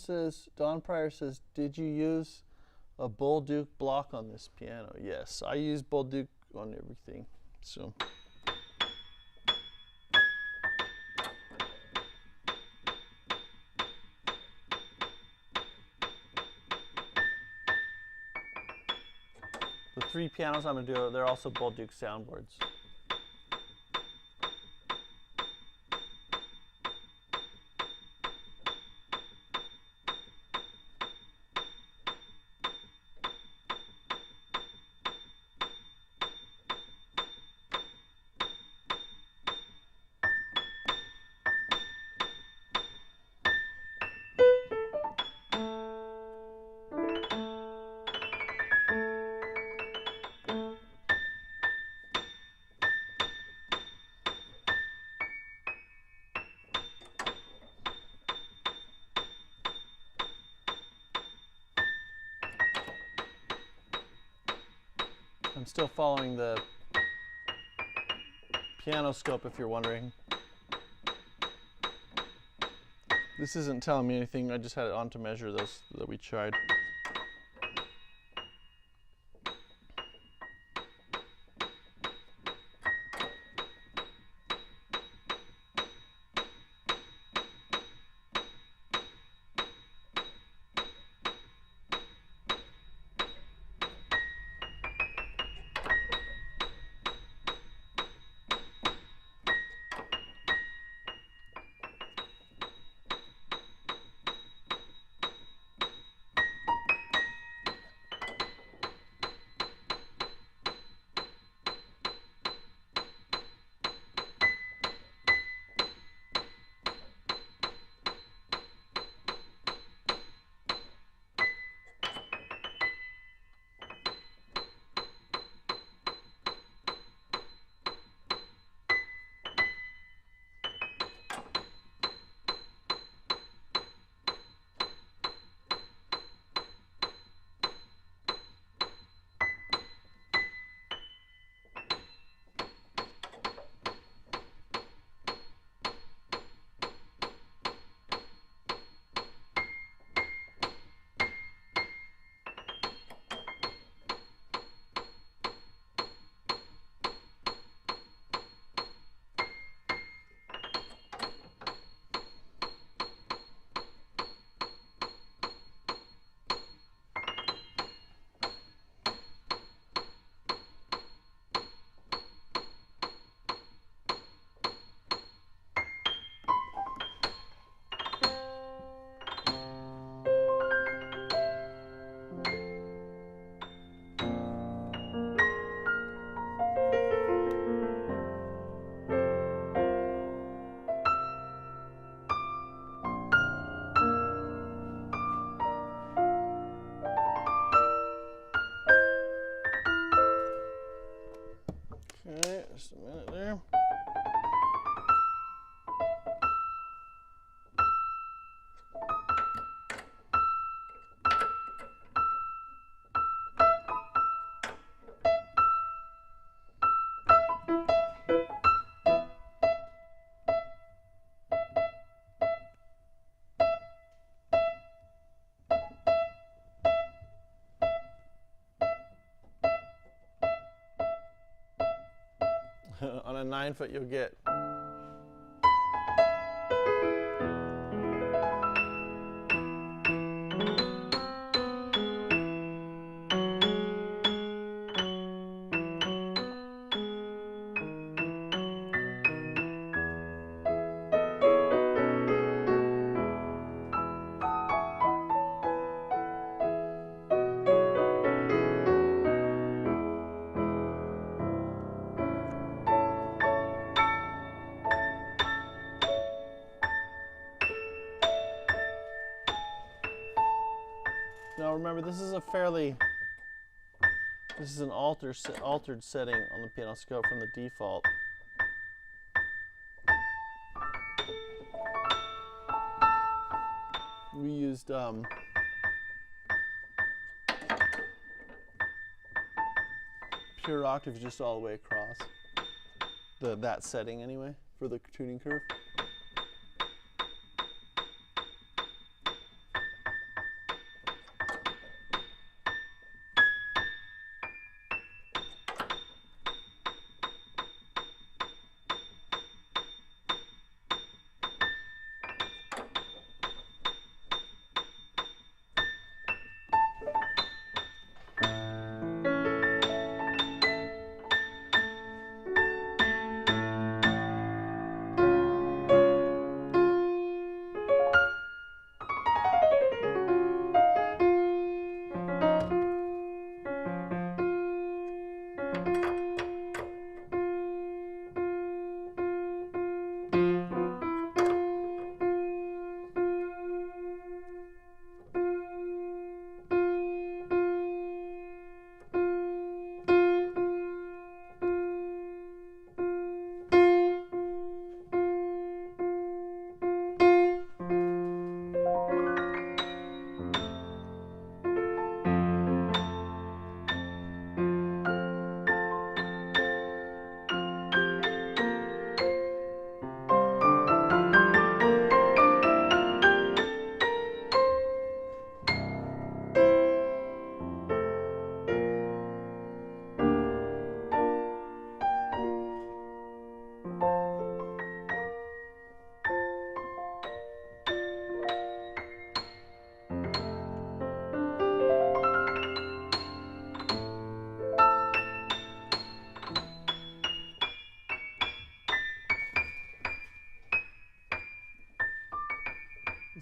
Pryor says, did you use a Bull Duke block on this piano? Yes, I use Bull Duke on everything. So. The 3 pianos I'm going to do, they're also Bull Duke soundboards. I'm still following the piano scope, if you're wondering. This isn't telling me anything. I just had it on to measure those that we tried. Okay, just a minute there. On a 9-foot, you'll get. Now remember, this is an altered setting on the piano scope from the default. We used pure octaves just all the way across. That setting anyway, for the tuning curve.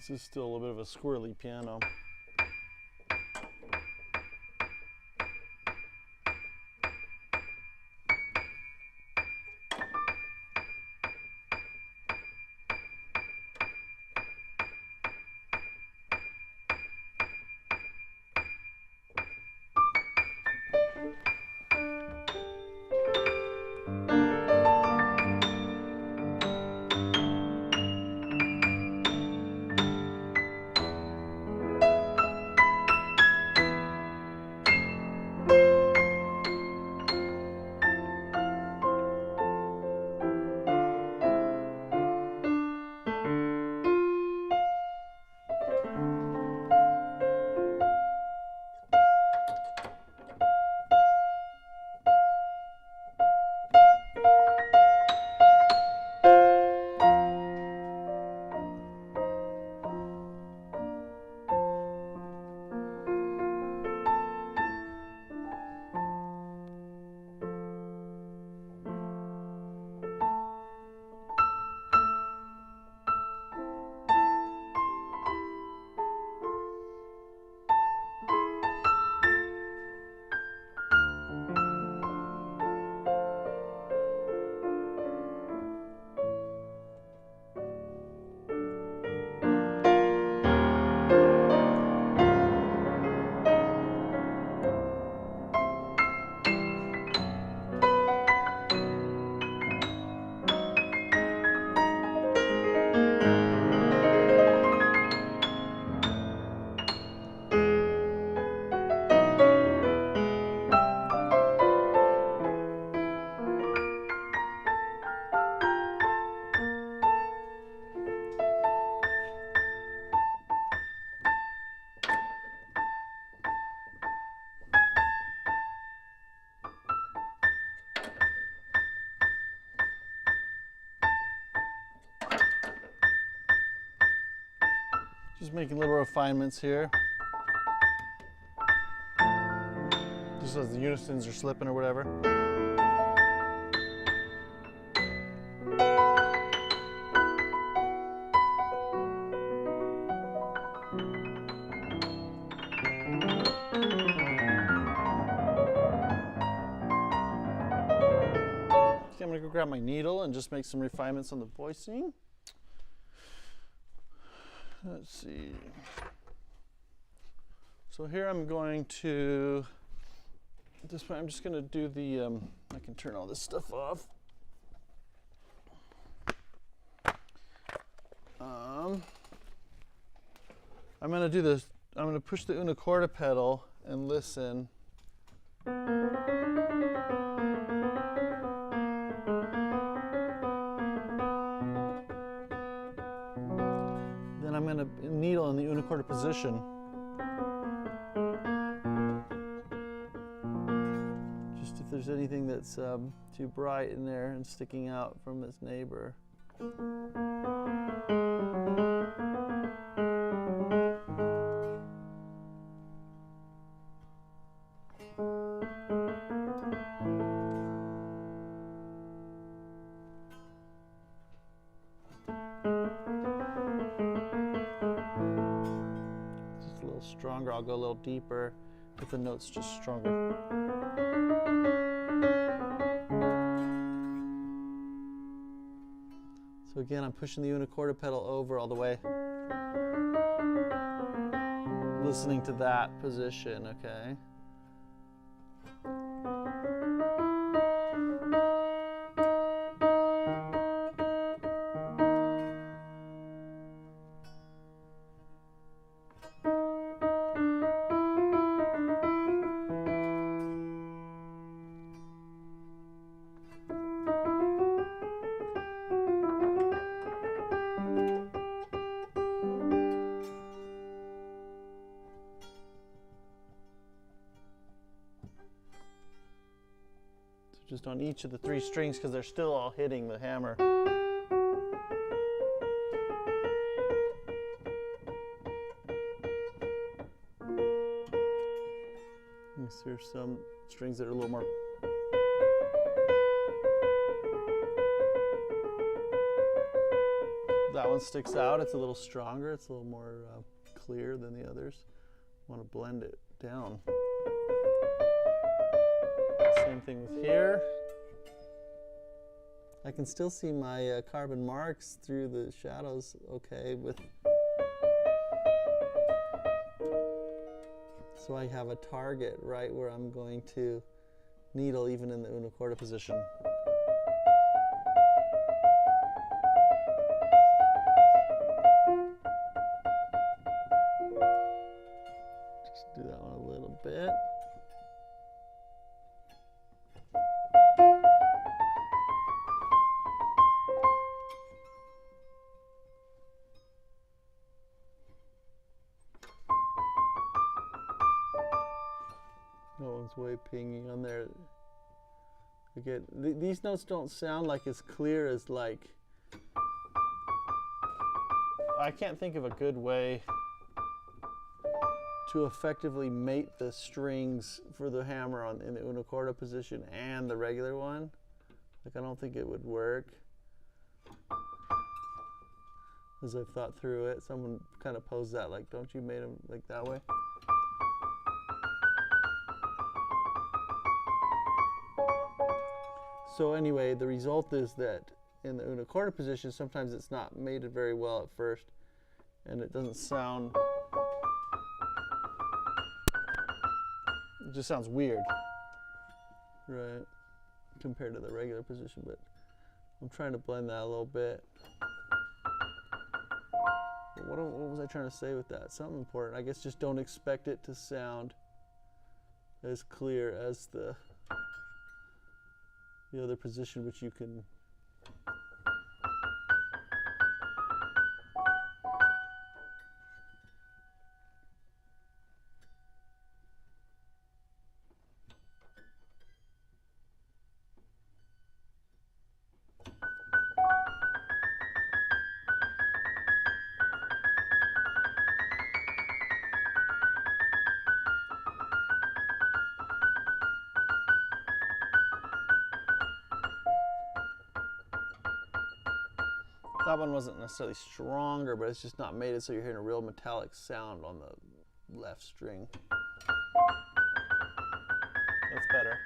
This is still a little bit of a squirrely piano. Just making little refinements here. Just as the unisons are slipping or whatever. Okay, I'm gonna go grab my needle and just make some refinements on the voicing. Let's see. So here I'm going to, at this point I'm just going to do the, I can turn all this stuff off. I'm going to do this, I'm going to push the una corda pedal and listen. I'm going to needle in the una corda position. Just if there's anything that's too bright in there and sticking out from its neighbor. Stronger, I'll go a little deeper if the note's just stronger. So again, I'm pushing the una corda pedal over all the way. Listening to that position, okay? Just on each of the three strings because they're still all hitting the hammer. There's some strings that are a little more. That one sticks out. It's a little stronger. It's a little more clear than the others. I want to blend it down. Same thing with here. I can still see my carbon marks through the shadows okay with. So I have a target right where I'm going to needle even in the una corda position. Just do that one a little bit. No one's way pinging on there. Again, these notes don't sound like as clear as like. I can't think of a good way to effectively mate the strings for the hammer in the una corda position and the regular one. Like, I don't think it would work. As I've thought through it, someone kind of posed that, like, don't you mate them like that way? So anyway, the result is that in the una corda position, sometimes it's not mated very well at first, and it doesn't sound, it just sounds weird, right, compared to the regular position, but I'm trying to blend that a little bit. But what was I trying to say with that? Something important. I guess just don't expect it to sound as clear as the other position, which you can that one wasn't necessarily stronger, but it's just not mated, so you're hearing a real metallic sound on the left string. That's better.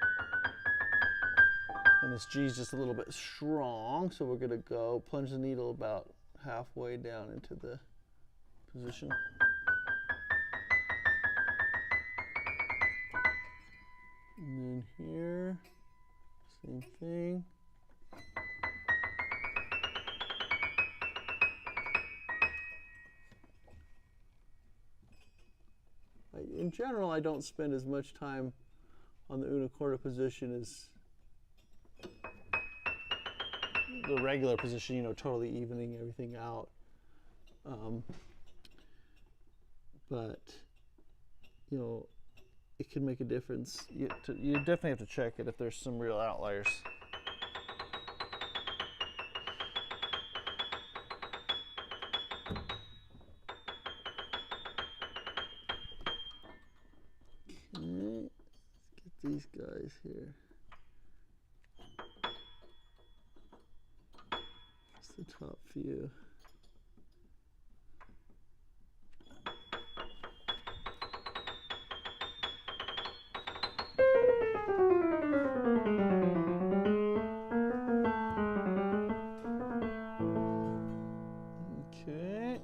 And this G is just a little bit strong, so we're going to go plunge the needle about halfway down into the position. And then here, same thing. In general, I don't spend as much time on the una corda position as the regular position, you know, totally evening everything out. But, you know, it can make a difference. You definitely have to check it if there's some real outliers. These guys here. It's the top few. Okay.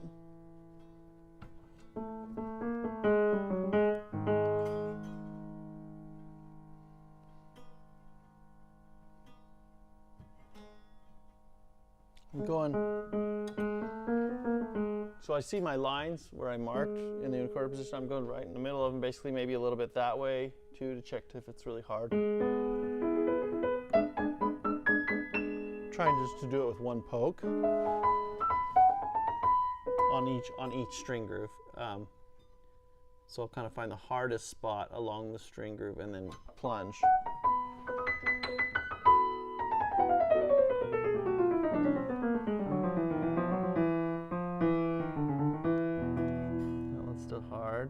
I'm going, so I see my lines where I marked in the una corda position. I'm going right in the middle of them, basically maybe a little bit that way too, to check if it's really hard. Trying just to do it with one poke on each string groove. So I'll kind of find the hardest spot along the string groove and then plunge. That one's still hard.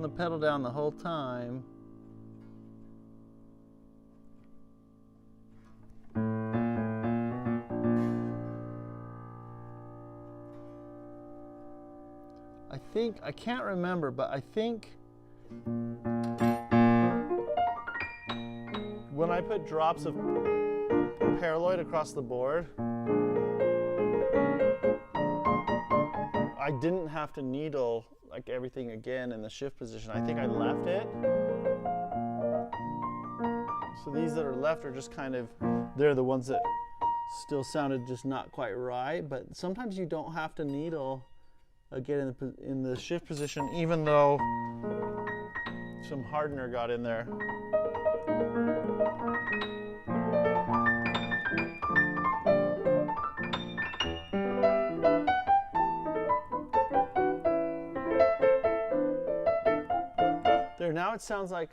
the pedal down the whole time. I can't remember, but I think when I put drops of paraloid across the board, I didn't have to needle like everything again in the shift position. I think I left it. So these that are left are just kind of, they're the ones that still sounded just not quite right, but sometimes you don't have to needle again in the shift position, even though some hardener got in there. There, now it sounds like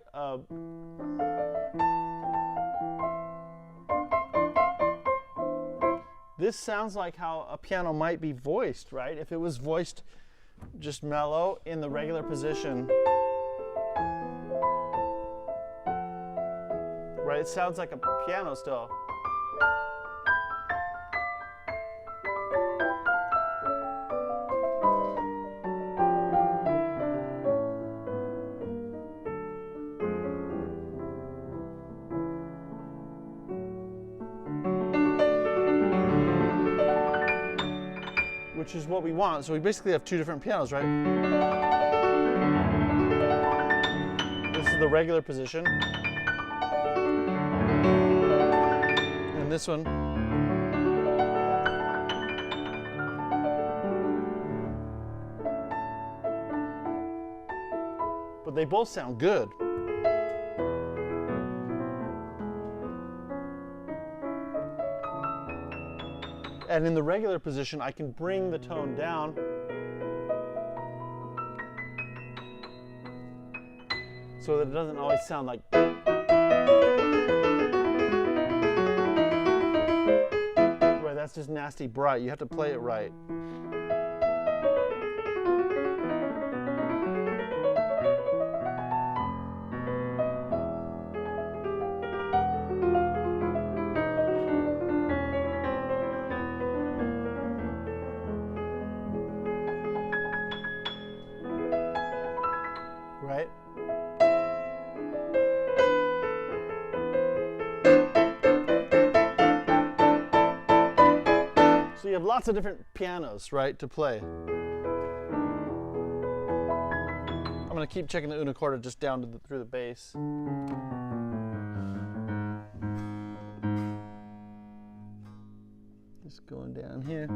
this sounds like how a piano might be voiced, right? If it was voiced just mellow in the regular position, right? It sounds like a piano still. Which is what we want. So we basically have two different pianos, right? This is the regular position. And this one. But they both sound good. And in the regular position, I can bring the tone down so that it doesn't always sound like. Right, that's just nasty bright. You have to play it right. Right? So you have lots of different pianos, right, to play. I'm going to keep checking the unicorda just down to through the bass. Just going down here.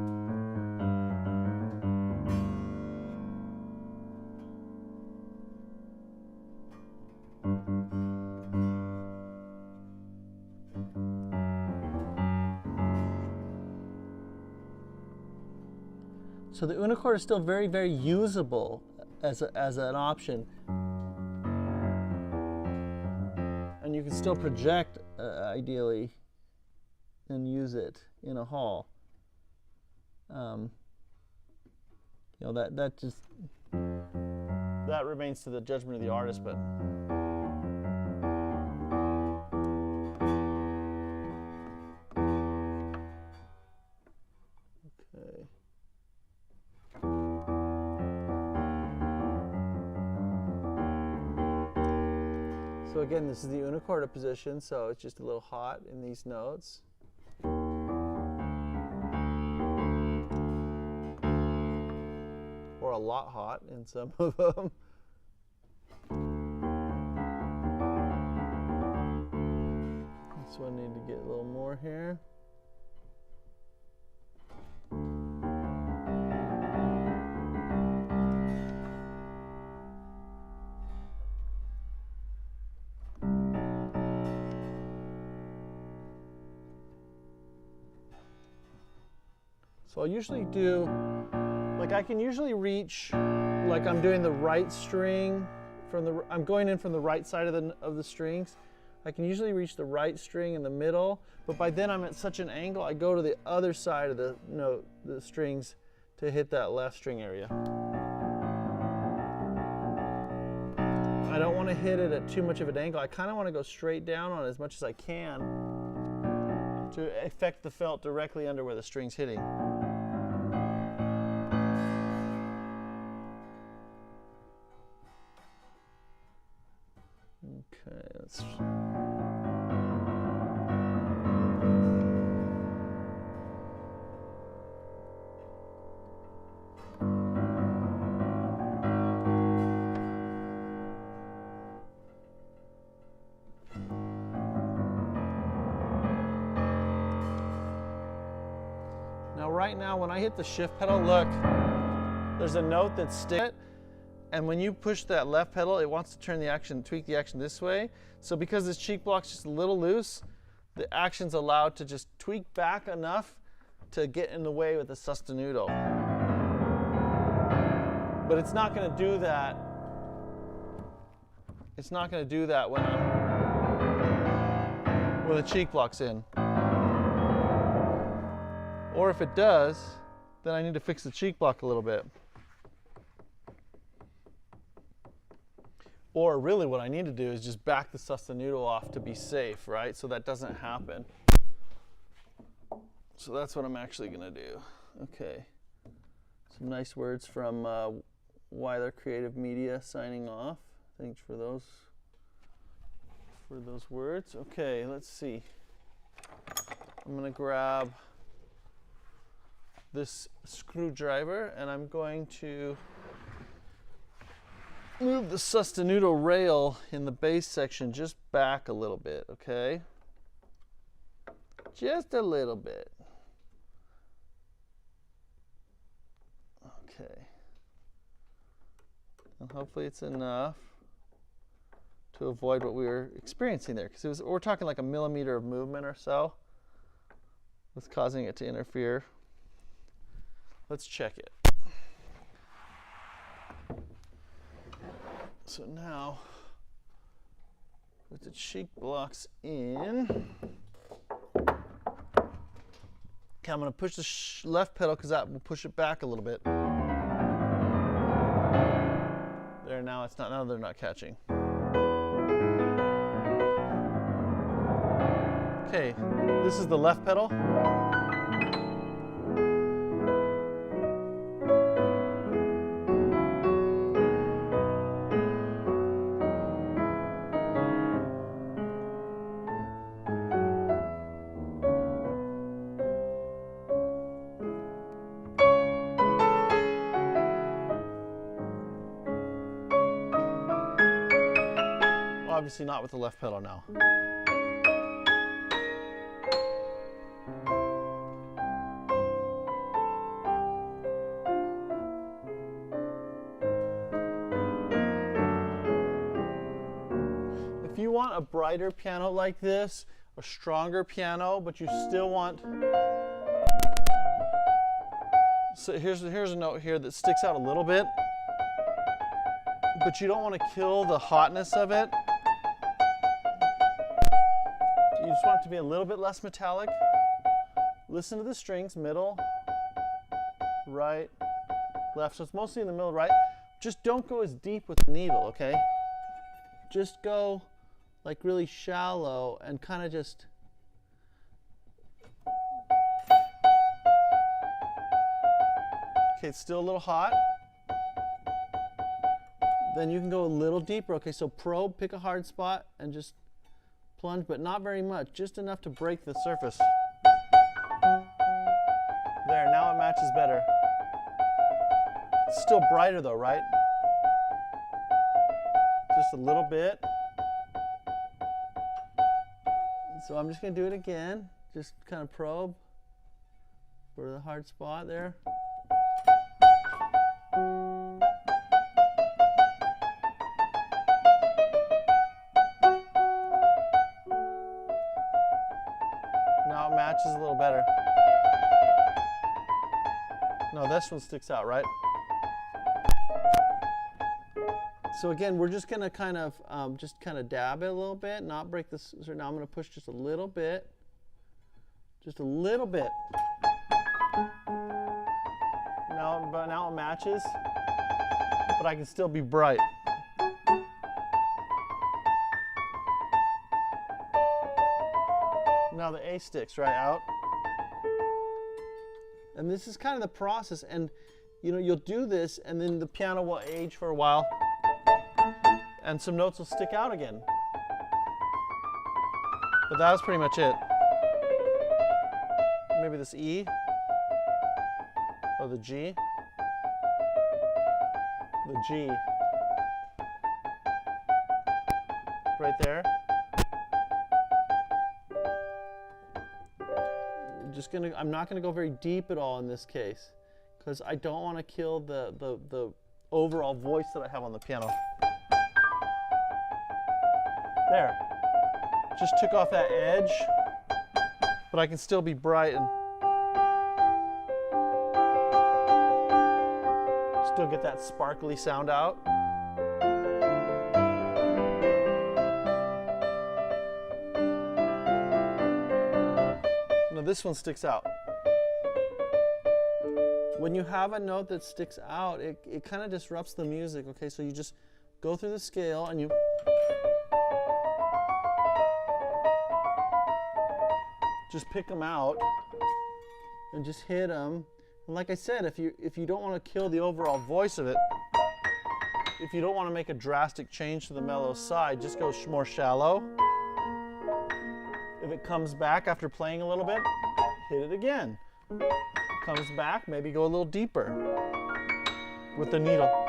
So the unicorda is still very, very usable as an option. And you can still project, ideally, and use it in a hall. You know, that remains to the judgment of the artist, but. Okay. So again, this is the unicorda position, so it's just a little hot in these notes. Or a lot hot in some of them. This one need to get a little more here. So I'll usually do, like I can usually reach, like I'm doing the right string from the, I'm going in from the right side of the strings. I can usually reach the right string in the middle, but by then I'm at such an angle, I go to the other side of the note, the strings, to hit that left string area. I don't want to hit it at too much of an angle. I kind of want to go straight down on it as much as I can to affect the felt directly under where the string's hitting. Okay, let's... Now right now when I hit the shift pedal, look, there's a note that sticks. And when you push that left pedal, it wants to turn the action, tweak the action this way. So because this cheek block's just a little loose, the action's allowed to just tweak back enough to get in the way with the sostenuto. But it's not going to do that. It's not going to do that when the cheek block's in. Or if it does, then I need to fix the cheek block a little bit. Or really what I need to do is just back the sostenuto off to be safe, right? So that doesn't happen. So that's what I'm actually going to do. Okay. Some nice words from Weiler Creative Media signing off. Thanks for those words. Okay, let's see. I'm going to grab this screwdriver and I'm going to move the sostenuto rail in the bass section just back a little bit, okay? Just a little bit. Okay. And hopefully it's enough to avoid what we were experiencing there, because we're talking like a millimeter of movement or so that's causing it to interfere. Let's check it. So now, with the cheek blocks in, okay, I'm going to push the left pedal because that will push it back a little bit. There, now it's not. Now they're not catching. Okay, this is the left pedal. Obviously not with the left pedal now. If you want a brighter piano like this, a stronger piano, but you still want... So here's a note here that sticks out a little bit, but you don't want to kill the hotness of it. You just want it to be a little bit less metallic. Listen to the strings, middle, right, left. So it's mostly in the middle, right? Just don't go as deep with the needle, okay? Just go like really shallow and kind of just... Okay, it's still a little hot. Then you can go a little deeper. Okay, so probe, pick a hard spot and just plunge, but not very much, just enough to break the surface. There, now it matches better. It's still brighter though, right? Just a little bit. So I'm just going to do it again. Just kind of probe for the hard spot there. Now it matches a little better. No, this one sticks out, right? So again, we're just going to kind of dab it a little bit, not break this. So now I'm going to push just a little bit. Just a little bit. Now it matches, but I can still be bright. Now the A sticks right out. And this is kind of the process, and you know, you'll do this and then the piano will age for a while and some notes will stick out again. But that was pretty much it. Maybe this E or the G. The G. Right there. I'm not gonna go very deep at all in this case because I don't want to kill the overall voice that I have on the piano. There. Just took off that edge, but I can still be bright and still get that sparkly sound out. Now this one sticks out. When you have a note that sticks out, it kind of disrupts the music, okay? So you just go through the scale and you just pick them out and just hit them. And like I said, if you don't want to kill the overall voice of it, if you don't want to make a drastic change to the mellow side, just go more shallow. If it comes back after playing a little bit, hit it again. Comes back, maybe go a little deeper with the needle.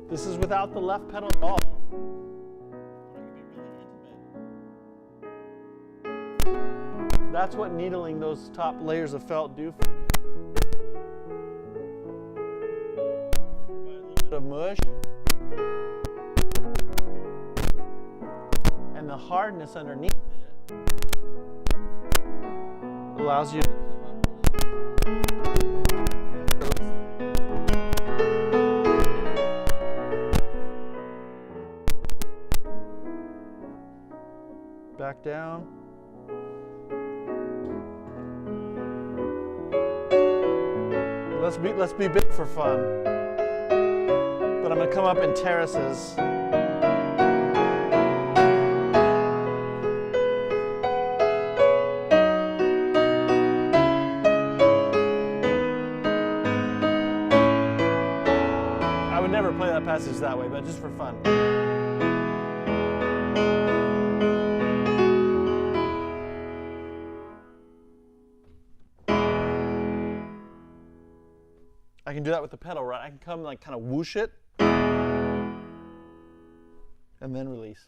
This is without the left pedal at all. That's what needling those top layers of felt do for you. Provide a little bit of mush. And the hardness underneath it allows you to come up back down. Let's be big for fun. But I'm gonna come up in terraces. I would never play that passage that way, but just for fun. I can do that with the pedal, right? I can come like kind of whoosh it and then release.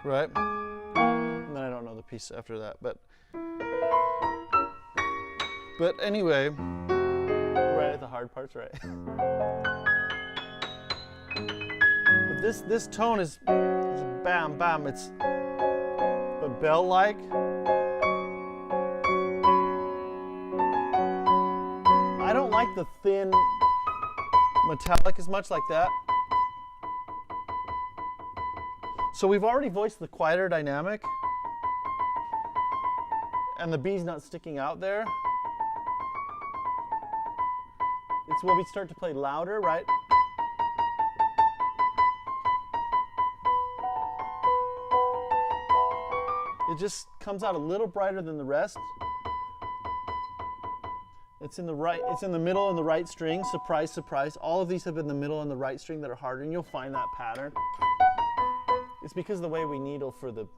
Right? And then I don't know the piece after that, but anyway, right at the hard parts, right? But this tone is bam bam, it's but bell-like. I don't like the thin metallic as much like that. So we've already voiced the quieter dynamic, and the B's not sticking out there. It's when we start to play louder, right? It just comes out a little brighter than the rest. It's in the right, it's in the middle and the right string. Surprise, surprise. All of these have been the middle and the right string that are harder, and you'll find that pattern. It's because of the way we needle for the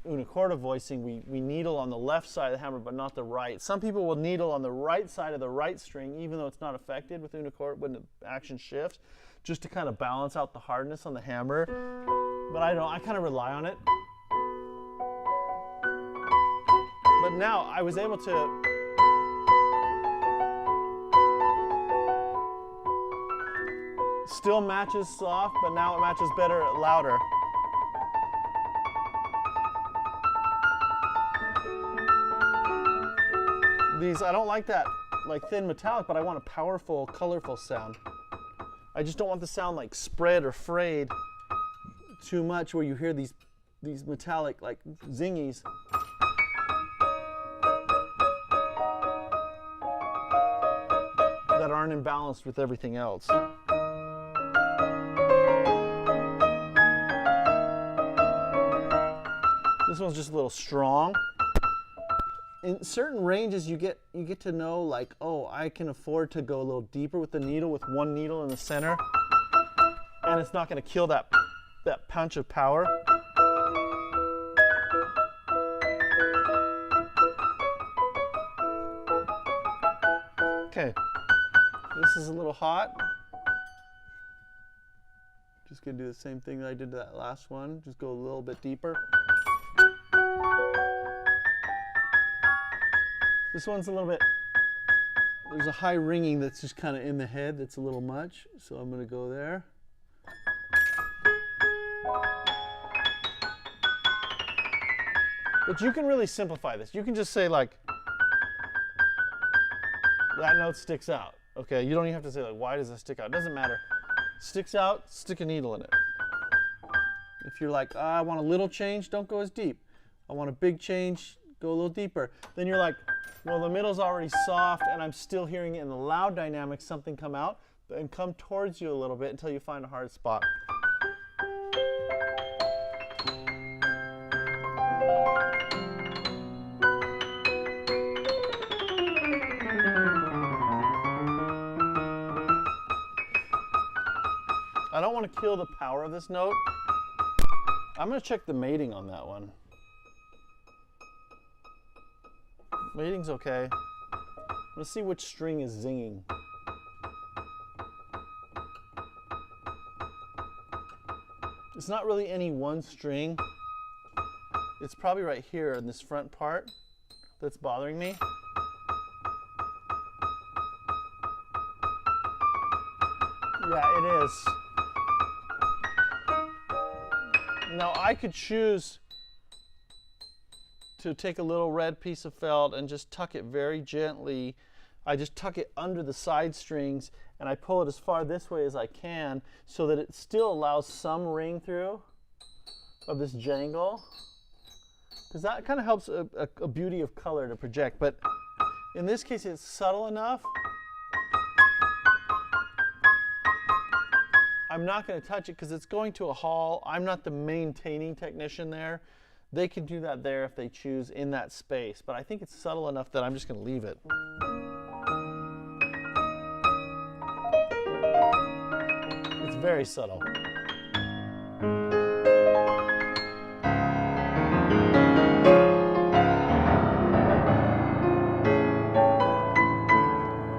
unicorda voicing, we needle on the left side of the hammer, but not the right. Some people will needle on the right side of the right string, even though it's not affected with unicorda when the action shifts, just to kind of balance out the hardness on the hammer. But I don't, I kind of rely on it. But now I was able to still matches soft, but now it matches better louder. These, I don't like that like thin metallic, but I want a powerful, colorful sound. I just don't want the sound like spread or frayed too much where you hear these metallic like zingies. That aren't imbalanced with everything else. This one's just a little strong. In certain ranges, you get to know like, oh, I can afford to go a little deeper with the needle, with one needle in the center, and it's not going to kill that punch of power. Okay, this is a little hot. Just gonna do the same thing that I did to that last one. Just go a little bit deeper. This one's a little bit, there's a high ringing that's just kind of in the head that's a little much, so I'm going to go there. But you can really simplify this. You can just say like, that note sticks out. Okay, you don't even have to say like, why does it stick out? It doesn't matter. Sticks out, stick a needle in it. If you're like, I want a little change, don't go as deep. I want a big change, go a little deeper. Then you're like, well, the middle's already soft and I'm still hearing it in the loud dynamics, something come out, and come towards you a little bit until you find a hard spot. I don't want to kill the power of this note. I'm going to check the mating on that one. Mating's okay. Let's see which string is zinging. It's not really any one string. It's probably right here in this front part that's bothering me. Yeah, it is. Now I could choose to take a little red piece of felt and just tuck it very gently. I just tuck it under the side strings and I pull it as far this way as I can so that it still allows some ring through of this jangle, because that kind of helps a beauty of color to project. But in this case it's subtle enough. I'm not going to touch it because it's going to a hall. I'm not the maintaining technician there. They can do that there if they choose in that space, but I think it's subtle enough that I'm just going to leave it. It's very subtle.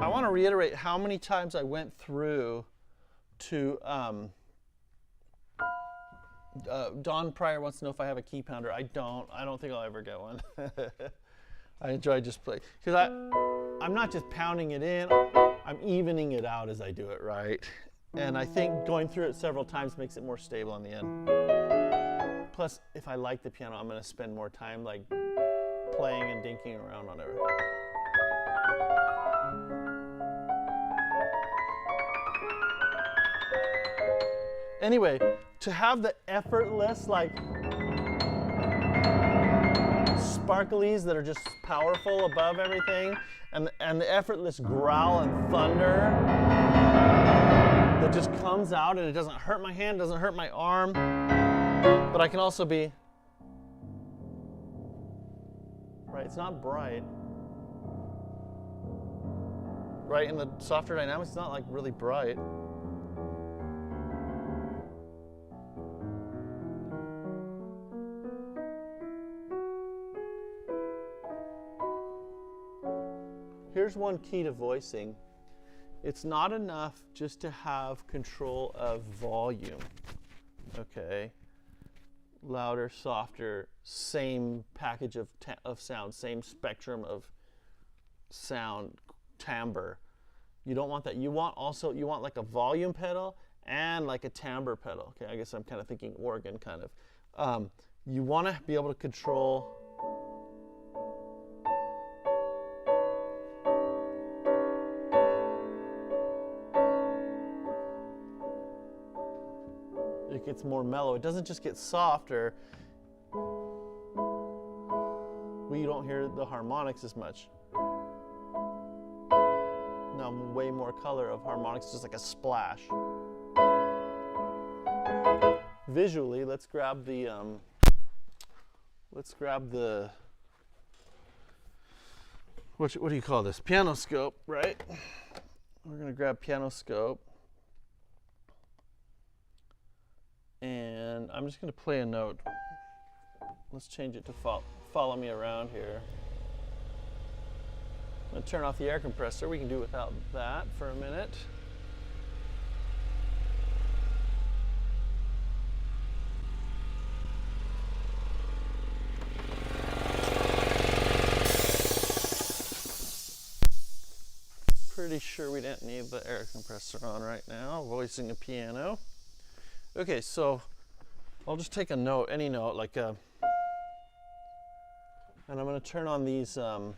I want to reiterate how many times I went through to Don Pryor wants to know if I have a key pounder. I don't think I'll ever get one. I enjoy just playing because I'm not just pounding it in, I'm evening it out as I do it, right? And I think going through it several times makes it more stable in the end. Plus, if I like the piano, I'm going to spend more time like playing and dinking around on it. Anyway, to have the effortless, like, sparklies that are just powerful above everything, and the effortless growl and thunder that just comes out and it doesn't hurt my hand, doesn't hurt my arm, but I can also be, right, it's not bright. right? In the softer dynamics, it's not like really bright. Here's one key to voicing. It's not enough just to have control of volume, okay? Louder, softer, same package of sound, same spectrum of sound, timbre. You don't want that. You want like a volume pedal and like a timbre pedal. Okay, I guess I'm kind of thinking organ kind of. You want to be able to control it gets more mellow. It doesn't just get softer. We don't hear the harmonics as much. Now way more color of harmonics, just like a splash. Visually, let's grab the what do you call this? Piano scope, right? We're gonna grab piano scope. And I'm just going to play a note. Let's change it to follow me around here. I'm going to turn off the air compressor. We can do without that for a minute. Pretty sure we didn't need the air compressor on right now, voicing a piano. Okay, so I'll just take a note, any note, like and I'm going to turn on these, I'm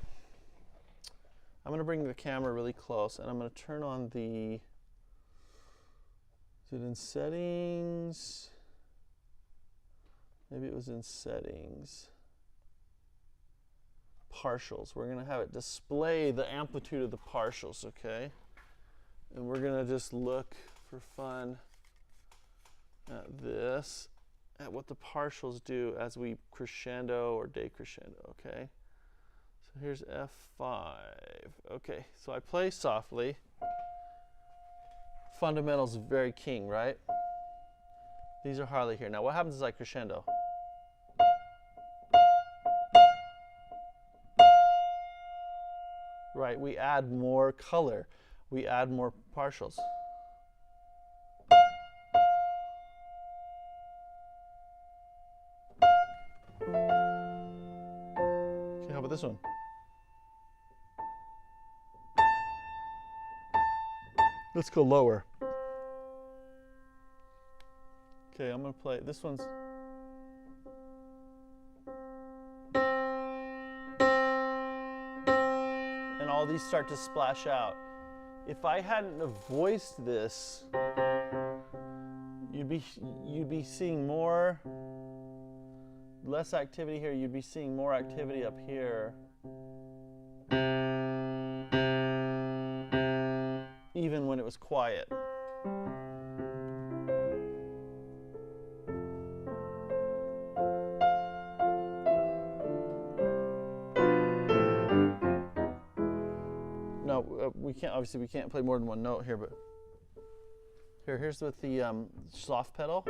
going to bring the camera really close, and I'm going to turn on the, is it in settings? Maybe it was in settings. Partials. We're going to have it display the amplitude of the partials, okay? And we're going to just look for fun at this, at what the partials do as we crescendo or decrescendo, okay? So here's F5. Okay, so I play softly. Fundamentals is very king, right? These are hardly here. Now what happens is I crescendo. Right, we add more color. We add more partials. Okay, how about this one? Let's go lower. Okay, I'm gonna play, this one's, and all these start to splash out. If I hadn't have voiced this, you'd be seeing more, less activity here, you'd be seeing more activity up here. Even when it was quiet. No, we can't, obviously we can't play more than one note here, but here's with the soft pedal.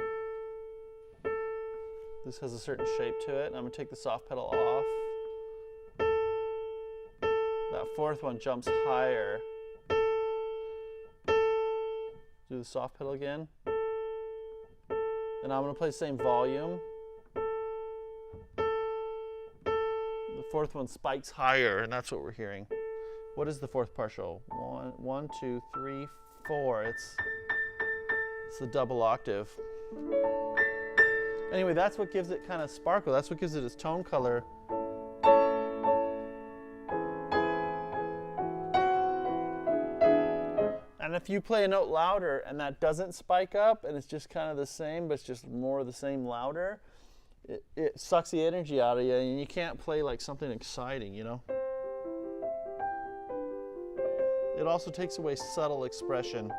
This has a certain shape to it. I'm gonna take the soft pedal off. That fourth one jumps higher. Do the soft pedal again. And I'm going to play the same volume. The fourth one spikes higher, and that's what we're hearing. What is the fourth partial? 1, 2, 3, 4. It's the double octave. Anyway, that's what gives it kind of sparkle. That's what gives it its tone color. And if you play a note louder and that doesn't spike up and it's just kind of the same, but it's just more of the same louder, it sucks the energy out of you and you can't play like something exciting, you know? It also takes away subtle expression.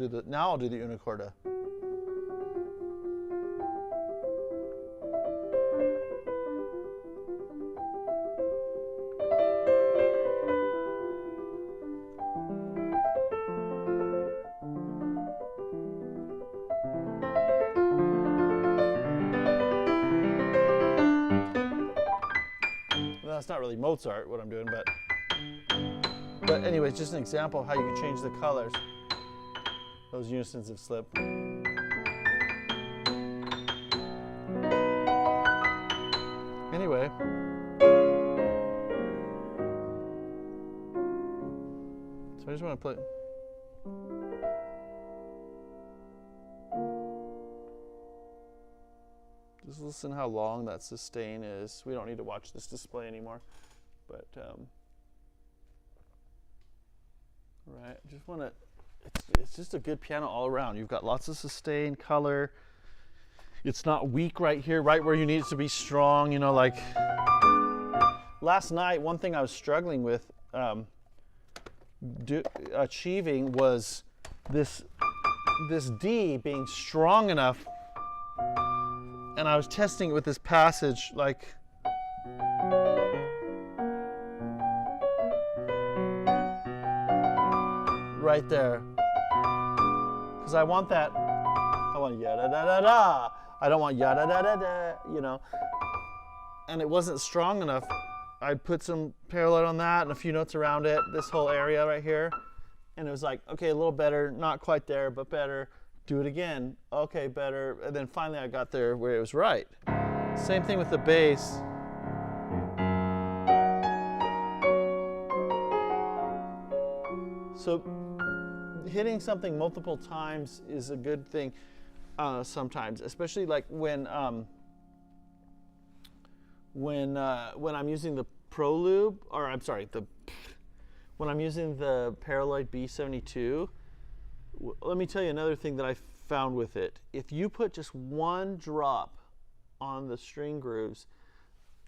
do the unicorda. That's not really Mozart what I'm doing, but anyway, just an example of how you can change the colors. Those unisons have slipped. Anyway, so I just want to play. Just listen how long that sustain is. We don't need to watch this display anymore, but right. Just want to. It's just a good piano all around. You've got lots of sustain, color. It's not weak right here, right where you need it to be strong. You know, like last night, one thing I was struggling with achieving was this D being strong enough. And I was testing it with this passage, like right there, because I want that. I want yada da da da. I don't want yada da da da. You know. And it wasn't strong enough. I put some parallel on that and a few notes around it. This whole area right here, and it was like, okay, a little better, not quite there, but better. Do it again. Okay, better. And then finally I got there where it was right. Same thing with the bass. So hitting something multiple times is a good thing sometimes, especially like when I'm using the Pro Lube, or I'm sorry, when I'm using the Paraloid B72. Let me tell you another thing that I found with it. If you put just one drop on the string grooves,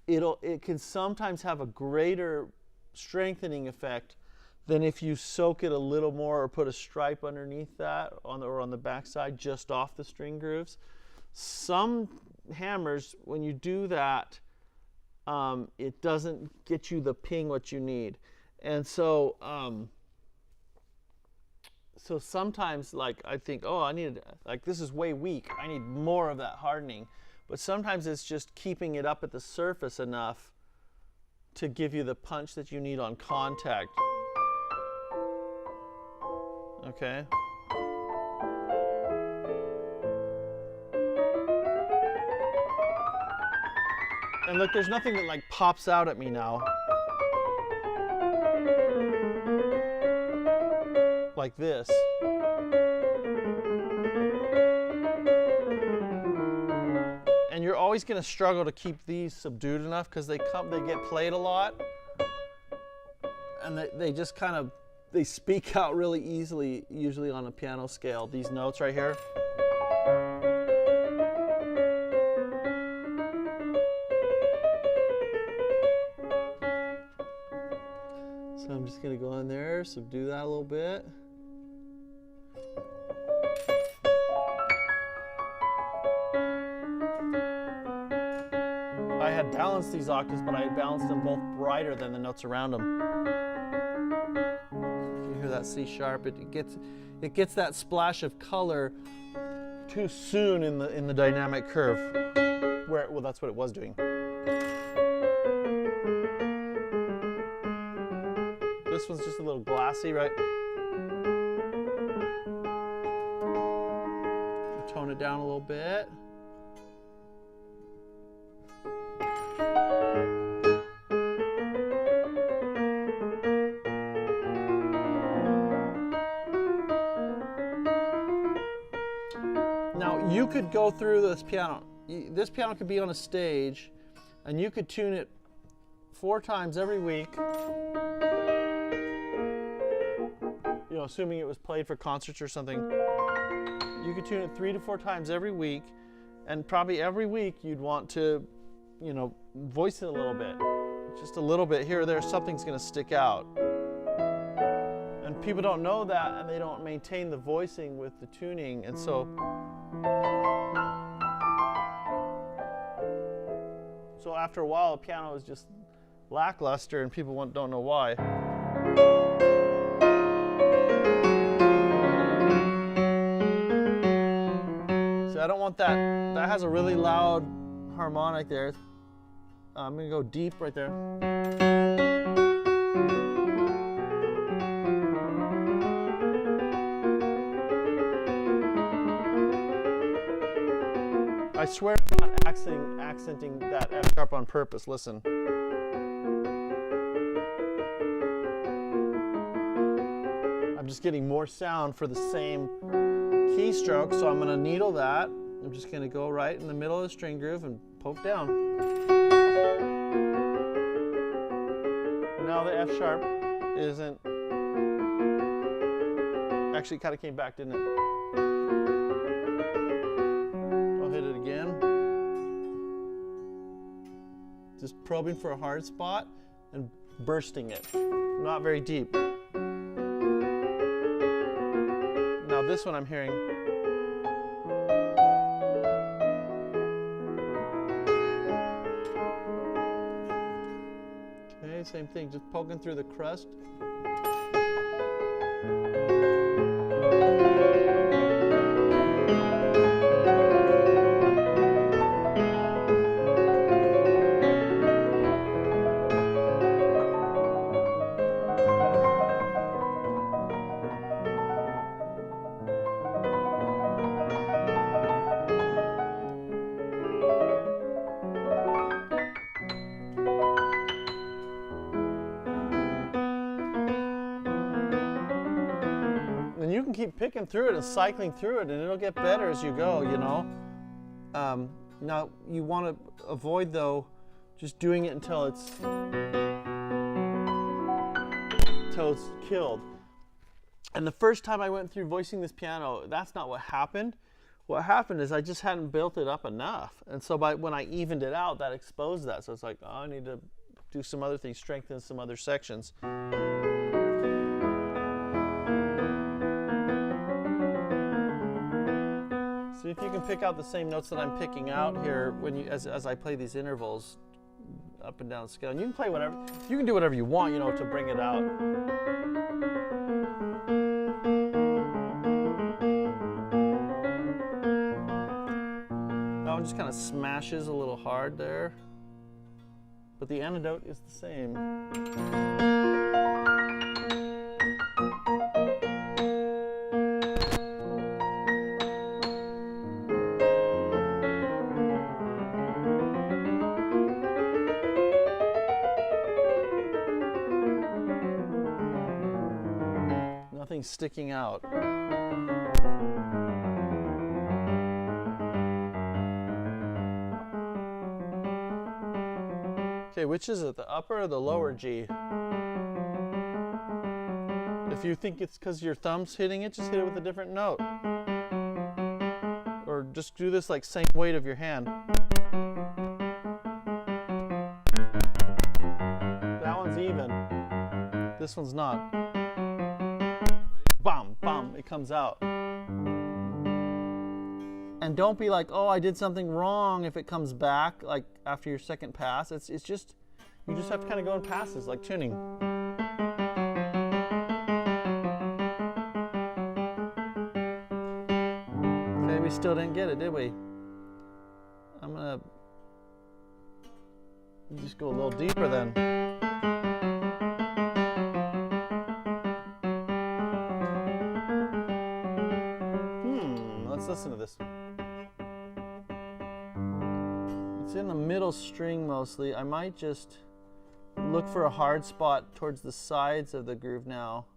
it can sometimes have a greater strengthening effect than if you soak it a little more or put a stripe underneath that or on the backside just off the string grooves. Some hammers, when you do that, it doesn't get you the ping what you need. And so so sometimes, like, I think, oh, I need, like, this is way weak. I need more of that hardening. But sometimes it's just keeping it up at the surface enough to give you the punch that you need on contact. Okay? And look, there's nothing that, like, pops out at me now. Like this. And you're always going to struggle to keep these subdued enough because they get played a lot, and they just kind of speak out really easily, usually on a piano scale. These notes right here. So I'm just going to go in there, subdue that a little bit. I had balanced these octaves, but I had balanced them both brighter than the notes around them. You hear that C sharp? It gets that splash of color too soon in the dynamic curve. Well, that's what it was doing. This one's just a little glassy, right? Tone it down a little bit. Now, you could go through this piano. This piano could be on a stage, and you could tune it 4 times every week. You know, assuming it was played for concerts or something. You could tune it 3 to 4 times every week, and probably every week you'd want to, you know, voice it a little bit. Just a little bit here or there, something's going to stick out. And people don't know that, and they don't maintain the voicing with the tuning, and so after a while, the piano is just lackluster, and people don't know why. So I don't want that. That has a really loud harmonic there. I'm going to go deep right there. I swear I'm not accenting that F sharp on purpose. Listen. I'm just getting more sound for the same keystroke, so I'm going to needle that. I'm just going to go right in the middle of the string groove and poke down. Now the F sharp isn't... Actually, it kind of came back, didn't it? I'll hit it again. Just probing for a hard spot and bursting it. Not very deep. Now this one I'm hearing. Okay, same thing, just poking through the crust. And you can keep picking through it and cycling through it, and it'll get better as you go, you know. Now, you want to avoid, though, just doing it until it's killed. And the first time I went through voicing this piano, that's not what happened. What happened is I just hadn't built it up enough. And so when I evened it out, that exposed that. So it's like, oh, I need to do some other things, strengthen some other sections. See if you can pick out the same notes that I'm picking out here when as I play these intervals up and down the scale. And you can play whatever, you can do whatever you want, you know, to bring it out. That one just kind of smashes a little hard there, but the antidote is the same. Nothing sticking out. Okay, which is it, the upper or the lower G? If you think it's because your thumb's hitting it, just hit it with a different note. Or just do this like same weight of your hand. That one's even. This one's not. Bam, bam, it comes out. And don't be like, oh, I did something wrong if it comes back like after your second pass. It's just, you just have to kind of go in passes like tuning. Okay, we still didn't get it, did we? I'm gonna just go a little deeper then. Let's listen to this. It's in the middle string mostly. I might just look for a hard spot towards the sides of the groove now.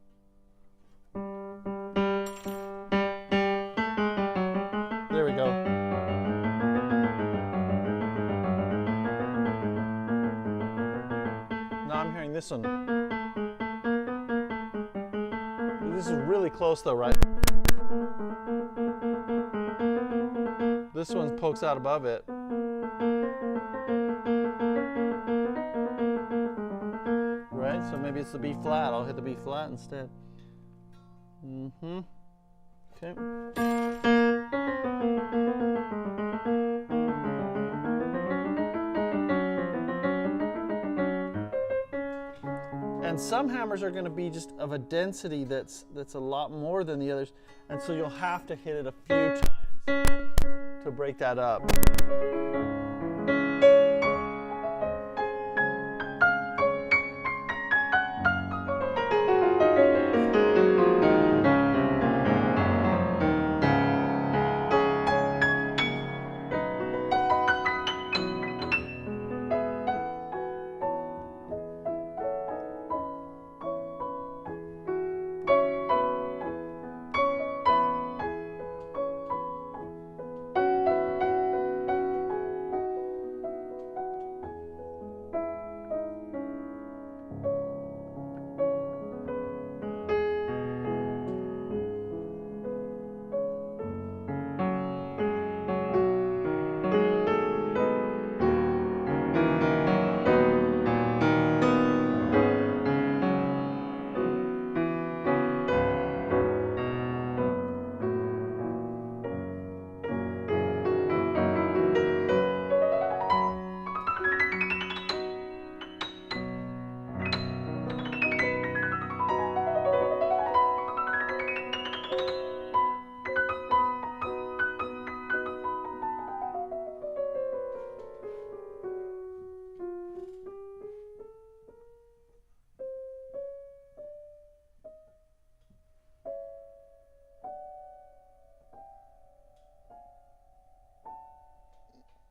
There we go. Now I'm hearing this one. This is really close though, right? This one pokes out above it. Right, so maybe it's the B flat. I'll hit the B flat instead. Mm-hmm. Okay. And some hammers are going to be just of a density that's a lot more than the others, and so you'll have to hit it a few times to break that up.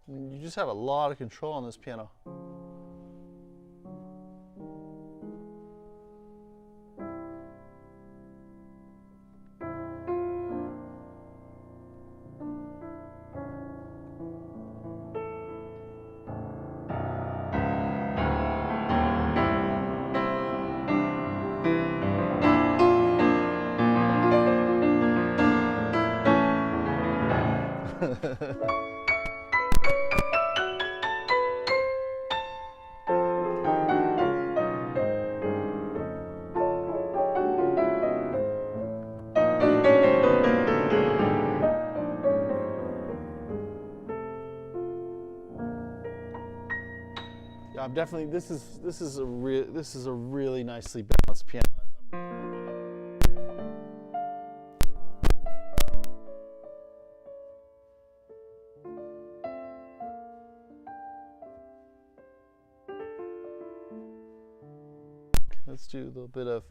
I mean, you just have a lot of control on this piano. Yeah, I'm definitely. This is a really nicely balanced piano. Let's do a little bit of.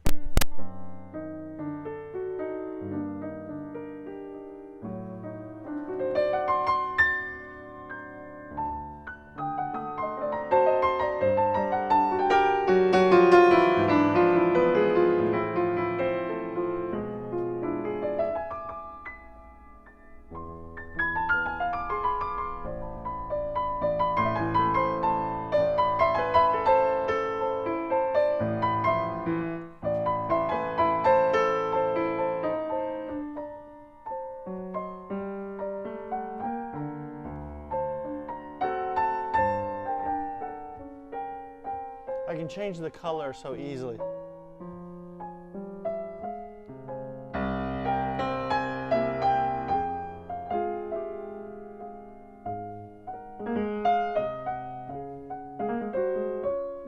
I can change the color so easily.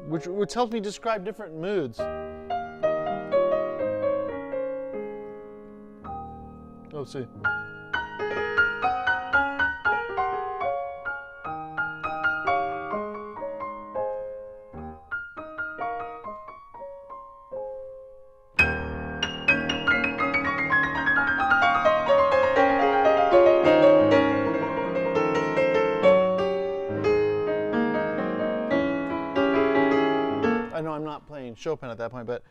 Which helps me describe different moods. Oh, see. I know I'm not playing Chopin at that point, but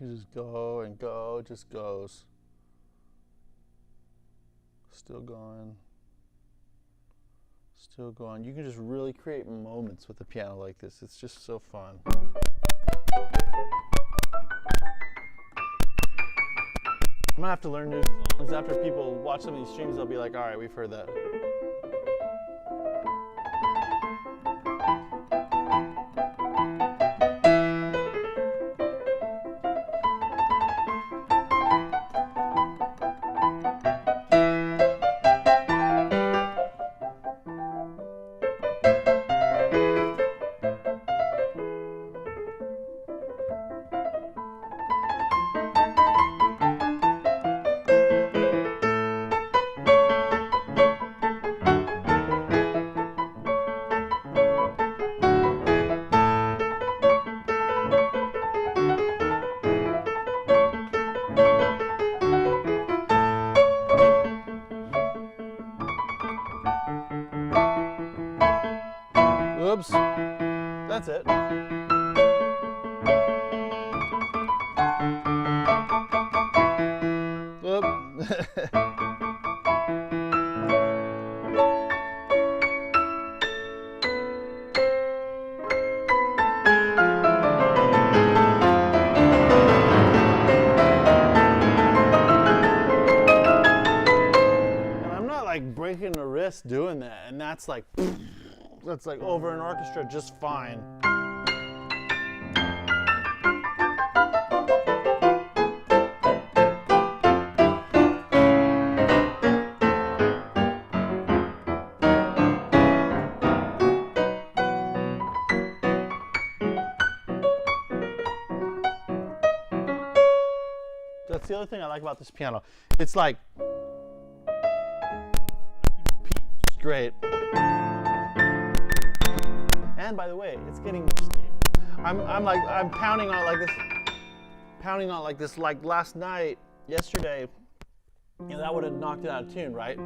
can just go and go, it just goes. Still going. Still going. You can just really create moments with the piano like this. It's just so fun. I'm gonna have to learn new songs. After people watch some of these streams, they'll be like, all right, we've heard that. Oops, that's it. And I'm not like breaking the wrist doing that, and that's like over an orchestra just fine. That's the other thing I like about this piano. It's like, it's great. And by the way, it's getting stable. I'm pounding on it like this, like last night, yesterday, you know, that would have knocked it out of tune, right?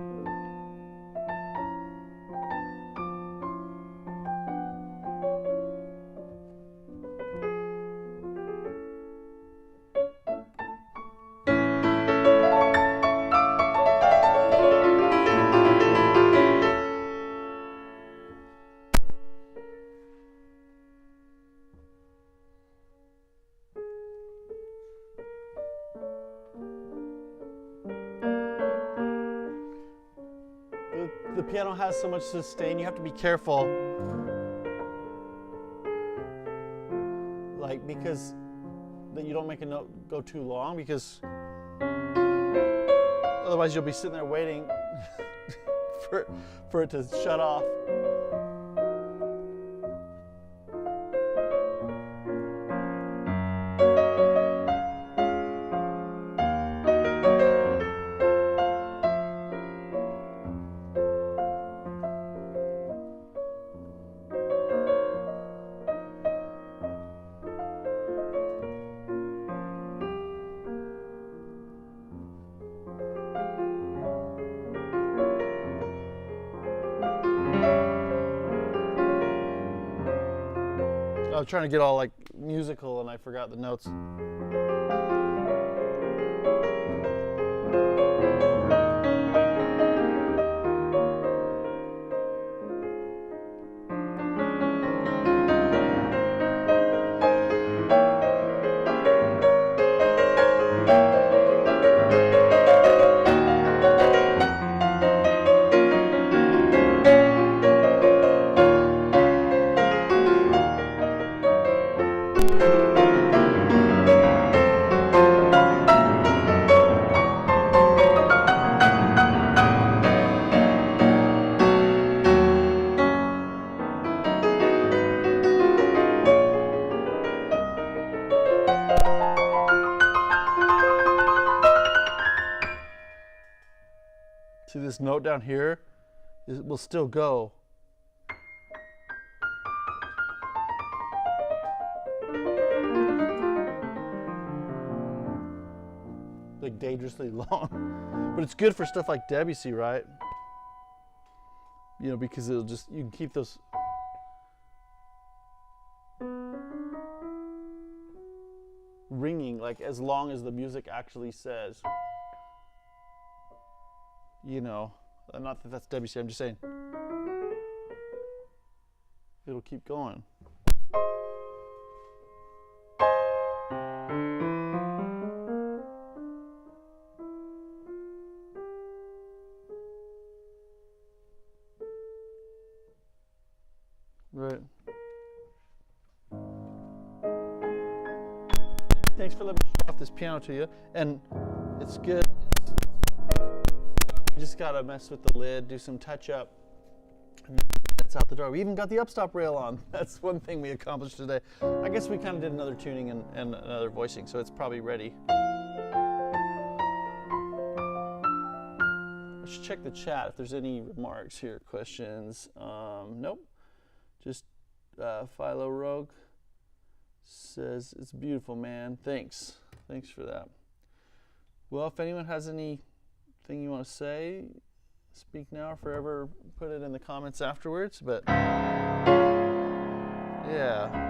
The piano has so much sustain, you have to be careful. Like, because that you don't make a note go too long, because otherwise you'll be sitting there waiting for it to shut off. I was trying to get all like musical and I forgot the notes. See this note down here? It will still go. Like dangerously long. But it's good for stuff like Debussy, right? You know, because it'll just, you can keep those ringing. Like like as long as the music actually says, you know, not that that's WC, I'm just saying it'll keep going. Right. Thanks for letting me show off this piano to you. And it's good. We just gotta mess with the lid, do some touch up, and then it's out the door. We even got the upstop rail on. That's one thing we accomplished today. I guess we kind of did another tuning and another voicing, so it's probably ready. Let's check the chat if there's any remarks here, questions. Nope. Just Philo Rogue says, it's beautiful, man. Thanks for that. Well, if anyone has anything you want to say, speak now or forever put it in the comments afterwards. But yeah.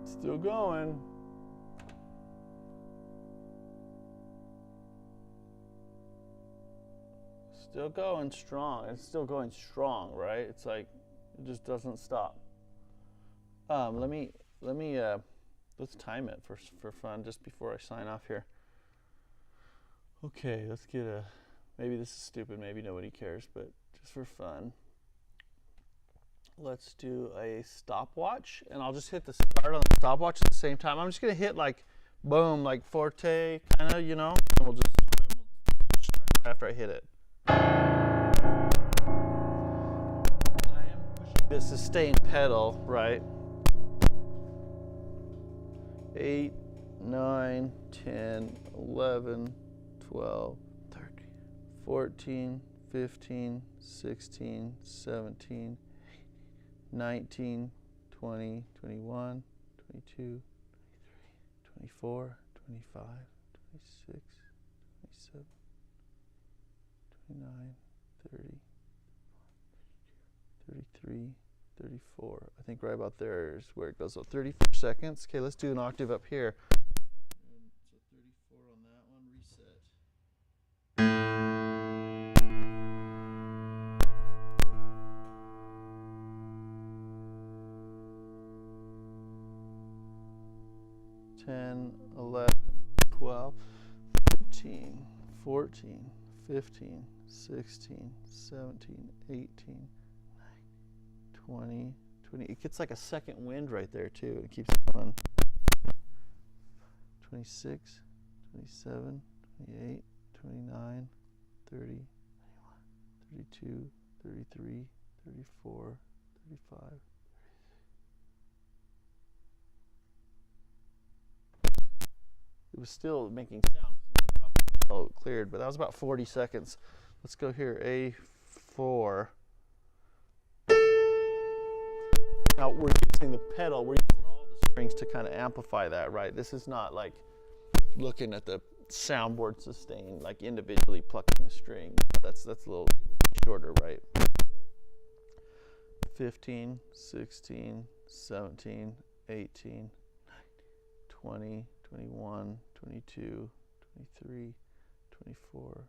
Still going. Still going strong. It's still going strong, right? It's like it just doesn't stop. Let's time it for fun just before I sign off here. Okay, let's get a, maybe this is stupid, maybe nobody cares, but just for fun. Let's do a stopwatch, and I'll just hit the start on the stopwatch at the same time. I'm just gonna hit like, boom, like forte, kind of, you know, and we'll just start right after I hit it. And I am pushing the sustain pedal, right? 8, 9, 10, 11, 12, 13, 14, 15, 16, 17, 19, 20, 21, 22, 23, 24, 25, 26, 27, 29, 30, 33, 34. I think right about there is where it goes. So 34 seconds. Okay, let's do an octave up here. So 34 on that one, reset. 10, 11, 12, 13, 14, 15, 16, 17, 18, 19, 20, 20. It gets like a second wind right there too. It keeps going. 26, 27, 28, 29, 30, 31, 32, 33, 34, 35. It was still making sound because when I dropped the pedal, it cleared, but that was about 40 seconds. Let's go here, A4. Now we're using the pedal, we're using all the strings to kind of amplify that, right? This is not like looking at the soundboard sustain, like individually plucking a string. That's a little, it would be shorter, right? 15, 16, 17, 18, 19, 20, 21, 22, 23, 24, 25.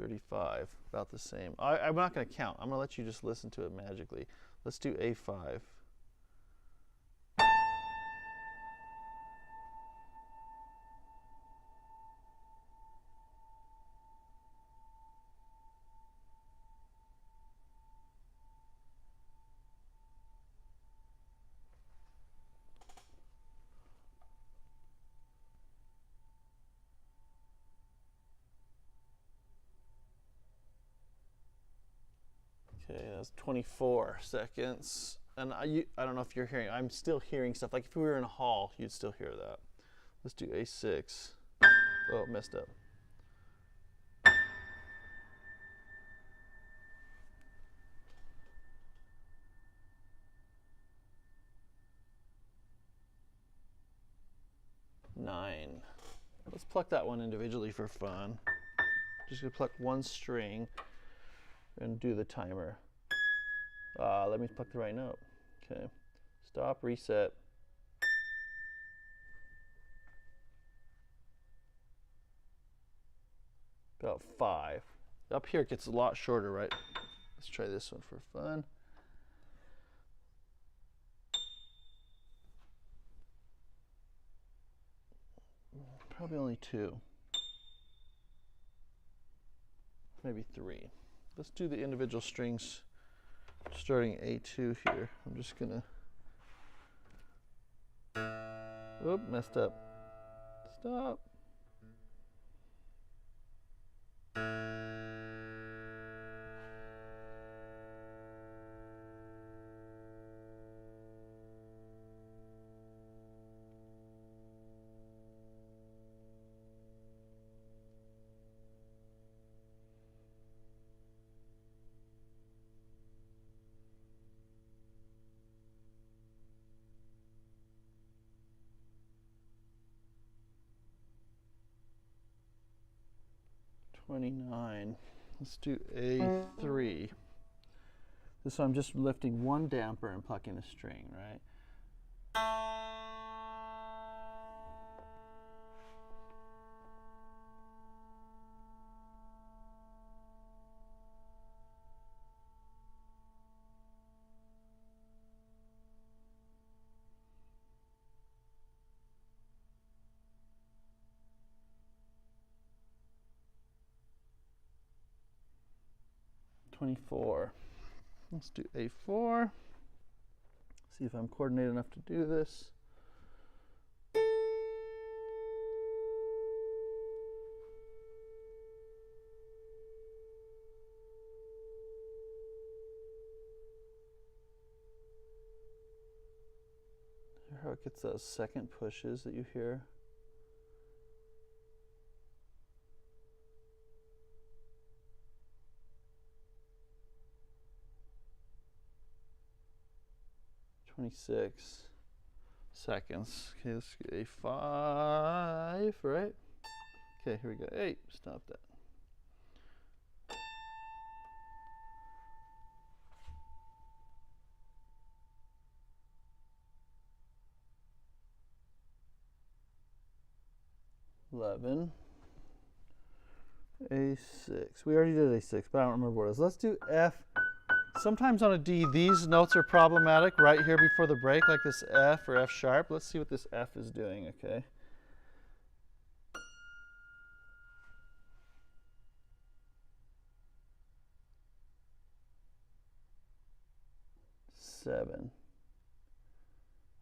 35, about the same. I'm not going to count. I'm going to let you just listen to it magically. Let's do A5. Okay, that's 24 seconds. And I don't know if you're hearing, I'm still hearing stuff. Like if we were in a hall, you'd still hear that. Let's do A6. Oh, messed up. Nine. Let's pluck that one individually for fun. Just gonna pluck one string and do the timer. Let me pluck the right note. Okay. Stop, reset. About 5. Up here it gets a lot shorter, right? Let's try this one for fun. Probably only 2. Maybe 3. Let's do the individual strings starting A2 here. I'm just gonna, oop, messed up. Stop. $29. Let's do A3. This one I'm just lifting one damper and plucking the string, right? $24. Let's do A4. See if I'm coordinated enough to do this. Hear how it gets those second pushes that you hear? Seconds. Okay, let's get A5, right? Okay, here we go. 8. Stop that. $11. A6. We already did A6, but I don't remember what it was. Let's do F. Sometimes on a D, these notes are problematic right here before the break, like this F or F sharp. Let's see what this F is doing, okay? Seven.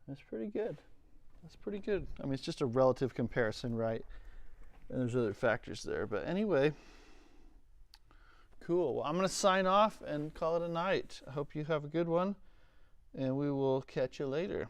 That's pretty good. That's pretty good. I mean, it's just a relative comparison, right? And there's other factors there. But anyway, cool. Well, I'm going to sign off and call it a night. I hope you have a good one, and we will catch you later.